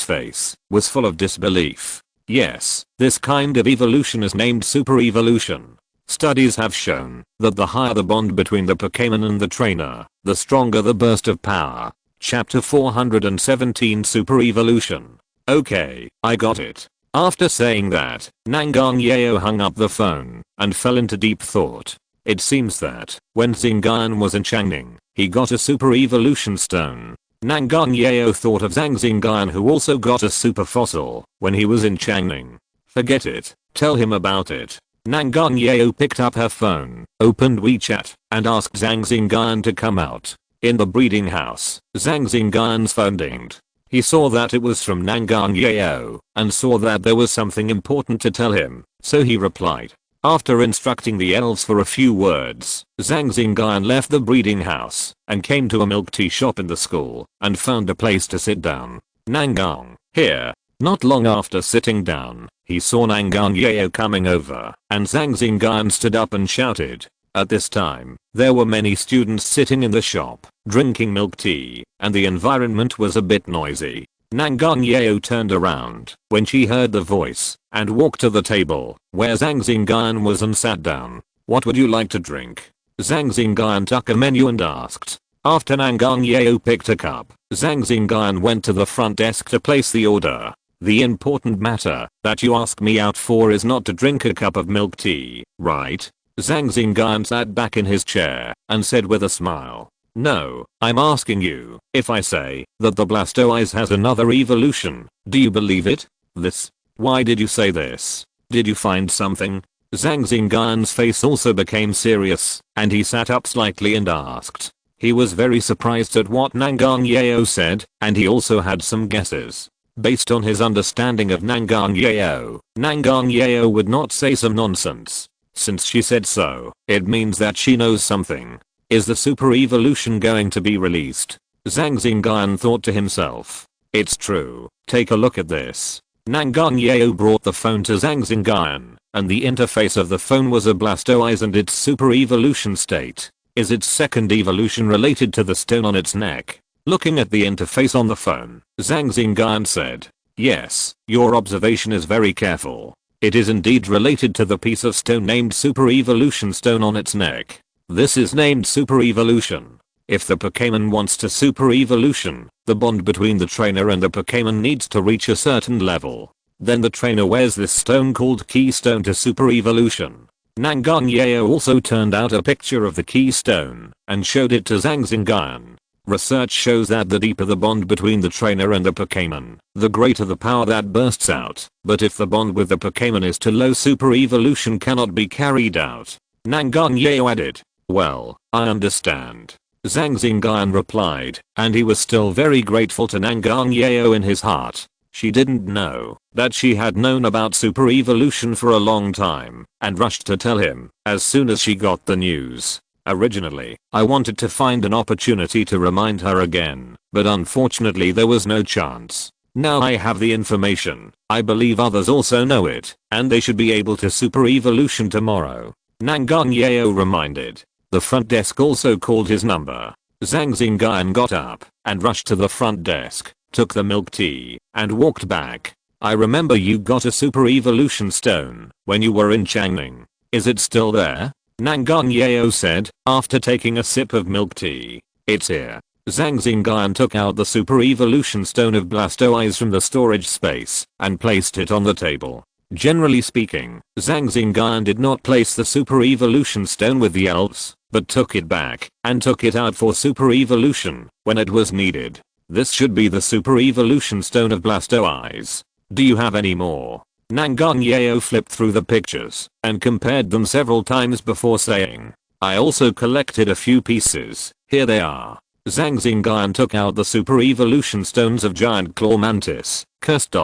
face was full of disbelief. Yes, this kind of evolution is named super evolution. Studies have shown that the higher the bond between the Pokémon and the trainer, the stronger the burst of power. Chapter 417 Super Evolution. Okay, I got it. After saying that, Nangang hung up the phone and fell into deep thought. It seems that when Xingyun was in Changning, he got a super evolution stone. Nangang thought of Zhang Xingyun who also got a super fossil when he was in Changning. Forget it, tell him about it. Nangang Yeo picked up her phone, opened WeChat, and asked Zhang Xingyun to come out. In the breeding house, Zhang Xingyun's phone dinged. He saw that it was from Nangang Yeo, and saw that there was something important to tell him, so he replied. After instructing the elves for a few words, Zhang Xingyun left the breeding house, and came to a milk tea shop in the school, and found a place to sit down. Nangang, here. Not long after sitting down, he saw Nangang Yeo coming over, and Zhang Xingyun stood up and shouted. At this time, there were many students sitting in the shop, drinking milk tea, and the environment was a bit noisy. Nangang Yeo turned around when she heard the voice, and walked to the table, where Zhang Xingyun was and sat down. What would you like to drink? Zhang Xingyun took a menu and asked. After Nangang Yeo picked a cup, Zhang Xingyun went to the front desk to place the order. The important matter that you ask me out for is not to drink a cup of milk tea, right? Zhang Xingyun sat back in his chair and said with a smile. No, I'm asking you, if I say that the Blastoise has another evolution, do you believe it? This. Why did you say this? Did you find something? Zhang Xingyun's face also became serious, and he sat up slightly and asked. He was very surprised at what Nangang Yeo said, and he also had some guesses. Based on his understanding of Nangang Yeo would not say some nonsense. Since she said so, it means that she knows something. Is the super evolution going to be released? Zhang Xingyun thought to himself. It's true, take a look at this. Nangang Yeo brought the phone to Zhang Xingyun, and the interface of the phone was a Blastoise and its super evolution state. Is its second evolution related to the stone on its neck? Looking at the interface on the phone, Zhang Xingyun said. Yes, your observation is very careful. It is indeed related to the piece of stone named Super Evolution Stone on its neck. This is named Super Evolution. If the Pokémon wants to Super Evolution, the bond between the trainer and the Pokémon needs to reach a certain level. Then the trainer wears this stone called Keystone to Super Evolution. Nangang Yeo also turned out a picture of the Keystone and showed it to Zhang Xingyun. Research shows that the deeper the bond between the trainer and the Pokémon, the greater the power that bursts out. But if the bond with the Pokémon is too low, Super Evolution cannot be carried out. Nangang Yeo added. Well, I understand. Zhang Xingyun replied, and he was still very grateful to Nangang Yeo in his heart. She didn't know that she had known about Super Evolution for a long time, and rushed to tell him as soon as she got the news. Originally, I wanted to find an opportunity to remind her again, but unfortunately there was no chance. Now I have the information. I believe others also know it, and they should be able to Super Evolution tomorrow. Nangang Yeo reminded. The front desk also called his number. Zhang Xingyun got up and rushed to the front desk, took the milk tea, and walked back. I remember you got a Super Evolution Stone when you were in Changning. Is it still there? Nangang Yeo said, after taking a sip of milk tea. It's here. Zhang Xingyun took out the Super Evolution Stone of Blastoise from the storage space and placed it on the table. Generally speaking, Zhang Xingyun did not place the Super Evolution Stone with the elves, but took it back and took it out for Super Evolution when it was needed. This should be the Super Evolution Stone of Blastoise. Do you have any more? Nangang Yeo flipped through the pictures and compared them several times before saying, I also collected a few pieces, here they are. Zhang Xingyun took out the Super Evolution Stones of Giant Claw Mantis, Cursed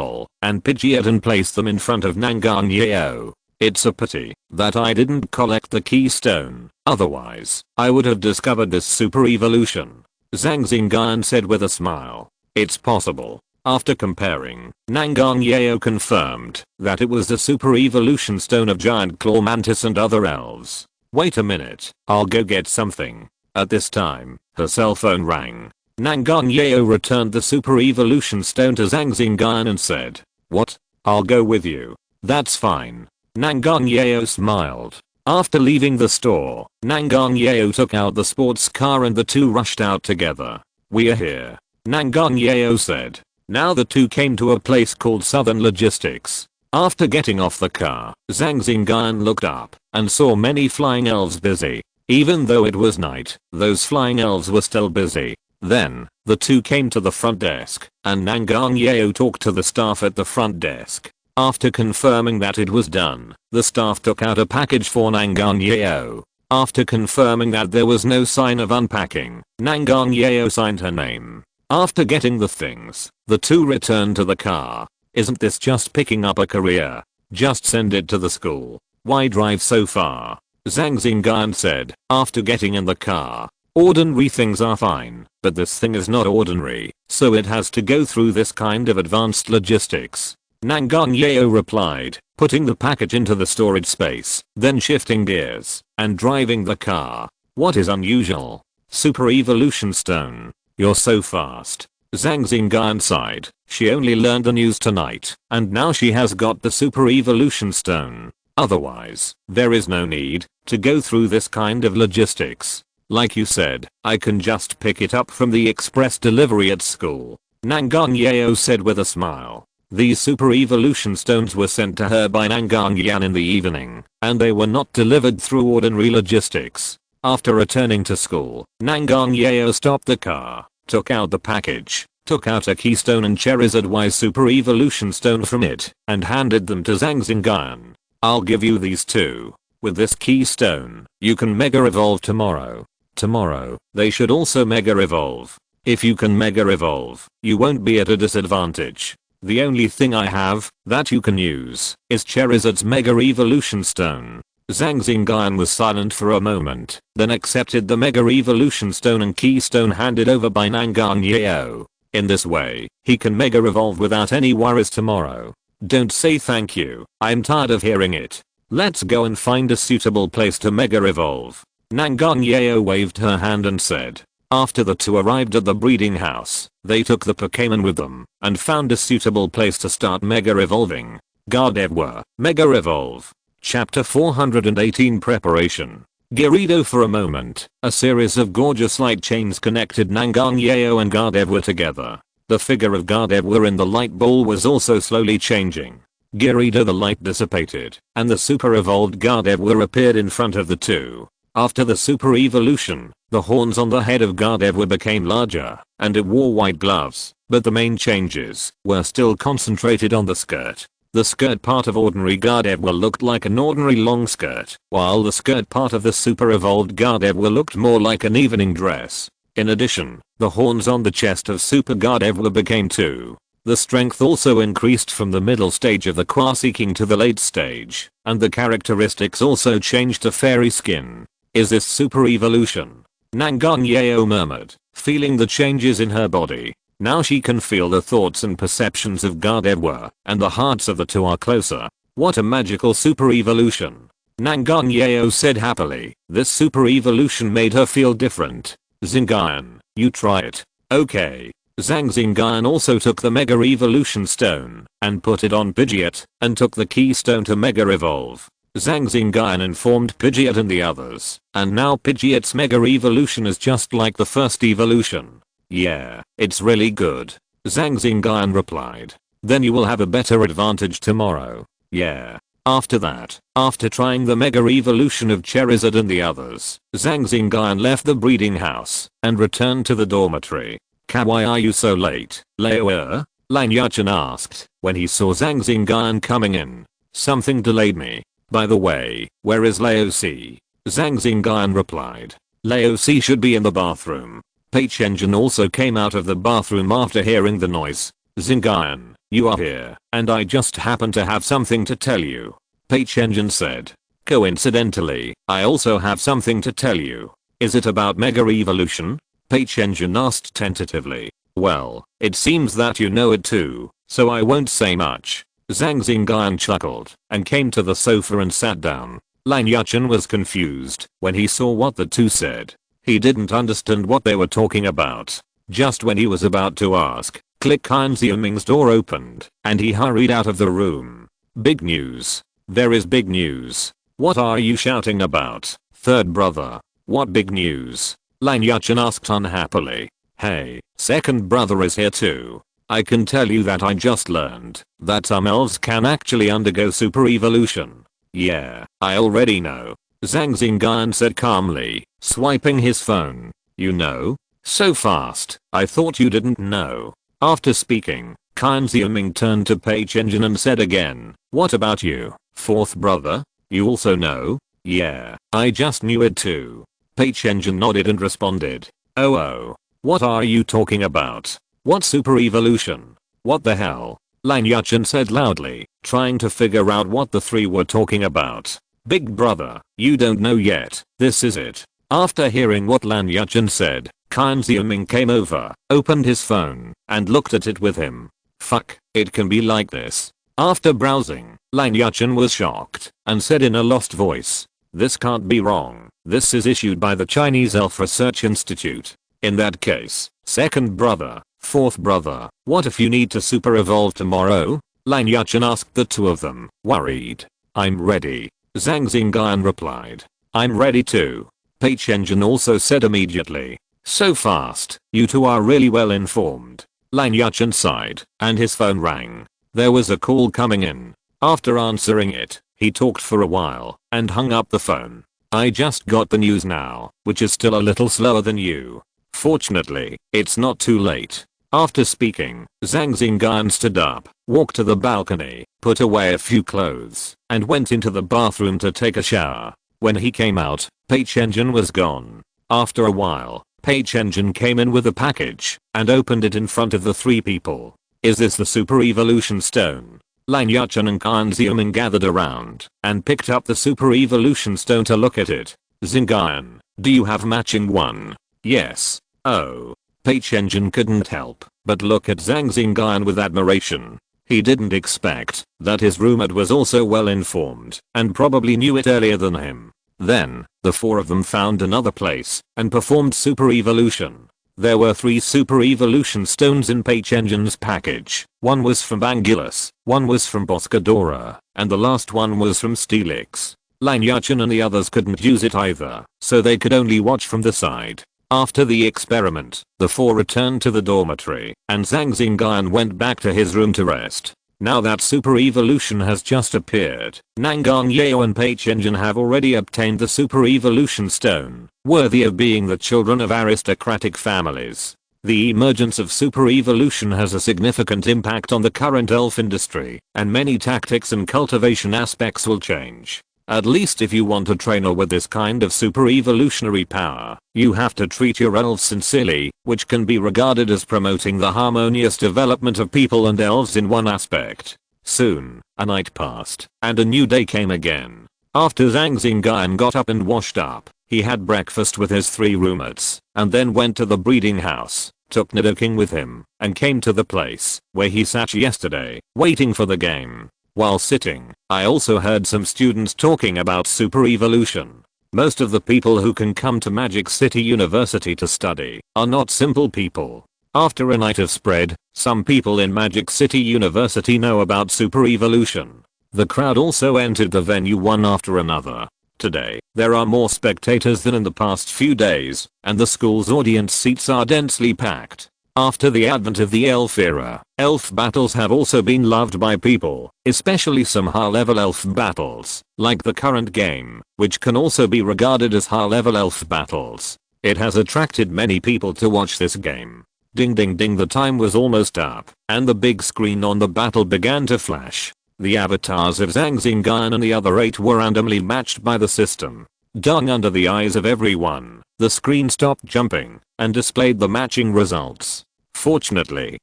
and Pidgeot and placed them in front of Nangang Yeo. It's a pity that I didn't collect the Keystone, otherwise I would have discovered this Super Evolution. Zhang Xingyun said with a smile. It's possible. After comparing, Nangang Yeo confirmed that it was the Super Evolution Stone of Giant Claw Mantis and other elves. Wait a minute, I'll go get something. At this time, her cell phone rang. Nangang Yeo returned the Super Evolution Stone to Zhang Xingyun and said, what? I'll go with you. That's fine. Nangang Yeo smiled. After leaving the store, Nangang Yeo took out the sports car and the two rushed out together. We are here. Nangang Yeo said. Now the two came to a place called Southern Logistics. After getting off the car, Zhang Xingyun looked up and saw many flying elves busy. Even though it was night, those flying elves were still busy. Then, the two came to the front desk, and Nangang Yeo talked to the staff at the front desk. After confirming that it was done, the staff took out a package for Nangan. After confirming that there was no sign of unpacking, Nangan signed her name. After getting the things, the two returned to the car. Isn't this just picking up a career? Just send it to the school. Why drive so far? Zhang Xingyun said, after getting in the car. Ordinary things are fine, but this thing is not ordinary, so it has to go through this kind of advanced logistics. Nangan replied, putting the package into the storage space, then shifting gears, and driving the car. What is unusual? Super Evolution Stone. You're so fast. Zhang Xingyun sighed. She only learned the news tonight, and now she has got the Super Evolution Stone. Otherwise, there is no need to go through this kind of logistics. Like you said, I can just pick it up from the express delivery at school. Nangan said with a smile. These Super Evolution Stones were sent to her by Nangan in the evening, and they were not delivered through ordinary logistics. After returning to school, Nangan stopped the car, took out the package, took out a keystone and Charizard Y Super Evolution Stone from it, and handed them to Zhang Xingyun. I'll give you these two. With this keystone, you can Mega Evolve tomorrow. Tomorrow, they should also Mega Evolve. If you can Mega Evolve, you won't be at a disadvantage. The only thing I have that you can use is Charizard's Mega Evolution Stone. Zhang Xingyun was silent for a moment, then accepted the Mega Evolution Stone and Keystone handed over by Nangan. In this way, he can Mega Evolve without any worries tomorrow. Don't say thank you, I'm tired of hearing it. Let's go and find a suitable place to Mega Evolve. Nangan waved her hand and said. After the two arrived at the breeding house, they took the Pokémon with them and found a suitable place to start Mega Evolving. Gardevoir, Mega Evolve. Chapter 418 Preparation. Gyarados for a moment, a series of gorgeous light chains connected Nangan and Gardevoir together. The figure of Gardevoir in the light ball was also slowly changing. Gyarados the light dissipated, and the super evolved Gardevoir appeared in front of the two. After the super evolution, the horns on the head of Gardevoir became larger, and it wore white gloves, but the main changes were still concentrated on the skirt. The skirt part of ordinary Gardevoir looked like an ordinary long skirt, while the skirt part of the super evolved Gardevoir looked more like an evening dress. In addition, the horns on the chest of Super Gardevoir became two. The strength also increased from the middle stage of the Quasi King to the late stage, and the characteristics also changed to fairy skin. Is this super evolution? Nangan murmured, feeling the changes in her body. Now she can feel the thoughts and perceptions of Gardevoir, and the hearts of the two are closer. What a magical super evolution. Nangan said happily. This super evolution made her feel different. Xingyun, you try it. Okay. Zhang Xingyun also took the Mega Evolution Stone and put it on Pidgeot and took the Keystone to Mega Evolve. Zhang Xingyun informed Pidgeot and the others, and now Pidgeot's Mega Evolution is just like the first evolution. Yeah, it's really good. Zhang Xingyun replied. Then you will have a better advantage tomorrow. Yeah. After that, after trying the Mega Evolution of Charizard and the others, Zhang Xingyun left the breeding house and returned to the dormitory. Why are you so late, Leo? Lan Yuchen asked when he saw Zhang Xingyun coming in. Something delayed me. By the way, where is Leo C? Zhang Xingyun replied. Leo C should be in the bathroom. Page-Engine also came out of the bathroom after hearing the noise. Xingyun, you are here, and I just happen to have something to tell you. Page-Engine said. Coincidentally, I also have something to tell you. Is it about Mega Evolution? Page-Engine asked tentatively. Well, it seems that you know it too, so I won't say much. Zhang Xingyun chuckled and came to the sofa and sat down. Lan Yuchen was confused when he saw what the two said. He didn't understand what they were talking about. Just when he was about to ask, click Han Xiuming's door opened, and he hurried out of the room. Big news. There is big news. What are you shouting about, third brother? What big news? Lan Yuchen asked unhappily. Hey, second brother is here too. I can tell you that I just learned that some elves can actually undergo super evolution. Yeah, I already know. Zhang Xingyun said calmly, swiping his phone. You know? So fast, I thought you didn't know. After speaking, Zhang Xingyun turned to Pei Chenjin and said again, "What about you, fourth brother? You also know?" "Yeah, I just knew it too." Pei Chenjin nodded and responded, "Oh, what are you talking about? What super evolution? What the hell?" Lan Yuchen said loudly, trying to figure out what the three were talking about. "Big brother, you don't know yet, this is it." After hearing what Lan Yuchen said, Zhang Xingyun came over, opened his phone, and looked at it with him. "Fuck, it can be like this." After browsing, Lan Yuchen was shocked, and said in a lost voice, "This can't be wrong, this is issued by the Chinese Elf Research Institute. In that case, second brother, fourth brother, what if you need to super evolve tomorrow?" Lan Yuchen asked the two of them, worried. "I'm ready," Zhang Xingyun replied. "I'm ready too," Pei Chenjin also said immediately. "So fast, you two are really well informed." Lan Yuchen sighed, and his phone rang. There was a call coming in. After answering it, he talked for a while, and hung up the phone. "I just got the news now, which is still a little slower than you. Fortunately, it's not too late." After speaking, Zhang Xingyun stood up, walked to the balcony, put away a few clothes, and went into the bathroom to take a shower. When he came out, Pei Chenjin was gone. After a while, Pei Chenjin came in with a package, and opened it in front of the three people. "Is this the super evolution stone?" Lan Yuchen and Zhang Xingyun gathered around, and picked up the super evolution stone to look at it. "Xingyun, do you have matching one?" "Yes." "Oh." Pei Chenjin couldn't help but look at Zhang Xingyun with admiration. He didn't expect that his roommate was also well informed and probably knew it earlier than him. Then, the four of them found another place and performed super evolution. There were 3 super evolution stones in Pei Chenjin's package. One was from Bangulus, one was from Boscadora, and the last one was from Steelix. Lan Yuchen and the others couldn't use it either, so they could only watch from the side. After the experiment, the four returned to the dormitory, and Zhang Xingyun went back to his room to rest. Now that super evolution has just appeared, Nangang Yao and Pei Chenjin have already obtained the super evolution stone, worthy of being the children of aristocratic families. The emergence of super evolution has a significant impact on the current elf industry, and many tactics and cultivation aspects will change. At least if you want a trainer with this kind of super evolutionary power, you have to treat your elves sincerely, which can be regarded as promoting the harmonious development of people and elves in one aspect. Soon, a night passed, and a new day came again. After Zhang Xingyun got up and washed up, he had breakfast with his 3 roommates, and then went to the breeding house, took undertaking with him, and came to the place where he sat yesterday, waiting for the game. While sitting, I also heard some students talking about super evolution. Most of the people who can come to Magic City University to study are not simple people. After a night of spread, some people in Magic City University know about super evolution. The crowd also entered the venue one after another. Today, there are more spectators than in the past few days, and the school's audience seats are densely packed. After the advent of the elf era, elf battles have also been loved by people, especially some high-level elf battles, like the current game, which can also be regarded as high-level elf battles. It has attracted many people to watch this game. Ding ding ding, the time was almost up, and the big screen on the battle began to flash. The avatars of Zhang Xingyun and the other 8 were randomly matched by the system. Dung under the eyes of everyone, the screen stopped jumping and displayed the matching results. Fortunately,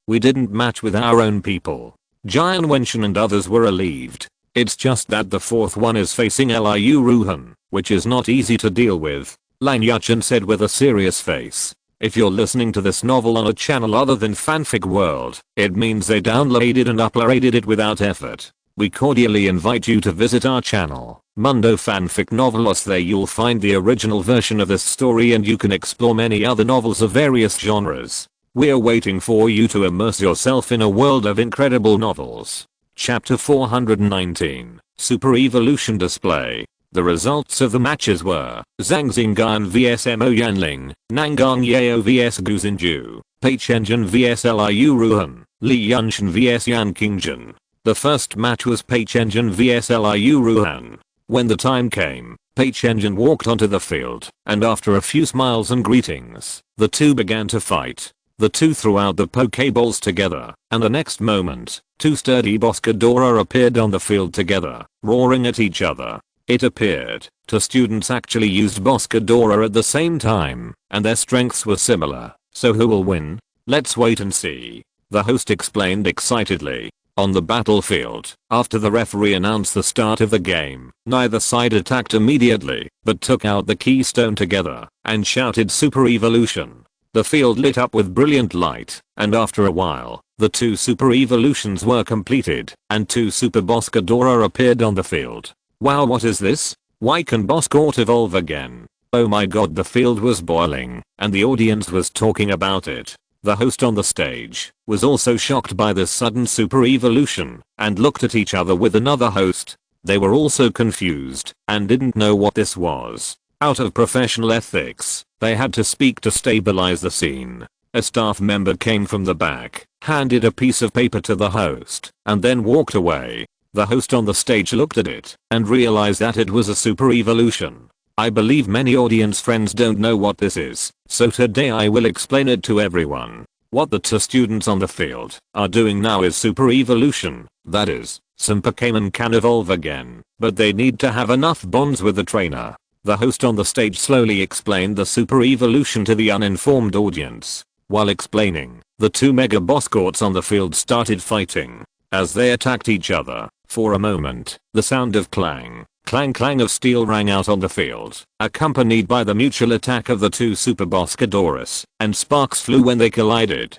we didn't match with our own people. Jian Wenshan and others were relieved. It's just that the 4th one is facing Liu Ruhan, which is not easy to deal with, Lan Yuchen said with a serious face. If you're listening to this novel on a channel other than Fanfic World, it means they downloaded and uploaded it without effort. We cordially invite you to visit our channel, Mundo Fanfic Novelos. There you'll find the original version of this story, and you can explore many other novels of various genres. We're waiting for you to immerse yourself in a world of incredible novels. Chapter 419, Super Evolution Display. The results of the matches were Zhang Xingyun vs Mo Yanling, Nangang Yao vs Gu Xinju, Pei Chenjin vs Liu Ruhan, Li Yunshan vs Yan Qingjun. The first match was Pei Chenjin vs Liu Ruhan. When the time came, Pei Chenjin walked onto the field, and after a few smiles and greetings, the two began to fight. The two threw out the Pokeballs together, and the next moment, two sturdy Boscadora appeared on the field together, roaring at each other. It appeared, two students actually used Boscadora at the same time, and their strengths were similar. So who will win? Let's wait and see, the host explained excitedly. On the battlefield, after the referee announced the start of the game, neither side attacked immediately, but took out the keystone together, and shouted Super Evolution. The field lit up with brilliant light, and after a while, the two Super Evolutions were completed, and two Super Boscadora appeared on the field. Wow, what is this? Why can Boscort evolve again? Oh my god, the field was boiling, and the audience was talking about it. The host on the stage was also shocked by this sudden super evolution and looked at each other with another host. They were also confused and didn't know what this was. Out of professional ethics, they had to speak to stabilize the scene. A staff member came from the back, handed a piece of paper to the host, and then walked away. The host on the stage looked at it and realized that it was a super evolution. I believe many audience friends don't know what this is, so today I will explain it to everyone. What the two students on the field are doing now is super evolution. That is, some Pokémon can evolve again, but they need to have enough bonds with the trainer. The host on the stage slowly explained the super evolution to the uninformed audience. While explaining, the two Mega Boscorts on the field started fighting. As they attacked each other, for a moment, the sound of clang, clang of steel rang out on the field, accompanied by the mutual attack of the two Super Boscadoras, and sparks flew when they collided.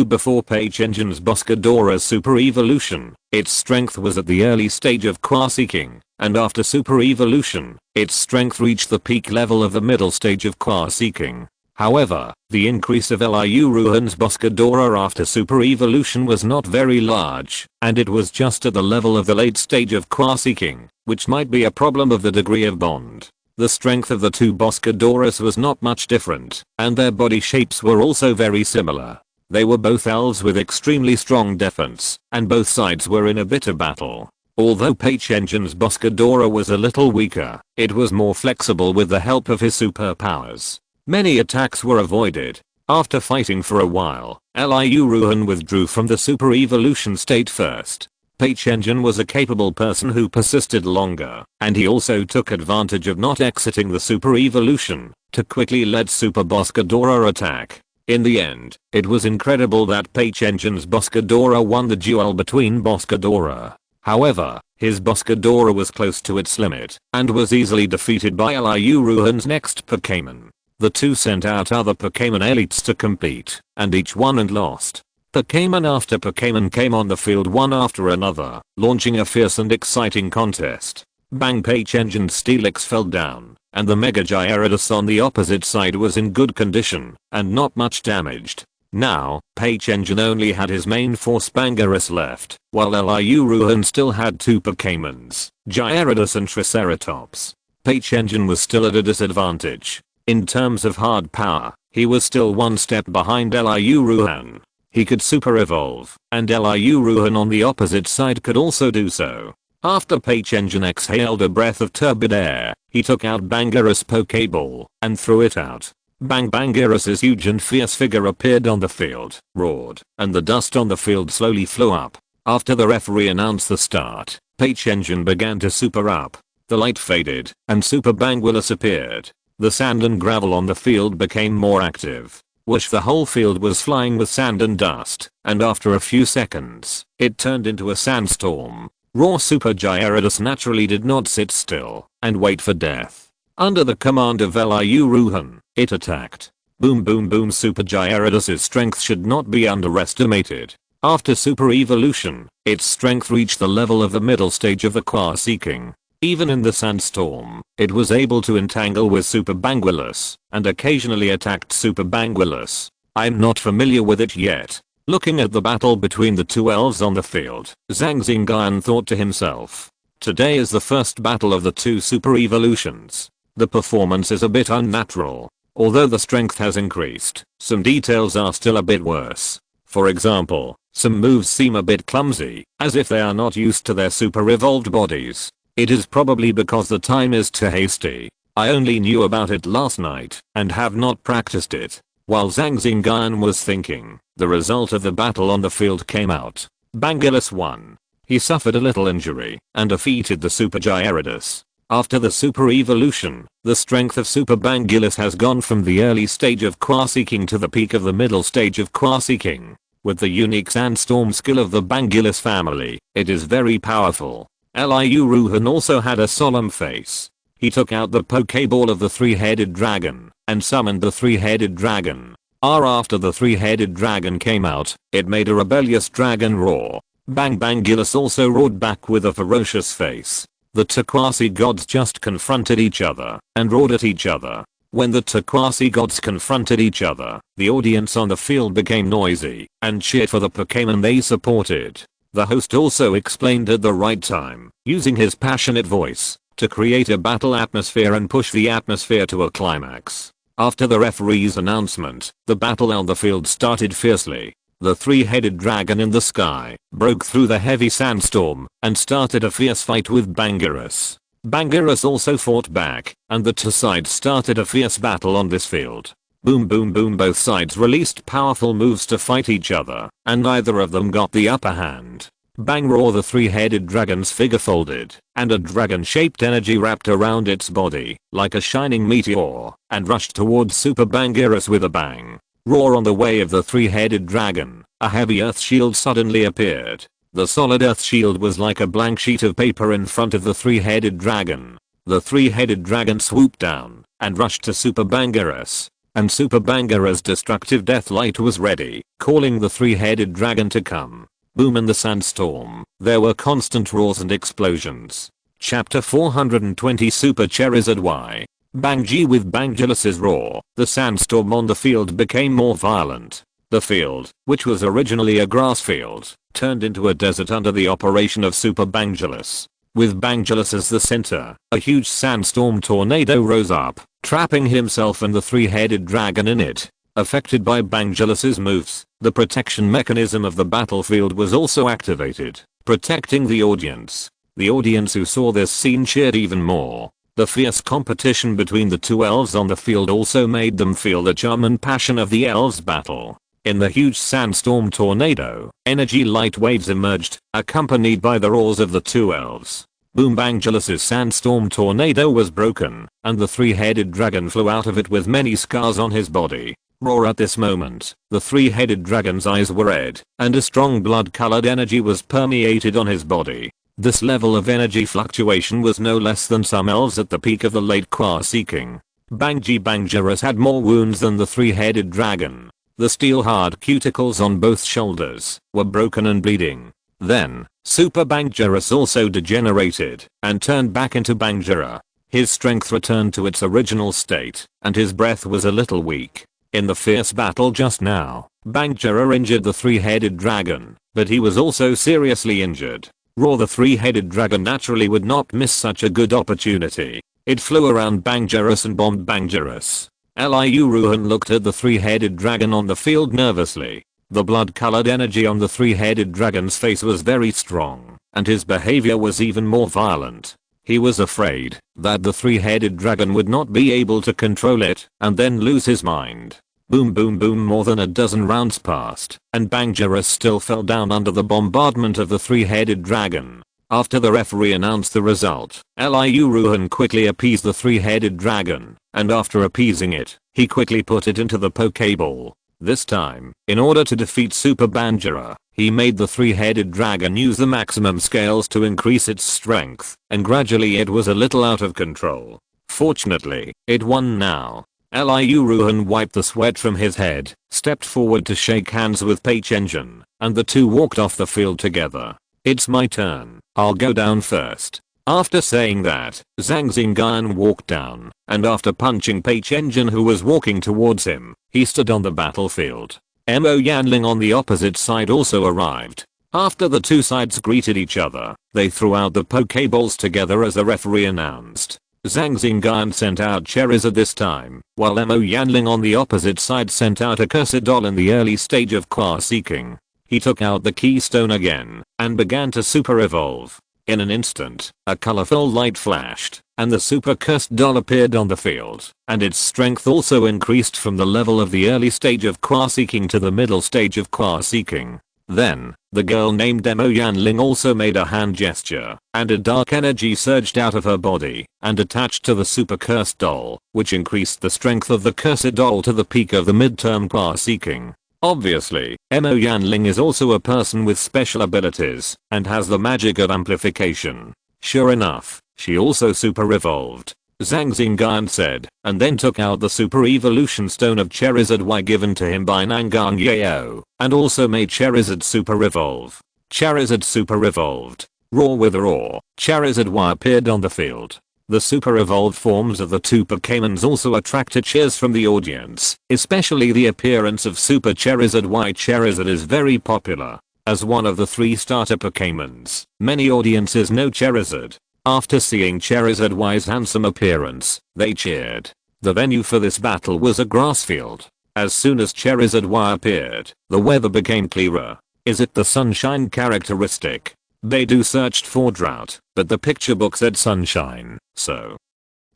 Before Page Engine's Boscadora's super evolution, its strength was at the early stage of Quaseeking, and after super evolution, its strength reached the peak level of the middle stage of Quaseeking. However, the increase of Liu Ruhan's Boscadora after super evolution was not very large, and it was just at the level of the late stage of Quaseeking, which might be a problem of the degree of bond. The strength of the two Boscadoras was not much different, and their body shapes were also very similar. They were both elves with extremely strong defense, and both sides were in a bitter battle. Although Page Engine's Boscadora was a little weaker, it was more flexible with the help of his superpowers. Many attacks were avoided. After fighting for a while, Liu Ruhan withdrew from the super evolution state first. Page Engine was a capable person who persisted longer, and he also took advantage of not exiting the super evolution to quickly let Super Boscadora attack. In the end, it was incredible that Page Engine's Boscadora won the duel between Boscadora. However, his Boscadora was close to its limit and was easily defeated by Liu Ruhan's next Pokémon. The two sent out other Pokémon elites to compete, and each won and lost. Pokémon after Pokémon came on the field one after another, launching a fierce and exciting contest. Bang! Page Engine's Steelix fell down, and the Mega Gyarados on the opposite side was in good condition, and not much damaged. Now, Page Engine only had his main force Bangaris left, while Liu Ruhan still had two Pokémons, Gyarados and Triceratops. Page Engine was still at a disadvantage. In terms of hard power, he was still one step behind Liu Ruhan. He could super evolve, and Liu Ruhan on the opposite side could also do so. After Page Engine exhaled a breath of turbid air, he took out Bangaris Pokeball and threw it out. Bang! Bangaras's huge and fierce figure appeared on the field, roared, and the dust on the field slowly flew up. After the referee announced the start, Page Engine began to super up. The light faded, and Super Banguilus appeared. The sand and gravel on the field became more active. Whoosh! The whole field was flying with sand and dust, and after a few seconds, it turned into a sandstorm. Raw Super Gyarados naturally did not sit still and wait for death. Under the command of Liu Ruhan, it attacked. Boom boom boom! Super Gyarados' strength should not be underestimated. After super evolution, its strength reached the level of the middle stage of the Quaseeking. Even in the sandstorm, it was able to entangle with Super Banguilus, and occasionally attacked Super Banguilus. I'm not familiar with it yet. Looking at the battle between the two elves on the field, Zhang Xingyun thought to himself. Today is the first battle of the two super evolutions. The performance is a bit unnatural. Although the strength has increased, some details are still a bit worse. For example, some moves seem a bit clumsy, as if they are not used to their super evolved bodies. It is probably because the time is too hasty. I only knew about it last night and have not practiced it. While Zhang Xingyun was thinking, the result of the battle on the field came out. Bangilus won. He suffered a little injury and defeated the Super Gyarados. After the Super Evolution, the strength of Super Bangilus has gone from the early stage of Quaseking to the peak of the middle stage of Quaseking. With the unique Sandstorm skill of the Bangilus family, it is very powerful. Liu Ruhan also had a solemn face. He took out the Pokeball of the three-headed dragon and summoned the three-headed dragon. After the three-headed dragon came out, it made a rebellious dragon roar. Bangilus also roared back with a ferocious face. The Turquoise gods just confronted each other and roared at each other. When the Turquoise gods confronted each other, the audience on the field became noisy and cheered for the Pokémon they supported. The host also explained at the right time, using his passionate voice, to create a battle atmosphere and push the atmosphere to a climax. After the referee's announcement, the battle on the field started fiercely. The three-headed dragon in the sky broke through the heavy sandstorm and started a fierce fight with Bangirus. Bangirus also fought back, and the two sides started a fierce battle on this field. Boom boom boom, both sides released powerful moves to fight each other, and neither of them got the upper hand. Bang roar, the three-headed dragon's figure folded, and a dragon-shaped energy wrapped around its body, like a shining meteor, and rushed towards Super Bangirus with a bang. Roar, on the way of the three-headed dragon, a heavy earth shield suddenly appeared. The solid earth shield was like a blank sheet of paper in front of the three-headed dragon. The three-headed dragon swooped down and rushed to Super Bangirus, and Super Bangirus' destructive death light was ready, calling the three-headed dragon to come. Boom, in the sandstorm, there were constant roars and explosions. Chapter 420, Super Charizard Y. Bang-G. With Bangilus's roar, the sandstorm on the field became more violent. The field, which was originally a grass field, turned into a desert under the operation of Super Bangilus. With Bangilus as the center, a huge sandstorm tornado rose up, trapping himself and the three-headed dragon in it. Affected by Bangilus's moves, the protection mechanism of the battlefield was also activated, protecting the audience. The audience who saw this scene cheered even more. The fierce competition between the two elves on the field also made them feel the charm and passion of the elves' battle. In the huge sandstorm tornado, energy light waves emerged, accompanied by the roars of the two elves. Boom, Bangilus's sandstorm tornado was broken, and the three-headed dragon flew out of it with many scars on his body. Roar, at this moment, the three-headed dragon's eyes were red, and a strong blood-colored energy was permeated on his body. This level of energy fluctuation was no less than some elves at the peak of the late Quaseking. Bangirus had more wounds than the three-headed dragon. The steel-hard cuticles on both shoulders were broken and bleeding. Then, Super Bangirus also degenerated and turned back into Bangira. His strength returned to its original state, and his breath was a little weak. In the fierce battle just now, Bangira injured the three-headed dragon, but he was also seriously injured. Roar, the three-headed dragon naturally would not miss such a good opportunity. It flew around Bangirus and bombed Bangirus. Liu Ruhan looked at the three-headed dragon on the field nervously. The blood-colored energy on the three-headed dragon's face was very strong, and his behavior was even more violent. He was afraid that the three-headed dragon would not be able to control it and then lose his mind. Boom boom boom, more than a dozen rounds passed, and Bangirus still fell down under the bombardment of the three-headed dragon. After the referee announced the result, Liu Ruhan quickly appeased the three-headed dragon, and after appeasing it, he quickly put it into the Pokeball. This time, in order to defeat Super Bangira, he made the three-headed dragon use the maximum scales to increase its strength, and gradually it was a little out of control. Fortunately, it won now. Liu Ruhan wiped the sweat from his head, stepped forward to shake hands with Page-Engine, and the two walked off the field together. It's my turn, I'll go down first. After saying that, Zhang Xingyun walked down, and after punching Page-Engine who was walking towards him, he stood on the battlefield. Mo Yanling on the opposite side also arrived. After the two sides greeted each other, they threw out the Pokeballs together as the referee announced. Zhang Xingyun sent out Charizard this time, while Mo Yanling on the opposite side sent out a cursed doll in the early stage of Quaseking. He took out the keystone again, and began to super evolve. In an instant, a colorful light flashed, and the super cursed doll appeared on the field, and its strength also increased from the level of the early stage of Qua-seeking to the middle stage of Qua-seeking. Then, the girl named Emo Yanling also made a hand gesture, and a dark energy surged out of her body and attached to the super cursed doll, which increased the strength of the cursed doll to the peak of the midterm Qua-seeking. Obviously, Emo Yanling is also a person with special abilities and has the magic of amplification. Sure enough, she also super evolved, Zhang Xingyun said, and then took out the super evolution stone of Charizard Y given to him by Nangang Yao, and also made Charizard super evolve. Charizard super evolved. Raw with a roar, Charizard Y appeared on the field. The super evolved forms of the two Pokémons also attracted cheers from the audience, especially the appearance of Super Charizard Y. Charizard is very popular as one of the 3 starter Pokémons. Many audiences know Charizard. After seeing Charizard Y's handsome appearance, they cheered. The venue for this battle was a grass field. As soon as Charizard Y appeared, the weather became clearer. Is it the sunshine characteristic? Beidou searched for drought, but the picture book said sunshine, so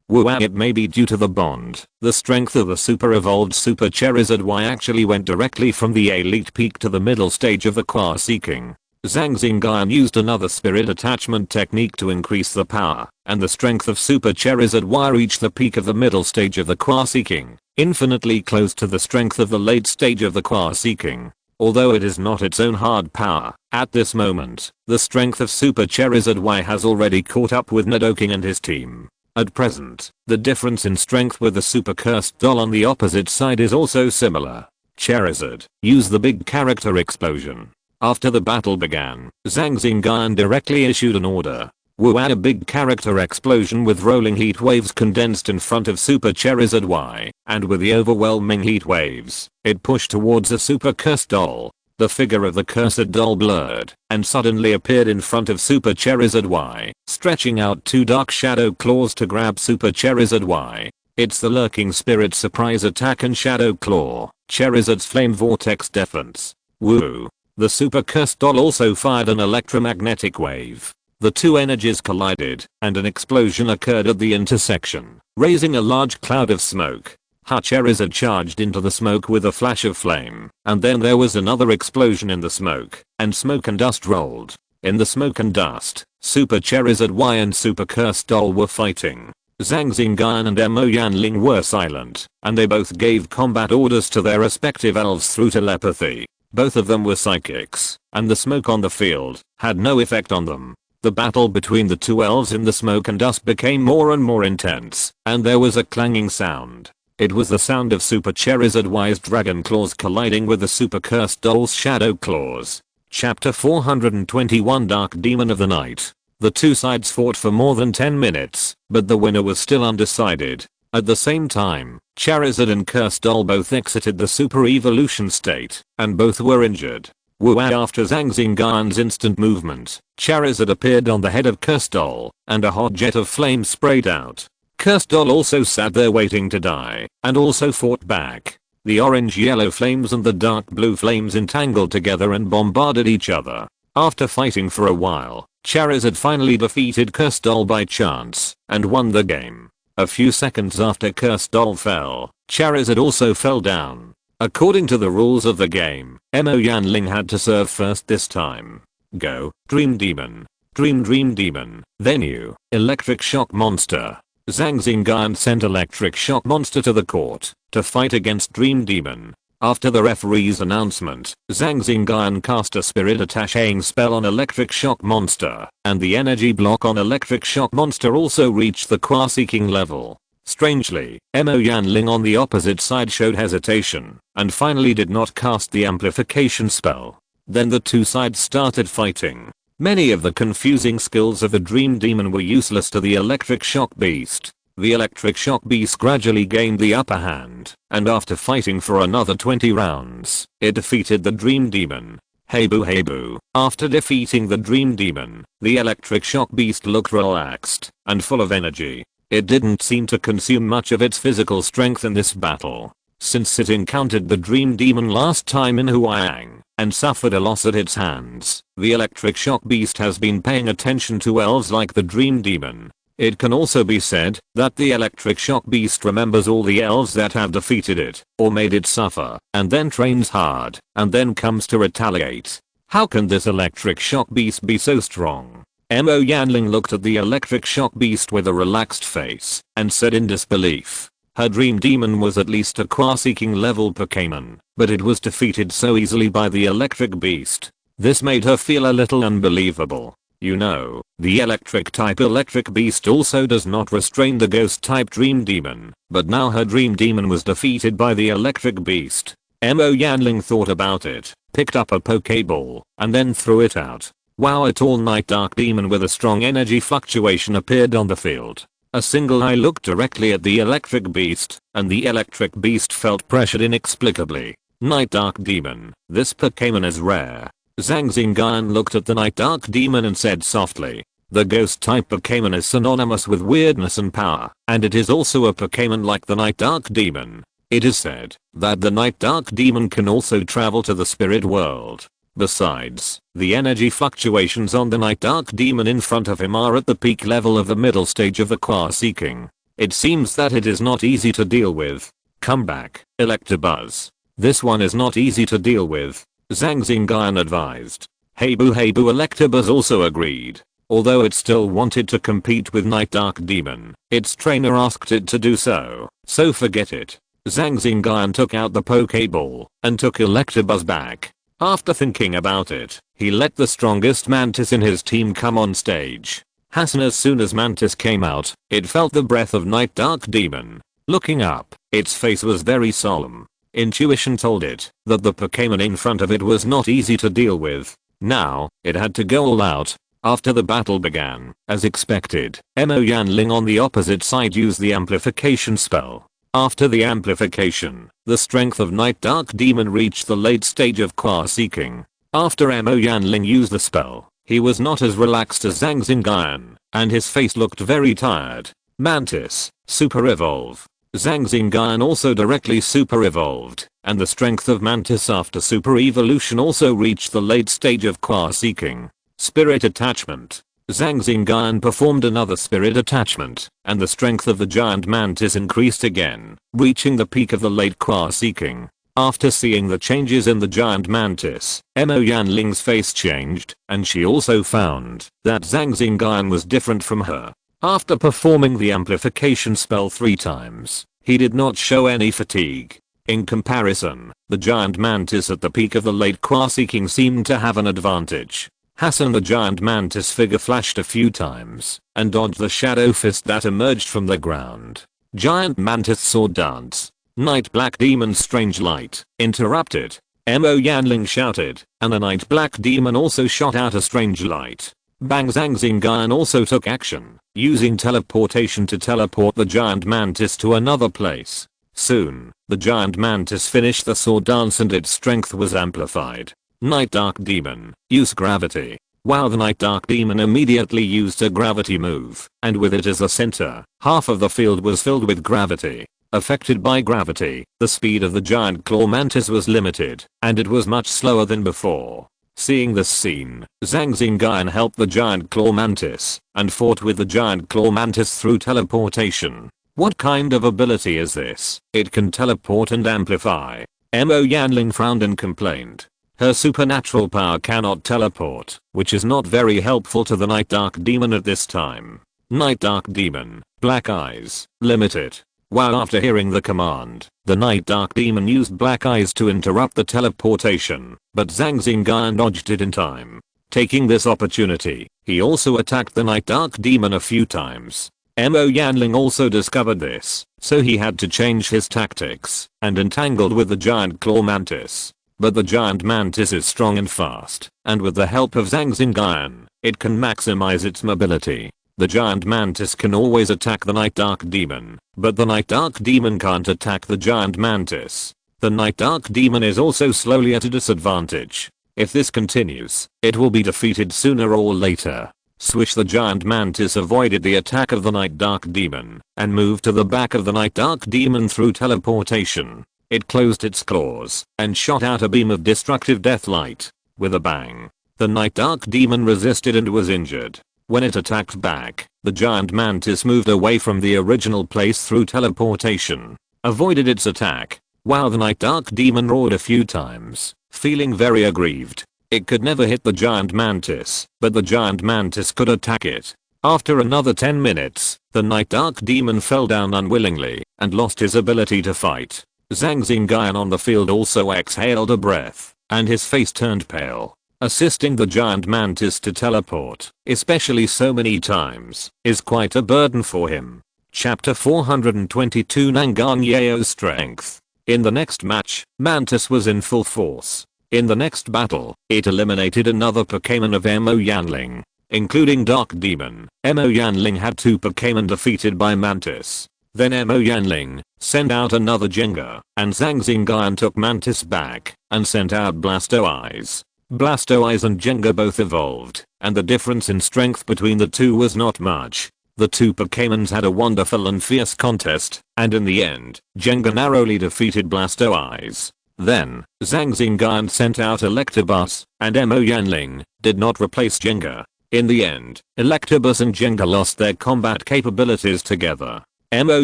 it may be due to the bond. The strength of the super evolved Super Charizard Y actually went directly from the elite peak to the middle stage of the Qua-seeking. Zhang Xingyun used another spirit attachment technique to increase the power, and the strength of Super Charizard Y reached the peak of the middle stage of the Qua-seeking, infinitely close to the strength of the late stage of the Qua-seeking. Although it is not its own hard power, at this moment, the strength of Super Charizard Y has already caught up with undertaking and his team. At present, the difference in strength with the super cursed doll on the opposite side is also similar. Charizard, use the big character explosion. After the battle began, Zhang Xingyun directly issued an order. A big character explosion with rolling heat waves condensed in front of Super Charizard Y, and with the overwhelming heat waves, it pushed towards a super cursed doll. The figure of the cursed doll blurred, and suddenly appeared in front of Super Charizard Y, stretching out 2 dark shadow claws to grab Super Charizard Y. It's the lurking spirit surprise attack and shadow claw, Charizard's flame vortex defense. Woo! The super cursed doll also fired an electromagnetic wave. The two energies collided, and an explosion occurred at the intersection, raising a large cloud of smoke. Charizard charged into the smoke with a flash of flame, and then there was another explosion in the smoke, and smoke and dust rolled. In the smoke and dust, Super Charizard Y and Super Cursed Doll were fighting. Zhang Xingyun and Emo Yanling were silent, and they both gave combat orders to their respective elves through telepathy. Both of them were psychics, and the smoke on the field had no effect on them. The battle between the two elves in the smoke and dust became more and more intense, and there was a clanging sound. It was the sound of Super Charizard Y's Dragon Claws colliding with the Super Cursed Doll's Shadow Claws. Chapter 421 Dark Demon of the Night. The two sides fought for more than 10 minutes, but the winner was still undecided. At the same time, Charizard and Cursed Doll both exited the Super Evolution state, and both were injured. After Zhang Xingyun's instant movement, Charizard appeared on the head of Cursed Doll, and a hot jet of flame sprayed out. Cursed Doll also sat there waiting to die, and also fought back. The orange-yellow flames and the dark blue flames entangled together and bombarded each other. After fighting for a while, Charizard finally defeated Cursed Doll by chance, and won the game. A few seconds after Cursed Doll fell, Charizard also fell down. According to the rules of the game, Emo Yanling had to serve first this time. Go, Dream Demon. Dream Demon. Then you, Electric Shock Monster. Zhang Xingyun sent Electric Shock Monster to the court to fight against Dream Demon. After the referee's announcement, Zhang Xingyun cast a spirit attaching spell on Electric Shock Monster, and the energy block on Electric Shock Monster also reached the Qua-seeking level. Strangely, Emo Yanling on the opposite side showed hesitation, and finally did not cast the amplification spell. Then the two sides started fighting. Many of the confusing skills of the Dream Demon were useless to the Electric Shock Beast. The Electric Shock Beast gradually gained the upper hand, and after fighting for another 20 rounds, it defeated the Dream Demon. Hey boo. After defeating the Dream Demon, the Electric Shock Beast looked relaxed and full of energy. It didn't seem to consume much of its physical strength in this battle. since it encountered the Dream Demon last time in Huayang and suffered a loss at its hands. The electric shock beast has been paying attention to elves like the Dream Demon. It can also be said that the electric shock beast remembers all the elves that have defeated it or made it suffer and then trains hard and then comes to retaliate. How can this electric shock beast be so strong? Mo Yanling looked at the electric shock beast with a relaxed face and said in disbelief. Her Dream Demon was at least a Qua-seeking level Pokémon, but it was defeated so easily by the electric beast. This made her feel a little unbelievable. You know, the electric type electric beast also does not restrain the ghost type Dream Demon, but now her Dream Demon was defeated by the electric beast. Mo Yanling thought about it, picked up a Pokéball, and then threw it out. Wow, a tall night dark demon with a strong energy fluctuation appeared on the field. A single eye looked directly at the electric beast, and the electric beast felt pressured inexplicably. Night dark demon, this Pokémon is rare. Zhang Xingyun looked at the night dark demon and said softly, the ghost type Pokémon is synonymous with weirdness and power, and it is also a Pokémon like the night dark demon. It is said that the night dark demon can also travel to the spirit world. Besides, the energy fluctuations on the night dark demon in front of him are at the peak level of the middle stage of the Qua-seeking. It seems that it is not easy to deal with. Come back, Electabuzz. This one is not easy to deal with, Zhang Xingyun advised. Hey boo Electabuzz also agreed. Although it still wanted to compete with Night Dark Demon, its trainer asked it to do so, so forget it. Zhang Xingyun took out the Pokéball and took Electabuzz back. After thinking about it, he let the strongest Mantis in his team come on stage. As soon as Mantis came out, it felt the breath of Night Dark Demon. Looking up, its face was very solemn. Intuition told it that the Pokémon in front of it was not easy to deal with. Now, it had to go all out. After the battle began, as expected, Mo Yanling on the opposite side used the amplification spell. After the amplification, the strength of Night Dark Demon reached the late stage of Qua-seeking. After Mo Yanling used the spell, he was not as relaxed as Zhang Xingyun, and his face looked very tired. Mantis, Super Evolve. Zhang Xingyun also directly Super Evolved, and the strength of Mantis after Super Evolution also reached the late stage of Qua-seeking. Spirit Attachment. Zhang Xingyun performed another Spirit Attachment, and the strength of the giant Mantis increased again, reaching the peak of the late Qua-seeking. After seeing the changes in the giant Mantis, Mo Yanling's face changed, and she also found that Zhang Xingyun was different from her. After performing the amplification spell 3 times, he did not show any fatigue. In comparison, the giant Mantis at the peak of the late Qua-seeking seemed to have an advantage. The giant Mantis figure flashed a few times and dodged the shadow fist that emerged from the ground. Giant Mantis sword dance. Night Black Demon Strange Light interrupted. Mo Yanling shouted, and the Night Black Demon also shot out a strange light. Bang. Zhang Xingyun also took action, using teleportation to teleport the giant Mantis to another place. Soon, the giant Mantis finished the sword dance and its strength was amplified. Night Dark Demon, use gravity. Wow, the Night Dark Demon immediately used a gravity move, and with it as the center, half of the field was filled with gravity. Affected by gravity, the speed of the giant claw mantis was limited, and it was much slower than before. Seeing this scene, Zhang Xingyun helped the giant claw mantis, and fought with the giant claw mantis through teleportation. What kind of ability is this? It can teleport and amplify. Mo Yanling frowned and complained. Her supernatural power cannot teleport, which is not very helpful to the Night Dark Demon at this time. Night Dark Demon, Black Eyes, Limited. Wow, after hearing the command, the Night Dark Demon used Black Eyes to interrupt the teleportation, but Zhang Xingyun dodged it in time. Taking this opportunity, he also attacked the Night Dark Demon a few times. Mo Yanling also discovered this, so he had to change his tactics, and entangled with the giant claw mantis. But the giant mantis is strong and fast, and with the help of Zhang Xingyun, it can maximize its mobility. The giant mantis can always attack the Night Dark Demon, but the Night Dark Demon can't attack the giant mantis. The Night Dark Demon is also slowly at a disadvantage. If this continues, it will be defeated sooner or later. Swish. The giant mantis avoided the attack of the Night Dark Demon, and moved to the back of the Night Dark Demon through teleportation. It closed its claws and shot out a beam of destructive death light. With a bang, the Night Dark Demon resisted and was injured. When it attacked back, the giant mantis moved away from the original place through teleportation, avoided its attack, while the Night Dark Demon roared a few times, feeling very aggrieved. It could never hit the giant mantis, but the giant mantis could attack it. After another 10 minutes, the Night Dark Demon fell down unwillingly and lost his ability to fight. Zhang Xingyun on the field also exhaled a breath, and his face turned pale. Assisting the giant mantis to teleport, especially so many times, is quite a burden for him. Chapter 422 Nanganyeo's Strength. In the next match, Mantis was in full force. In the next battle, it eliminated another Pokémon of Mo Yanling, including Dark Demon. Mo Yanling had 2 Pokémon defeated by Mantis. Then Mo Yanling sent out another Jenga, and Zhang Xingyun took Mantis back and sent out Blastoise. Blastoise and Jenga both evolved, and the difference in strength between the two was not much. The 2 Pokémons had a wonderful and fierce contest, and in the end, Jenga narrowly defeated Blastoise. Then, Zhang Xingyun sent out Electabuzz, and Mo Yanling did not replace Jenga. In the end, Electabuzz and Jenga lost their combat capabilities together. Mo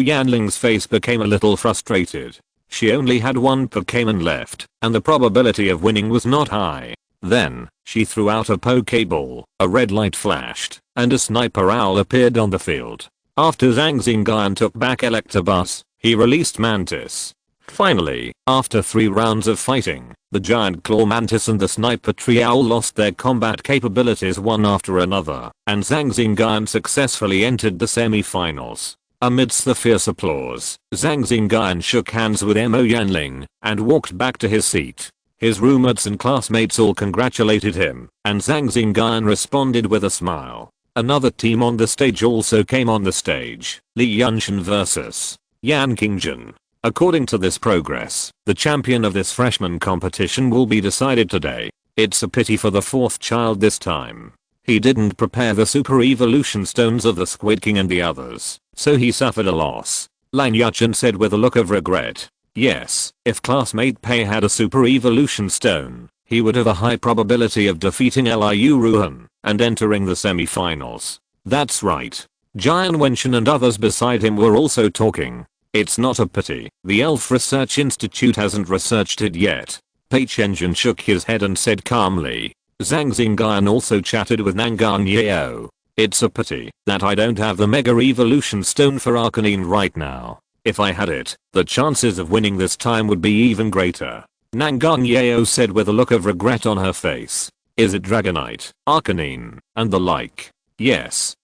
Yanling's face became a little frustrated. She only had 1 Pokémon left, and the probability of winning was not high. Then, she threw out a Pokéball, a red light flashed, and a sniper owl appeared on the field. After Zhang Xingyun took back Electabuzz, he released Mantis. Finally, after 3 rounds of fighting, the giant claw mantis and the sniper tree owl lost their combat capabilities one after another, and Zhang Xingyun successfully entered the semi-finals. Amidst the fierce applause, Zhang Xingyun shook hands with Mo Yanling and walked back to his seat. His roommates and classmates all congratulated him, and Zhang Xingyun responded with a smile. Another team on the stage also came on the stage, Li Yunshan vs. Zhang Xingyun. According to this progress, the champion of this freshman competition will be decided today. It's a pity for the 4th child this time. He didn't prepare the super evolution stones of the Squid King and the others, so he suffered a loss. Lan Yuchen said with a look of regret. Yes, if classmate Pei had a super evolution stone, he would have a high probability of defeating Liu Ruhan and entering the semi-finals. That's right. Jian Wenchen and others beside him were also talking. It's not a pity the Elf Research Institute hasn't researched it yet. Pei Chenjun shook his head and said calmly. Zhang Xingyun also chatted with Nanganyeou. It's a pity that I don't have the Mega Evolution Stone for Arcanine right now. If I had it, the chances of winning this time would be even greater. Nanganyeou said with a look of regret on her face. Is it Dragonite, Arcanine, and the like? Yes.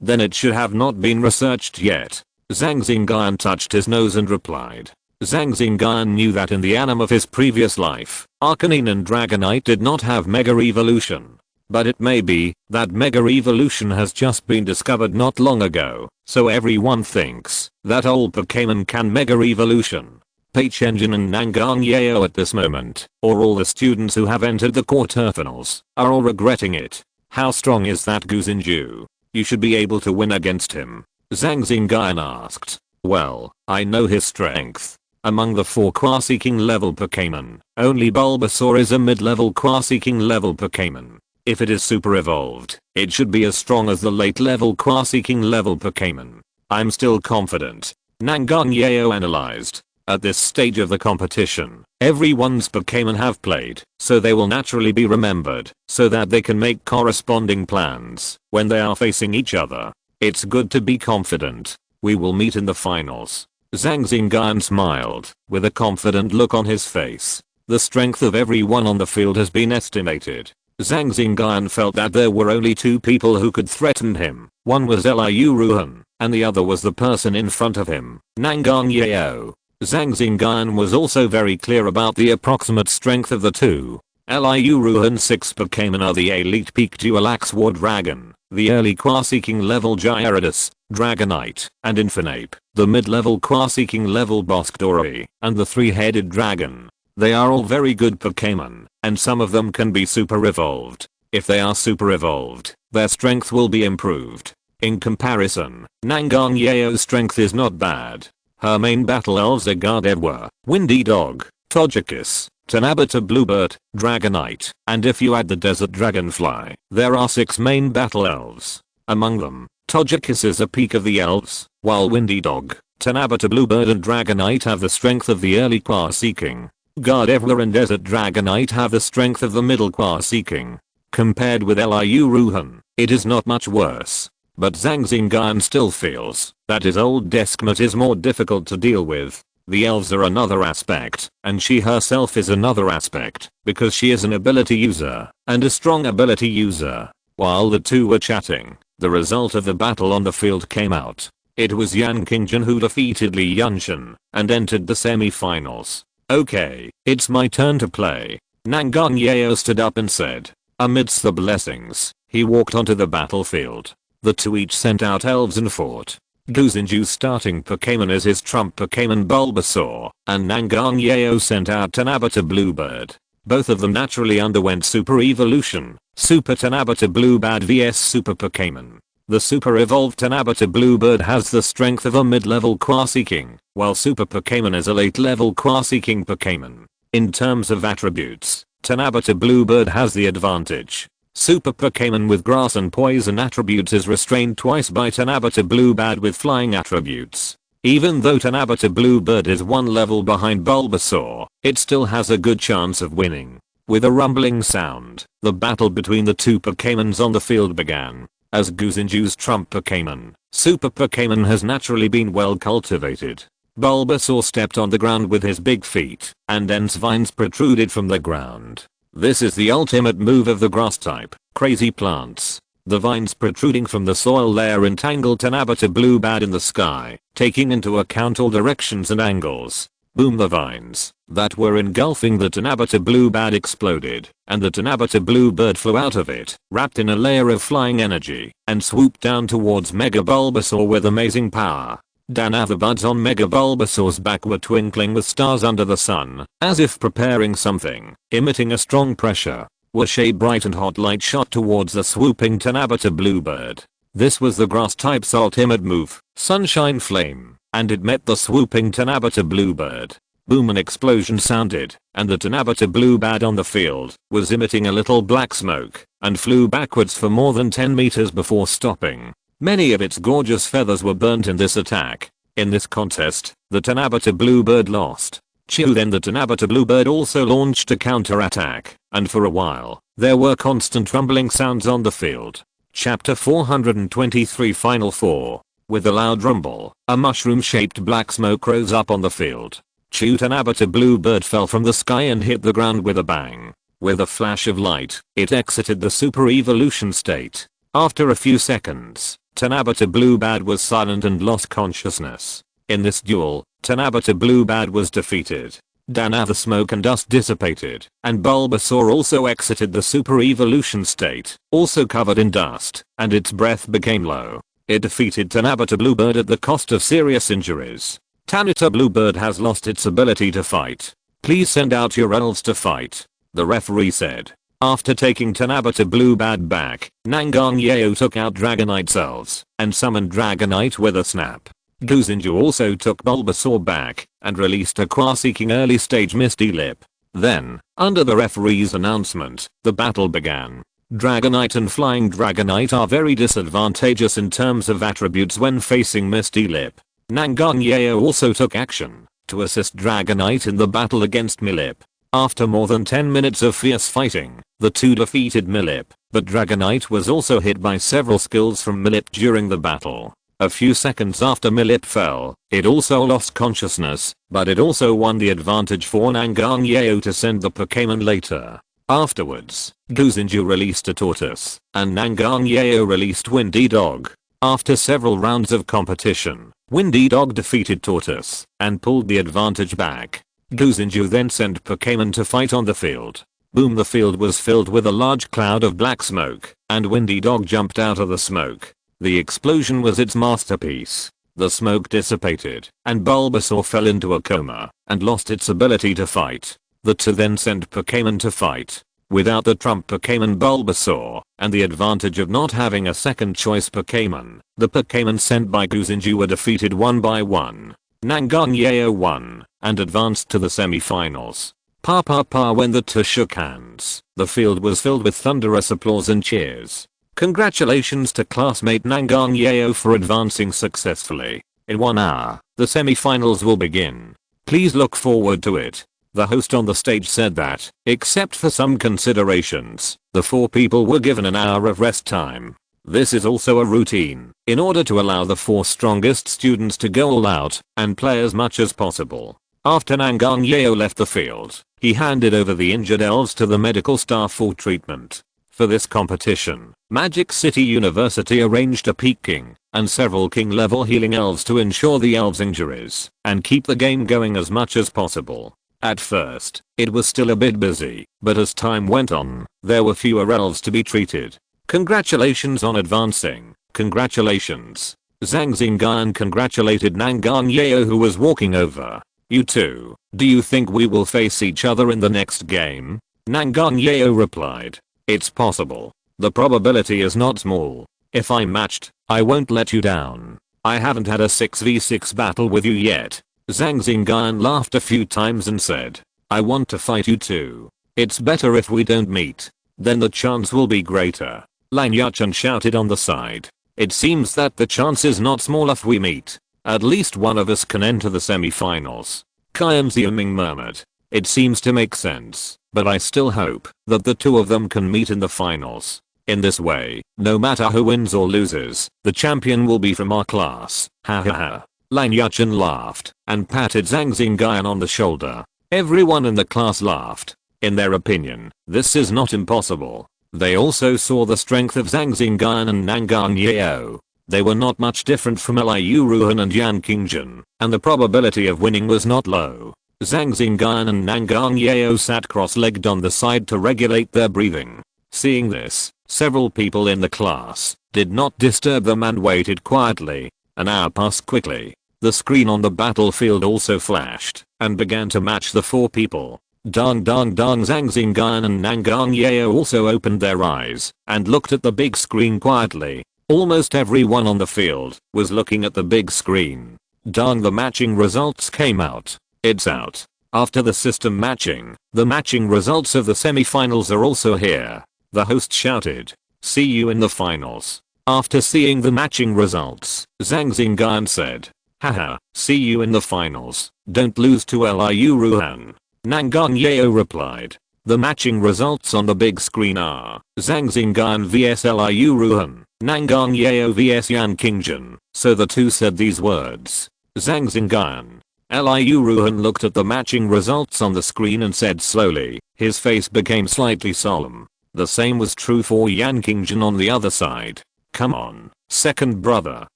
Then it should have not been researched yet. Zhang Xingyun touched his nose and replied. Zhang Xingyun knew that in the anime of his previous life, Arcanine and Dragonite did not have Mega Evolution. But it may be that Mega Evolution has just been discovered not long ago, so everyone thinks that all Pokémon can Mega Evolution. Pei Chenjun and Nanganyeou at this moment, or all the students who have entered the quarterfinals, are all regretting it. How strong is that Guzinju? You should be able to win against him. Zhang Xingyun asked. Well, I know his strength. Among the 4 Qua-Seeking level Pokémon, only Bulbasaur is a mid-level Qua-Seeking level Pokémon. If it is super evolved, it should be as strong as the late level Qua-Seeking level Pokémon. I'm still confident. Nanganyeou analyzed. At this stage of the competition, everyone's Pokémon have played, so they will naturally be remembered, so that they can make corresponding plans when they are facing each other. It's good to be confident. We will meet in the finals. Zhang Xingyun smiled, with a confident look on his face. The strength of everyone on the field has been estimated. Zhang Xingyun felt that there were only 2 people who could threaten him. One was Liu Ruhan, and the other was the person in front of him, Nanganyeou. Zhang Xingyun was also very clear about the approximate strength of the 2. Liu Ruhan's 6 Pokémon are the Elite Peak Dualax War Dragon, the early Qua-Seeking level Gyarados, Dragonite, and Infinape, the mid-level Qua-Seeking level Boscdori, and the 3-headed dragon. They are all very good Pokémon, and some of them can be super evolved. If they are super evolved, their strength will be improved. In comparison, Nanganyeou's strength is not bad. Her main battle elves are Gardevoir, Windy Dog, Togekiss, Tanabata Bluebird, Dragonite, and if you add the Desert Dragonfly, there are 6 main battle elves. Among them, Togekiss is a peak of the elves, while Windy Dog, Tanabata Bluebird and Dragonite have the strength of the early Qua Seeking. Gardevoir and Desert Dragonite have the strength of the middle Qua Seeking. Compared with Liu Ruhan, it is not much worse. But Zhang Xingyun still feels that his old deskmate is more difficult to deal with. The elves are another aspect, and she herself is another aspect, because she is an ability user, and a strong ability user. While the two were chatting, the result of the battle on the field came out. It was Zhang Xingyun who defeated Li Yunshan, and entered the semi-finals. Okay, it's my turn to play. Nangang Yeo stood up and said. Amidst the blessings, he walked onto the battlefield. The two each sent out elves and fought. Guzinju's starting Pokémon is his trump Pokémon Bulbasaur, and Nangang Yeo sent out Tanabata Bluebird. Both of them naturally underwent Super Evolution, Super Tanabata Bluebird vs Super Pokémon. The Super Evolved Tanabata Bluebird has the strength of a mid-level Qua Seeking, while Super Pokémon is a late-level Qua Seeking Pokémon. In terms of attributes, Tanabata Bluebird has the advantage. Super Pokémon with grass and poison attributes is restrained twice by Tanabata Bluebird with flying attributes. Even though Tanabata Bluebird is one level behind Bulbasaur, it still has a good chance of winning. With a rumbling sound, the battle between the two Pokémons on the field began. As Guzinju's trump Pokémon, Super Pokémon has naturally been well cultivated. Bulbasaur stepped on the ground with his big feet, and dense vines protruded from the ground. This is the ultimate move of the grass type, Crazy Plants. The vines protruding from the soil layer entangled Tanabata Bluebird in the sky, taking into account all directions and angles. Boom, the vines that were engulfing the Tanabata Bluebird exploded, and the Tanabata Bluebird flew out of it, wrapped in a layer of flying energy, and swooped down towards Mega Bulbasaur with amazing power. The buds on Mega Bulbasaur's back were twinkling with stars under the sun, as if preparing something, emitting a strong pressure. Whoosh, a bright and hot light shot towards the swooping Tanabata Bluebird. This was the grass type's ultimate move, Sunshine Flame, and it met the swooping Tanabata Bluebird. Boom, an explosion sounded, and the Tanabata Bluebird on the field was emitting a little black smoke, and flew backwards for more than 10 meters before stopping. Many of its gorgeous feathers were burnt in this attack. In this contest, the Tanabata Bluebird lost. Then the Tanabata Bluebird also launched a counter-attack, and for a while, there were constant rumbling sounds on the field. Chapter 423 Final 4. With a loud rumble, a mushroom-shaped black smoke rose up on the field. Tanabata Bluebird fell from the sky and hit the ground with a bang. With a flash of light, it exited the super evolution state. After a few seconds, Tanabata Bluebird was silent and lost consciousness. In this duel, Tanabata Bluebird was defeated. The smoke and dust dissipated, and Bulbasaur also exited the super evolution state, also covered in dust, and its breath became low. It defeated Tanabata Bluebird at the cost of serious injuries. Tanabata Bluebird has lost its ability to fight. Please send out your elves to fight, the referee said. After taking Tanabata Bluebird back, Nangang Yeo took out Dragonite's elves, and summoned Dragonite with a snap. Guzinju also took Bulbasaur back, and released a Qua-seeking early stage Misty Lip. Then, under the referee's announcement, the battle began. Dragonite and Flying Dragonite are very disadvantageous in terms of attributes when facing Misty Lip. Nangang Yeo also took action, to assist Dragonite in the battle against Milip. After more than 10 minutes of fierce fighting, the two defeated Milip, but Dragonite was also hit by several skills from Milip during the battle. A few seconds after Milip fell, it also lost consciousness, but it also won the advantage for Nangang Yeo to send the Pokémon later. Afterwards, Guzinju released a Tortoise, and Nangang Yeo released Windy Dog. After several rounds of competition, Windy Dog defeated Tortoise, and pulled the advantage back. Guzinju then sent Pokémon to fight on the field. Boom, the field was filled with a large cloud of black smoke, and Windy Dog jumped out of the smoke. The explosion was its masterpiece. The smoke dissipated, and Bulbasaur fell into a coma, and lost its ability to fight. The two then sent Pokémon to fight. Without the trump Pokémon Bulbasaur, and the advantage of not having a second choice Pokémon, the Pokémon sent by Guzinju were defeated one by one. Xingyun won and advanced to the semi-finals. When the two shook hands, the field was filled with thunderous applause and cheers. Congratulations to classmate Xingyun for advancing successfully. In 1 hour, the semi-finals will begin. Please look forward to it. The host on the stage said that, except for some considerations, the 4 people were given an hour of rest time. This is also a routine, in order to allow the 4 strongest students to go all out and play as much as possible. After Xingyun left the field, he handed over the injured elves to the medical staff for treatment. For this competition, Magic City University arranged a Peak King and several King level healing elves to ensure the elves' injuries and keep the game going as much as possible. At first, it was still a bit busy, but as time went on, there were fewer elves to be treated. Congratulations on advancing. Congratulations. Zhang Xingyun congratulated Xingyun, who was walking over. You two, do you think we will face each other in the next game? Xingyun replied. It's possible. The probability is not small. If I'm matched, I won't let you down. I haven't had a 6v6 battle with you yet. Zhang Xingyun laughed a few times and said, I want to fight you too. It's better if we don't meet. Then the chance will be greater. Lan Yuchen shouted on the side. It seems that the chance is not small if we meet. At least one of us can enter the semi-finals. Qian Xiuming murmured. It seems to make sense, but I still hope that the 2 of them can meet in the finals. In this way, no matter who wins or loses, the champion will be from our class. Ha ha ha. Lan Yuchen laughed and patted Zhang Xingyun on the shoulder. Everyone in the class laughed. In their opinion, this is not impossible. They also saw the strength of Zhang Xingyun and Xingyun. They were not much different from Liu Ruhan and Zhang Xingyun, and the probability of winning was not low. Zhang Xingyun and Xingyun sat cross-legged on the side to regulate their breathing. Seeing this, several people in the class did not disturb them and waited quietly. An hour passed quickly. The screen on the battlefield also flashed and began to match the 4 people. Dong. Zhang Xingyun and Xingyun also opened their eyes and looked at the big screen quietly. Almost everyone on the field was looking at the big screen. Dong. The matching results came out. It's out. After the system matching, the matching results of the semi-finals are also here. The host shouted. See you in the finals. After seeing the matching results, Zhang Xingyun said. Haha, see you in the finals. Don't lose to Liu Ruhan. Xingyun replied. The matching results on the big screen are Zhang Xingyun vs Liu Ruhan, Xingyun vs Zhang Xingyun. So the 2 said these words. Zhang Xingyun. Liu Ruhan looked at the matching results on the screen and said slowly. His face became slightly solemn. The same was true for Zhang Xingyun on the other side. Come on, second brother,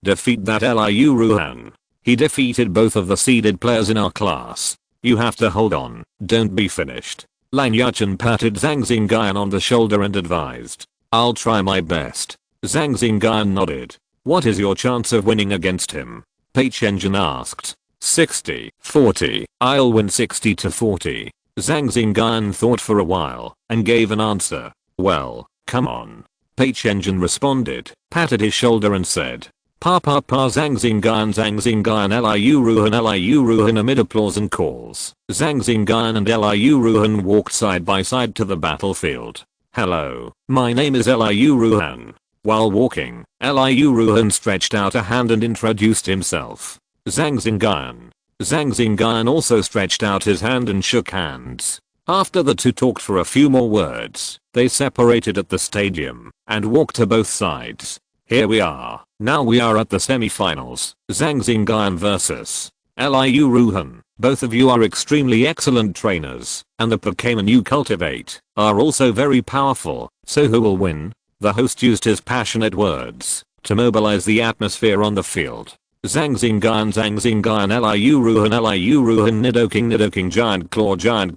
defeat that Liu Ruhan. He defeated both of the seeded players in our class. You have to hold on, don't be finished. Lan Yuchen patted Zhang Xingyun on the shoulder and advised. I'll try my best. Zhang Xingyun nodded. What is your chance of winning against him? Peichengin asked. 60-40, I'll win 60-40. Zhang Xingyun thought for a while and gave an answer. Well, come on. Peichengin responded, patted his shoulder and said. Zhang Xingyun Liu Ruhan amid applause and calls. Zhang Xingyun and Liu Ruhan walked side by side to the battlefield. Hello, my name is Liu Ruhan. While walking, Liu Ruhan stretched out a hand and introduced himself. Zhang Xingyun also stretched out his hand and shook hands. After the 2 talked for a few more words, they separated at the stadium and walked to both sides. Here we are. Now we are at the semi-finals. Zhang Xingyun vs. Liu Ruhan. Both of you are extremely excellent trainers, and the Pokémon you cultivate are also very powerful. So who will win? The host used his passionate words to mobilize the atmosphere on the field. Zhang Xingyun Liu Ruhan Nidoking Giant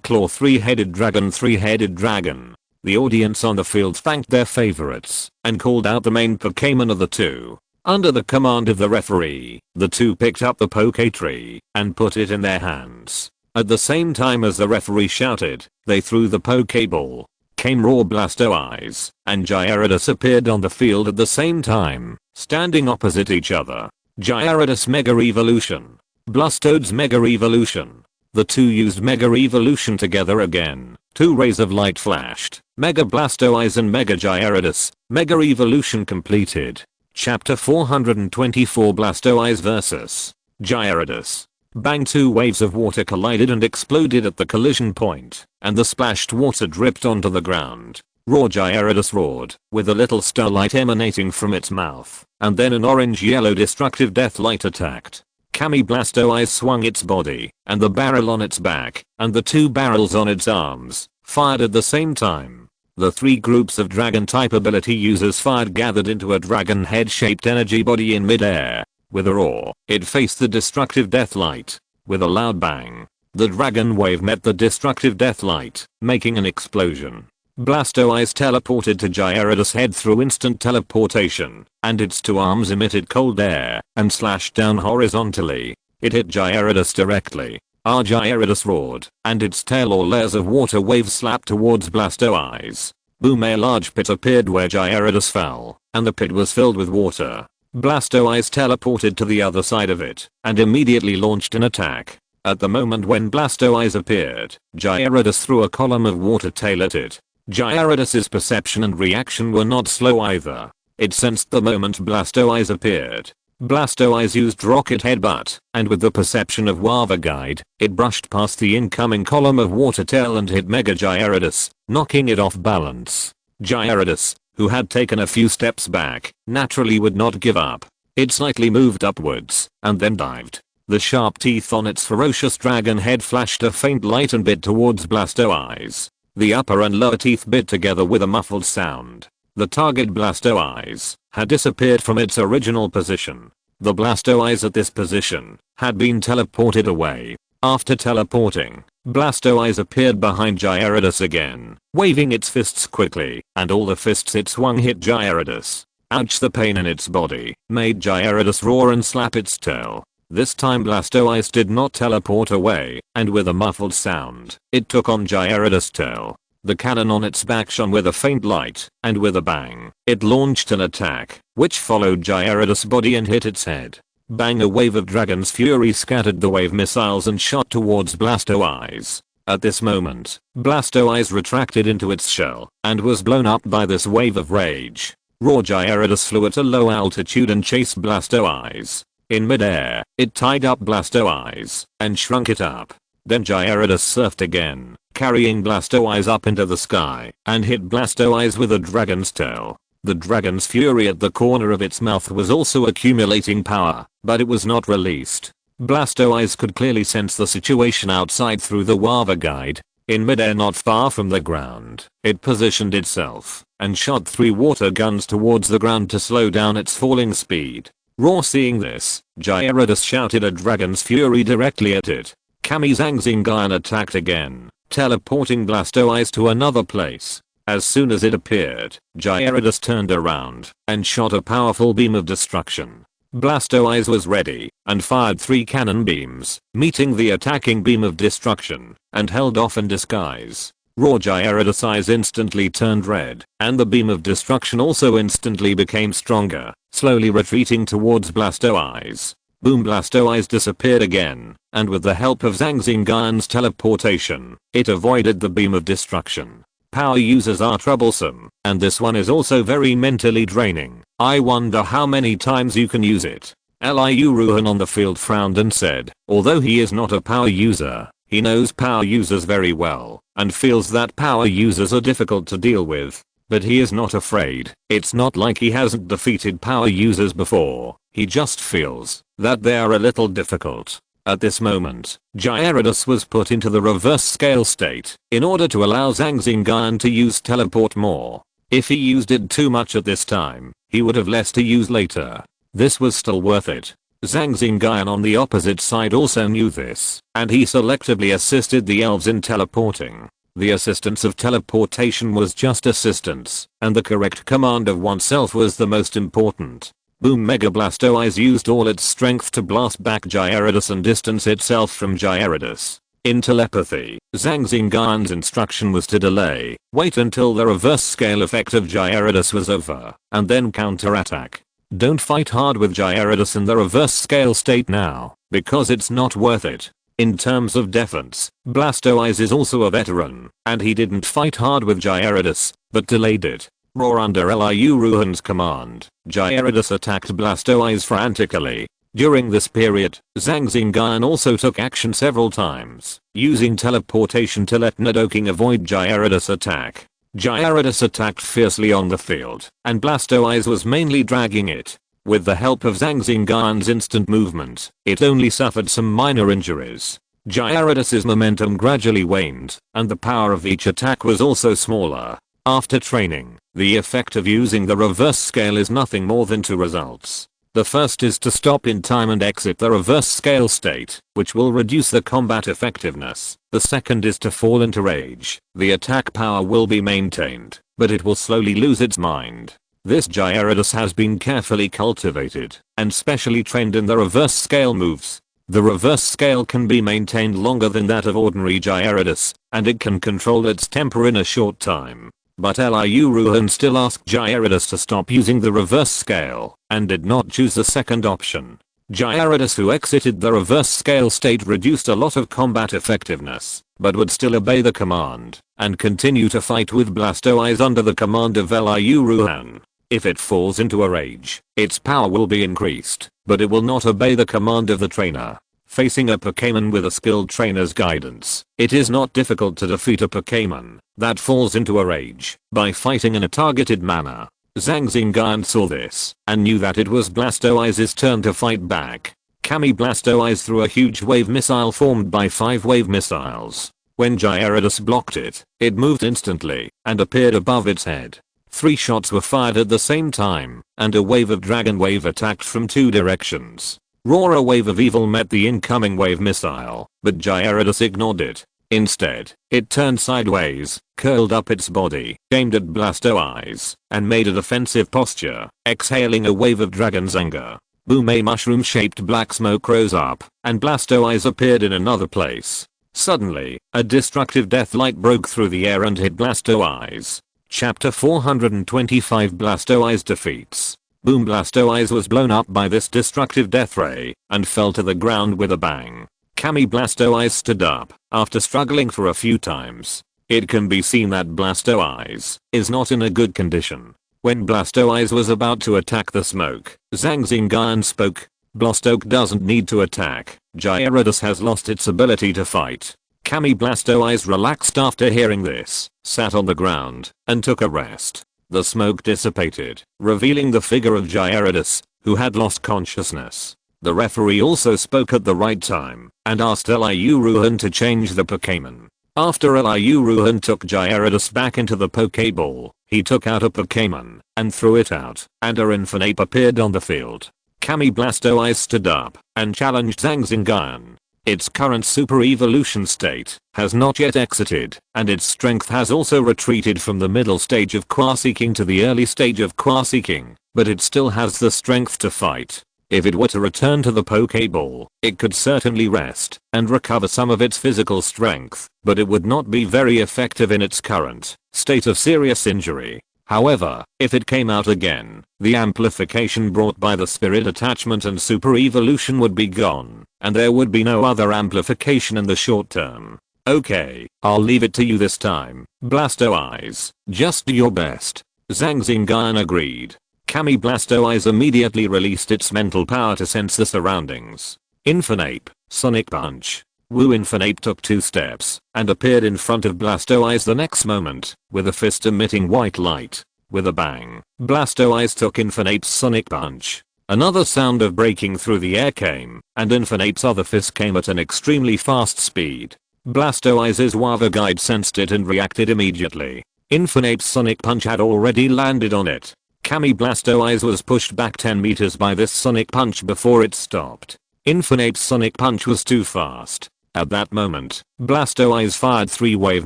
Claw 3-headed dragon. The audience on the field thanked their favorites and called out the main Pokémon of the 2. Under the command of the referee, the 2 picked up the Poké Tree and put it in their hands. At the same time as the referee shouted, they threw the Pokéball. Came raw Blastoise and Gyarados appeared on the field at the same time, standing opposite each other. Gyarados Mega Evolution. Blastoids Mega Evolution. The two used Mega Evolution together again. Two rays of light flashed. Mega Blastoise and Mega Gyarados. Mega Evolution completed. Chapter 424 Blastoise vs. Gyarados. Bang, two waves of water collided and exploded at the collision point, and the splashed water dripped onto the ground. Raw Gyarados roared, with a little starlight emanating from its mouth, and then an orange-yellow destructive death light attacked. Kami Blastoise swung its body, and the barrel on its back, and the two barrels on its arms, fired at the same time. The three groups of dragon-type ability users fired gathered into a dragon head-shaped energy body in mid-air. With a roar, it faced the destructive death light. With a loud bang, the dragon wave met the destructive death light, making an explosion. Blastoise teleported to Gyarados' head through instant teleportation, and its two arms emitted cold air and slashed down horizontally. It hit Gyarados directly. Our Gyarados roared, and its tail or layers of water waves slapped towards Blastoise. Boom! A large pit appeared where Gyarados fell, and the pit was filled with water. Blastoise teleported to the other side of it, and immediately launched an attack. At the moment when Blastoise appeared, Gyarados threw a column of water tail at it. Gyarados' perception and reaction were not slow either. It sensed the moment Blastoise appeared. Blastoise used Rocket Headbutt, and with the perception of Wava Guide, it brushed past the incoming column of water tail and hit Mega Gyarados, knocking it off balance. Gyarados, who had taken a few steps back, naturally would not give up. It slightly moved upwards, and then dived. The sharp teeth on its ferocious dragon head flashed a faint light and bit towards Blastoise. The upper and lower teeth bit together with a muffled sound. The target Blastoise had disappeared from its original position. The Blastoise at this position had been teleported away. After teleporting, Blastoise appeared behind Gyarados again, waving its fists quickly, and all the fists it swung hit Gyarados. Ouch! The pain in its body made Gyarados roar and slap its tail. This time Blastoise did not teleport away, and with a muffled sound, it took on Gyarados' tail. The cannon on its back shone with a faint light, and with a bang, it launched an attack, which followed Gyarados' body and hit its head. Bang! A wave of Dragon's Fury scattered the wave missiles and shot towards Blastoise. At this moment, Blastoise retracted into its shell, and was blown up by this wave of rage. Raw Gyarados flew at a low altitude and chased Blastoise. In mid-air, it tied up Blastoise, and shrunk it up. Then Gyarados surfed again, carrying Blastoise up into the sky, and hit Blastoise with a dragon's tail. The dragon's fury at the corner of its mouth was also accumulating power, but it was not released. Blastoise could clearly sense the situation outside through the Wava Guide. In mid-air not far from the ground, it positioned itself, and shot 3 water guns towards the ground to slow down its falling speed. Raw seeing this, Gyarados shouted a dragon's fury directly at it. Kami Zhang Xingyun attacked again, teleporting Blastoise to another place. As soon as it appeared, Gyarados turned around and shot a powerful beam of destruction. Blastoise was ready and fired 3 cannon beams, meeting the attacking beam of destruction, and held off in disguise. Raw Gyarados' eyes instantly turned red, and the beam of destruction also instantly became stronger, slowly retreating towards Blastoise. Boom! Blastoise disappeared again, and with the help of Zhang Xingyun's teleportation, it avoided the beam of destruction. Power users are troublesome, and this one is also very mentally draining. I wonder how many times you can use it. Liu Ruhan on the field frowned and said, although he is not a power user, he knows power users very well, and feels that power users are difficult to deal with. But he is not afraid. It's not like he hasn't defeated power users before, he just feels that they are a little difficult. At this moment, Gyarados was put into the reverse scale state in order to allow Zhang Xingyun to use teleport more. If he used it too much at this time, he would have less to use later. This was still worth it. Zhang Xingyun on the opposite side also knew this, and he selectively assisted the elves in teleporting. The assistance of teleportation was just assistance, and the correct command of oneself was the most important. Boom! Mega Blastoise used all its strength to blast back Gyarados and distance itself from Gyarados. In telepathy, Zhang Xingyun's instruction was to wait until the reverse scale effect of Gyarados was over, and then counterattack. Don't fight hard with Gyarados in the reverse scale state now, because it's not worth it. In terms of defense, Blastoise is also a veteran, and he didn't fight hard with Gyarados, but delayed it. Roar under Liu Ruhan's command, Gyarados attacked Blastoise frantically. During this period, Zhang Xingyun also took action several times, using teleportation to let Nidoking avoid Gyarados' attack. Gyarados attacked fiercely on the field, and Blastoise was mainly dragging it. With the help of Zhang Xingyun's instant movement, it only suffered some minor injuries. Gyarados' momentum gradually waned, and the power of each attack was also smaller. After training, the effect of using the reverse scale is nothing more than two results. The first is to stop in time and exit the reverse scale state, which will reduce the combat effectiveness. The second is to fall into rage. The attack power will be maintained, but it will slowly lose its mind. This Gyarados has been carefully cultivated, and specially trained in the reverse scale moves. The reverse scale can be maintained longer than that of ordinary Gyarados, and it can control its temper in a short time. But Liu Ruhan still asked Gyarados to stop using the reverse scale, and did not choose the second option. Gyarados, who exited the reverse scale state, reduced a lot of combat effectiveness, but would still obey the command, and continue to fight with Blastoise under the command of Liu Ruhan. If it falls into a rage, its power will be increased, but it will not obey the command of the trainer. Facing a Pokémon with a skilled trainer's guidance, it is not difficult to defeat a Pokémon that falls into a rage by fighting in a targeted manner. Zhang Xingyun saw this and knew that it was Blastoise's turn to fight back. Kami Blastoise threw a huge wave missile formed by 5 wave missiles. When Gyarados blocked it, it moved instantly and appeared above its head. 3 shots were fired at the same time, and a wave of Dragon Wave attacked from 2 directions. Roar, a wave of evil met the incoming wave missile, but Gyarados ignored it. Instead, it turned sideways, curled up its body, aimed at Blastoise, and made a defensive posture, exhaling a wave of Dragon's anger. Boom, a mushroom-shaped black smoke rose up, and Blastoise appeared in another place. Suddenly, a destructive death light broke through the air and hit Blastoise. Chapter 425 Blastoise defeats. Boom, Blastoise was blown up by this destructive death ray, and fell to the ground with a bang. Kami Blastoise stood up, after struggling for a few times. It can be seen that Blastoise is not in a good condition. When Blastoise was about to attack the smoke, Zhang Xingyun spoke. Blastoise doesn't need to attack. Gyarados has lost its ability to fight. Kami Blastoise relaxed after hearing this, sat on the ground, and took a rest. The smoke dissipated, revealing the figure of Gyarados, who had lost consciousness. The referee also spoke at the right time, and asked Liu Ruhan to change the Pokémon. After Liu Ruhan took Gyarados back into the Pokéball, he took out a Pokémon, and threw it out, and a Infernape appeared on the field. Kami Blastoise stood up, and challenged Zhang Xingyun. Its current super evolution state has not yet exited, and its strength has also retreated from the middle stage of Quasi-King to the early stage of Quasi-King, but it still has the strength to fight. If it were to return to the Pokéball, it could certainly rest and recover some of its physical strength, but it would not be very effective in its current state of serious injury. However, if it came out again, the amplification brought by the spirit attachment and super evolution would be gone, and there would be no other amplification in the short term. Okay, I'll leave it to you this time, Blastoise. Just do your best. Zhang Xingyun agreed. Kami Blastoise immediately released its mental power to sense the surroundings. Infernape, Sonic Punch. Woo, Infernape took 2 steps and appeared in front of Blastoise the next moment, with a fist emitting white light. With a bang, Blastoise took Infernape's Sonic Punch. Another sound of breaking through the air came, and Infernape's other fist came at an extremely fast speed. Blastoise's Wava Guide sensed it and reacted immediately. Infernape's Sonic Punch had already landed on it. Kami Blastoise was pushed back 10 meters by this Sonic Punch before it stopped. Infernape's Sonic Punch was too fast. At that moment, Blastoise fired 3 wave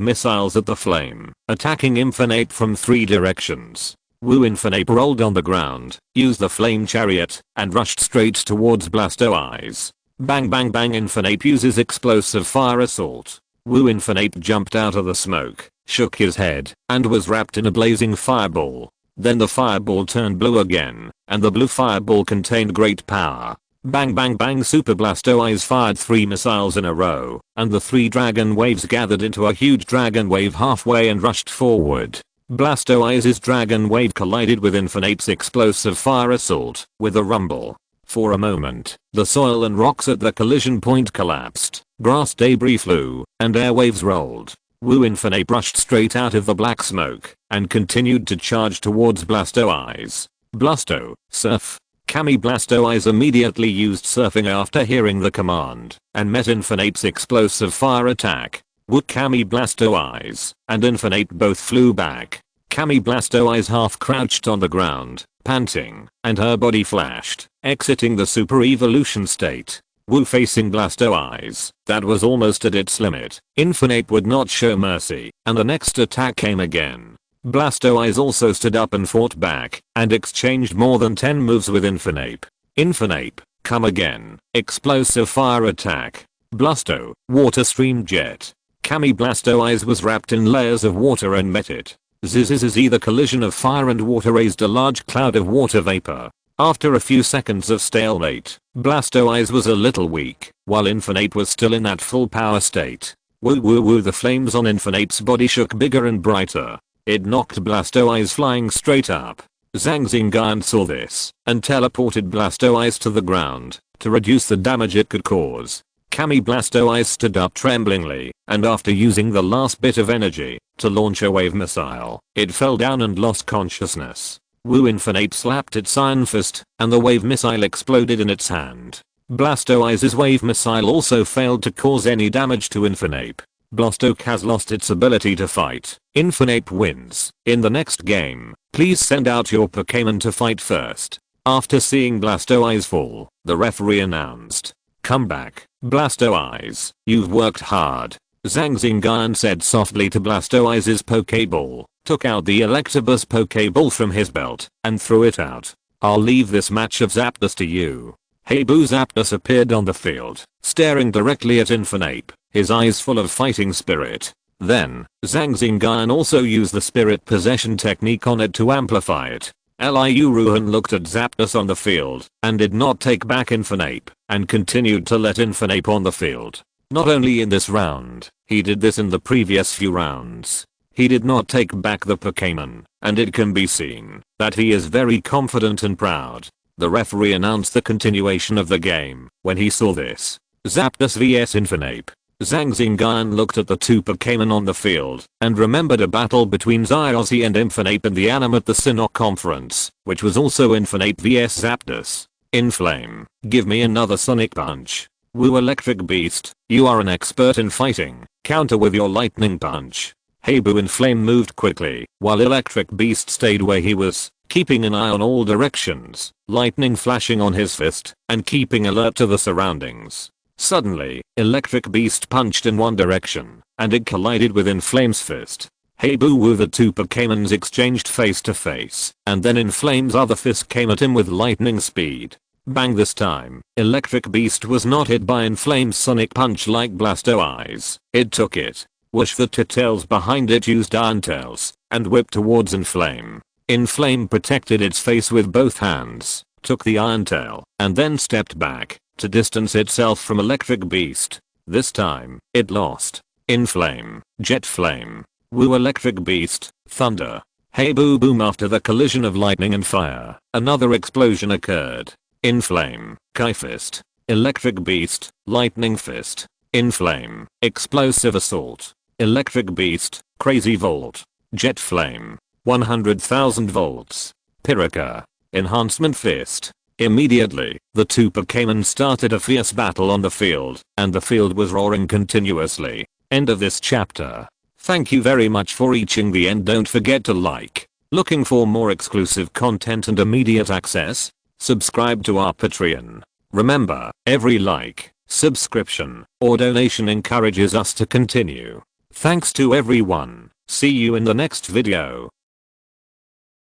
missiles at the flame, attacking Infernape from 3 directions. Woo, Infernape rolled on the ground, used the flame chariot, and rushed straight towards Blastoise. Bang bang bang, Infernape uses explosive fire assault. Woo, Infernape jumped out of the smoke, shook his head, and was wrapped in a blazing fireball. Then the fireball turned blue again, and the blue fireball contained great power. Bang bang bang, Super Blastoise fired 3 missiles in a row, and the 3 dragon waves gathered into a huge dragon wave halfway and rushed forward. Blastoise's dragon wave collided with Infernape's explosive fire assault, with a rumble. For a moment, the soil and rocks at the collision point collapsed, grass debris flew, and air waves rolled. Infernape rushed straight out of the black smoke, and continued to charge towards Blastoise. Blasto, surf. Kami Blastoise immediately used surfing after hearing the command, and met Infernape's explosive fire attack. Kami Blastoise and Infernape both flew back. Kami Blastoise half crouched on the ground, panting, and her body flashed, exiting the super evolution state. Facing Blastoise, that was almost at its limit. Infernape would not show mercy, and the next attack came again. Blastoise also stood up and fought back, and exchanged more than 10 moves with Infernape. Infernape, come again. Explosive fire attack. Blasto, water stream jet. Kami Blastoise was wrapped in layers of water and met it. Zzzz, the collision of fire and water raised a large cloud of water vapor. After a few seconds of stalemate, Blastoise was a little weak, while Infernape was still in that full power state. The flames on Infernape's body shook bigger and brighter. It knocked Blastoise flying straight up. Zhang Xingyun saw this, and teleported Blastoise to the ground, to reduce the damage it could cause. Kami Blastoise stood up tremblingly, and after using the last bit of energy, to launch a wave missile, it fell down and lost consciousness. Infernape slapped its iron fist, and the wave missile exploded in its hand. Blastoise's wave missile also failed to cause any damage to Infernape. Blastoise has lost its ability to fight. Infernape wins. In the next game, please send out your Pokémon to fight first. After seeing Blastoise fall, the referee announced, "Come back, Blastoise, you've worked hard." Zhang Xingyun said softly to Blastoise's Pokéball, took out the Electabuzz Pokéball from his belt, and threw it out. "I'll leave this match of Zapdos to you." Zapdos appeared on the field, staring directly at Infernape, his eyes full of fighting spirit. Then, Zhang Xingyun also used the spirit possession technique on it to amplify it. Ruhan looked at Zapdos on the field, and did not take back Infernape, and continued to let Infernape on the field. Not only in this round, he did this in the previous few rounds. He did not take back the Pokémon, and it can be seen that he is very confident and proud. The referee announced the continuation of the game when he saw this. Zapdos vs Infernape. Zhang Xingyun looked at the 2 Pokémon on the field, and remembered a battle between Zyozzy and Infernape in the anime at the Sinnoh conference, which was also Infernape vs Zapdos. Inflame, give me another Sonic Punch. Electric Beast, you are an expert in fighting, counter with your Lightning Punch. Inflame moved quickly, while Electric Beast stayed where he was, keeping an eye on all directions, lightning flashing on his fist, and keeping alert to the surroundings. Suddenly, Electric Beast punched in one direction, and it collided with Inflame's fist. The 2 Pokémons exchanged face to face, and then Inflame's other fist came at him with lightning speed. Bang, this time, Electric Beast was not hit by Inflame's Sonic Punch like Blastoise. It took it. Whoosh, the tails behind it used Iron Tails, and whipped towards Inflame. Inflame protected its face with both hands, took the Iron Tail, and then stepped back, to distance itself from Electric Beast. This time, it lost. Inflame, Jet Flame. Electric Beast, Thunder. Boom, after the collision of lightning and fire, another explosion occurred. Inflame, Kai Fist. Electric Beast, Lightning Fist. Inflame, Explosive Assault. Electric Beast, Crazy Volt. Jet Flame, 100,000 volts. Pirika, Enhancement Fist. Immediately, the 2 Pokémon started a fierce battle on the field, and the field was roaring continuously. End of this chapter. Thank you very much for reaching the end. Don't forget to like. Looking for more exclusive content and immediate access? Subscribe to our Patreon. Remember, every like, subscription, or donation encourages us to continue. Thanks to everyone. See you in the next video.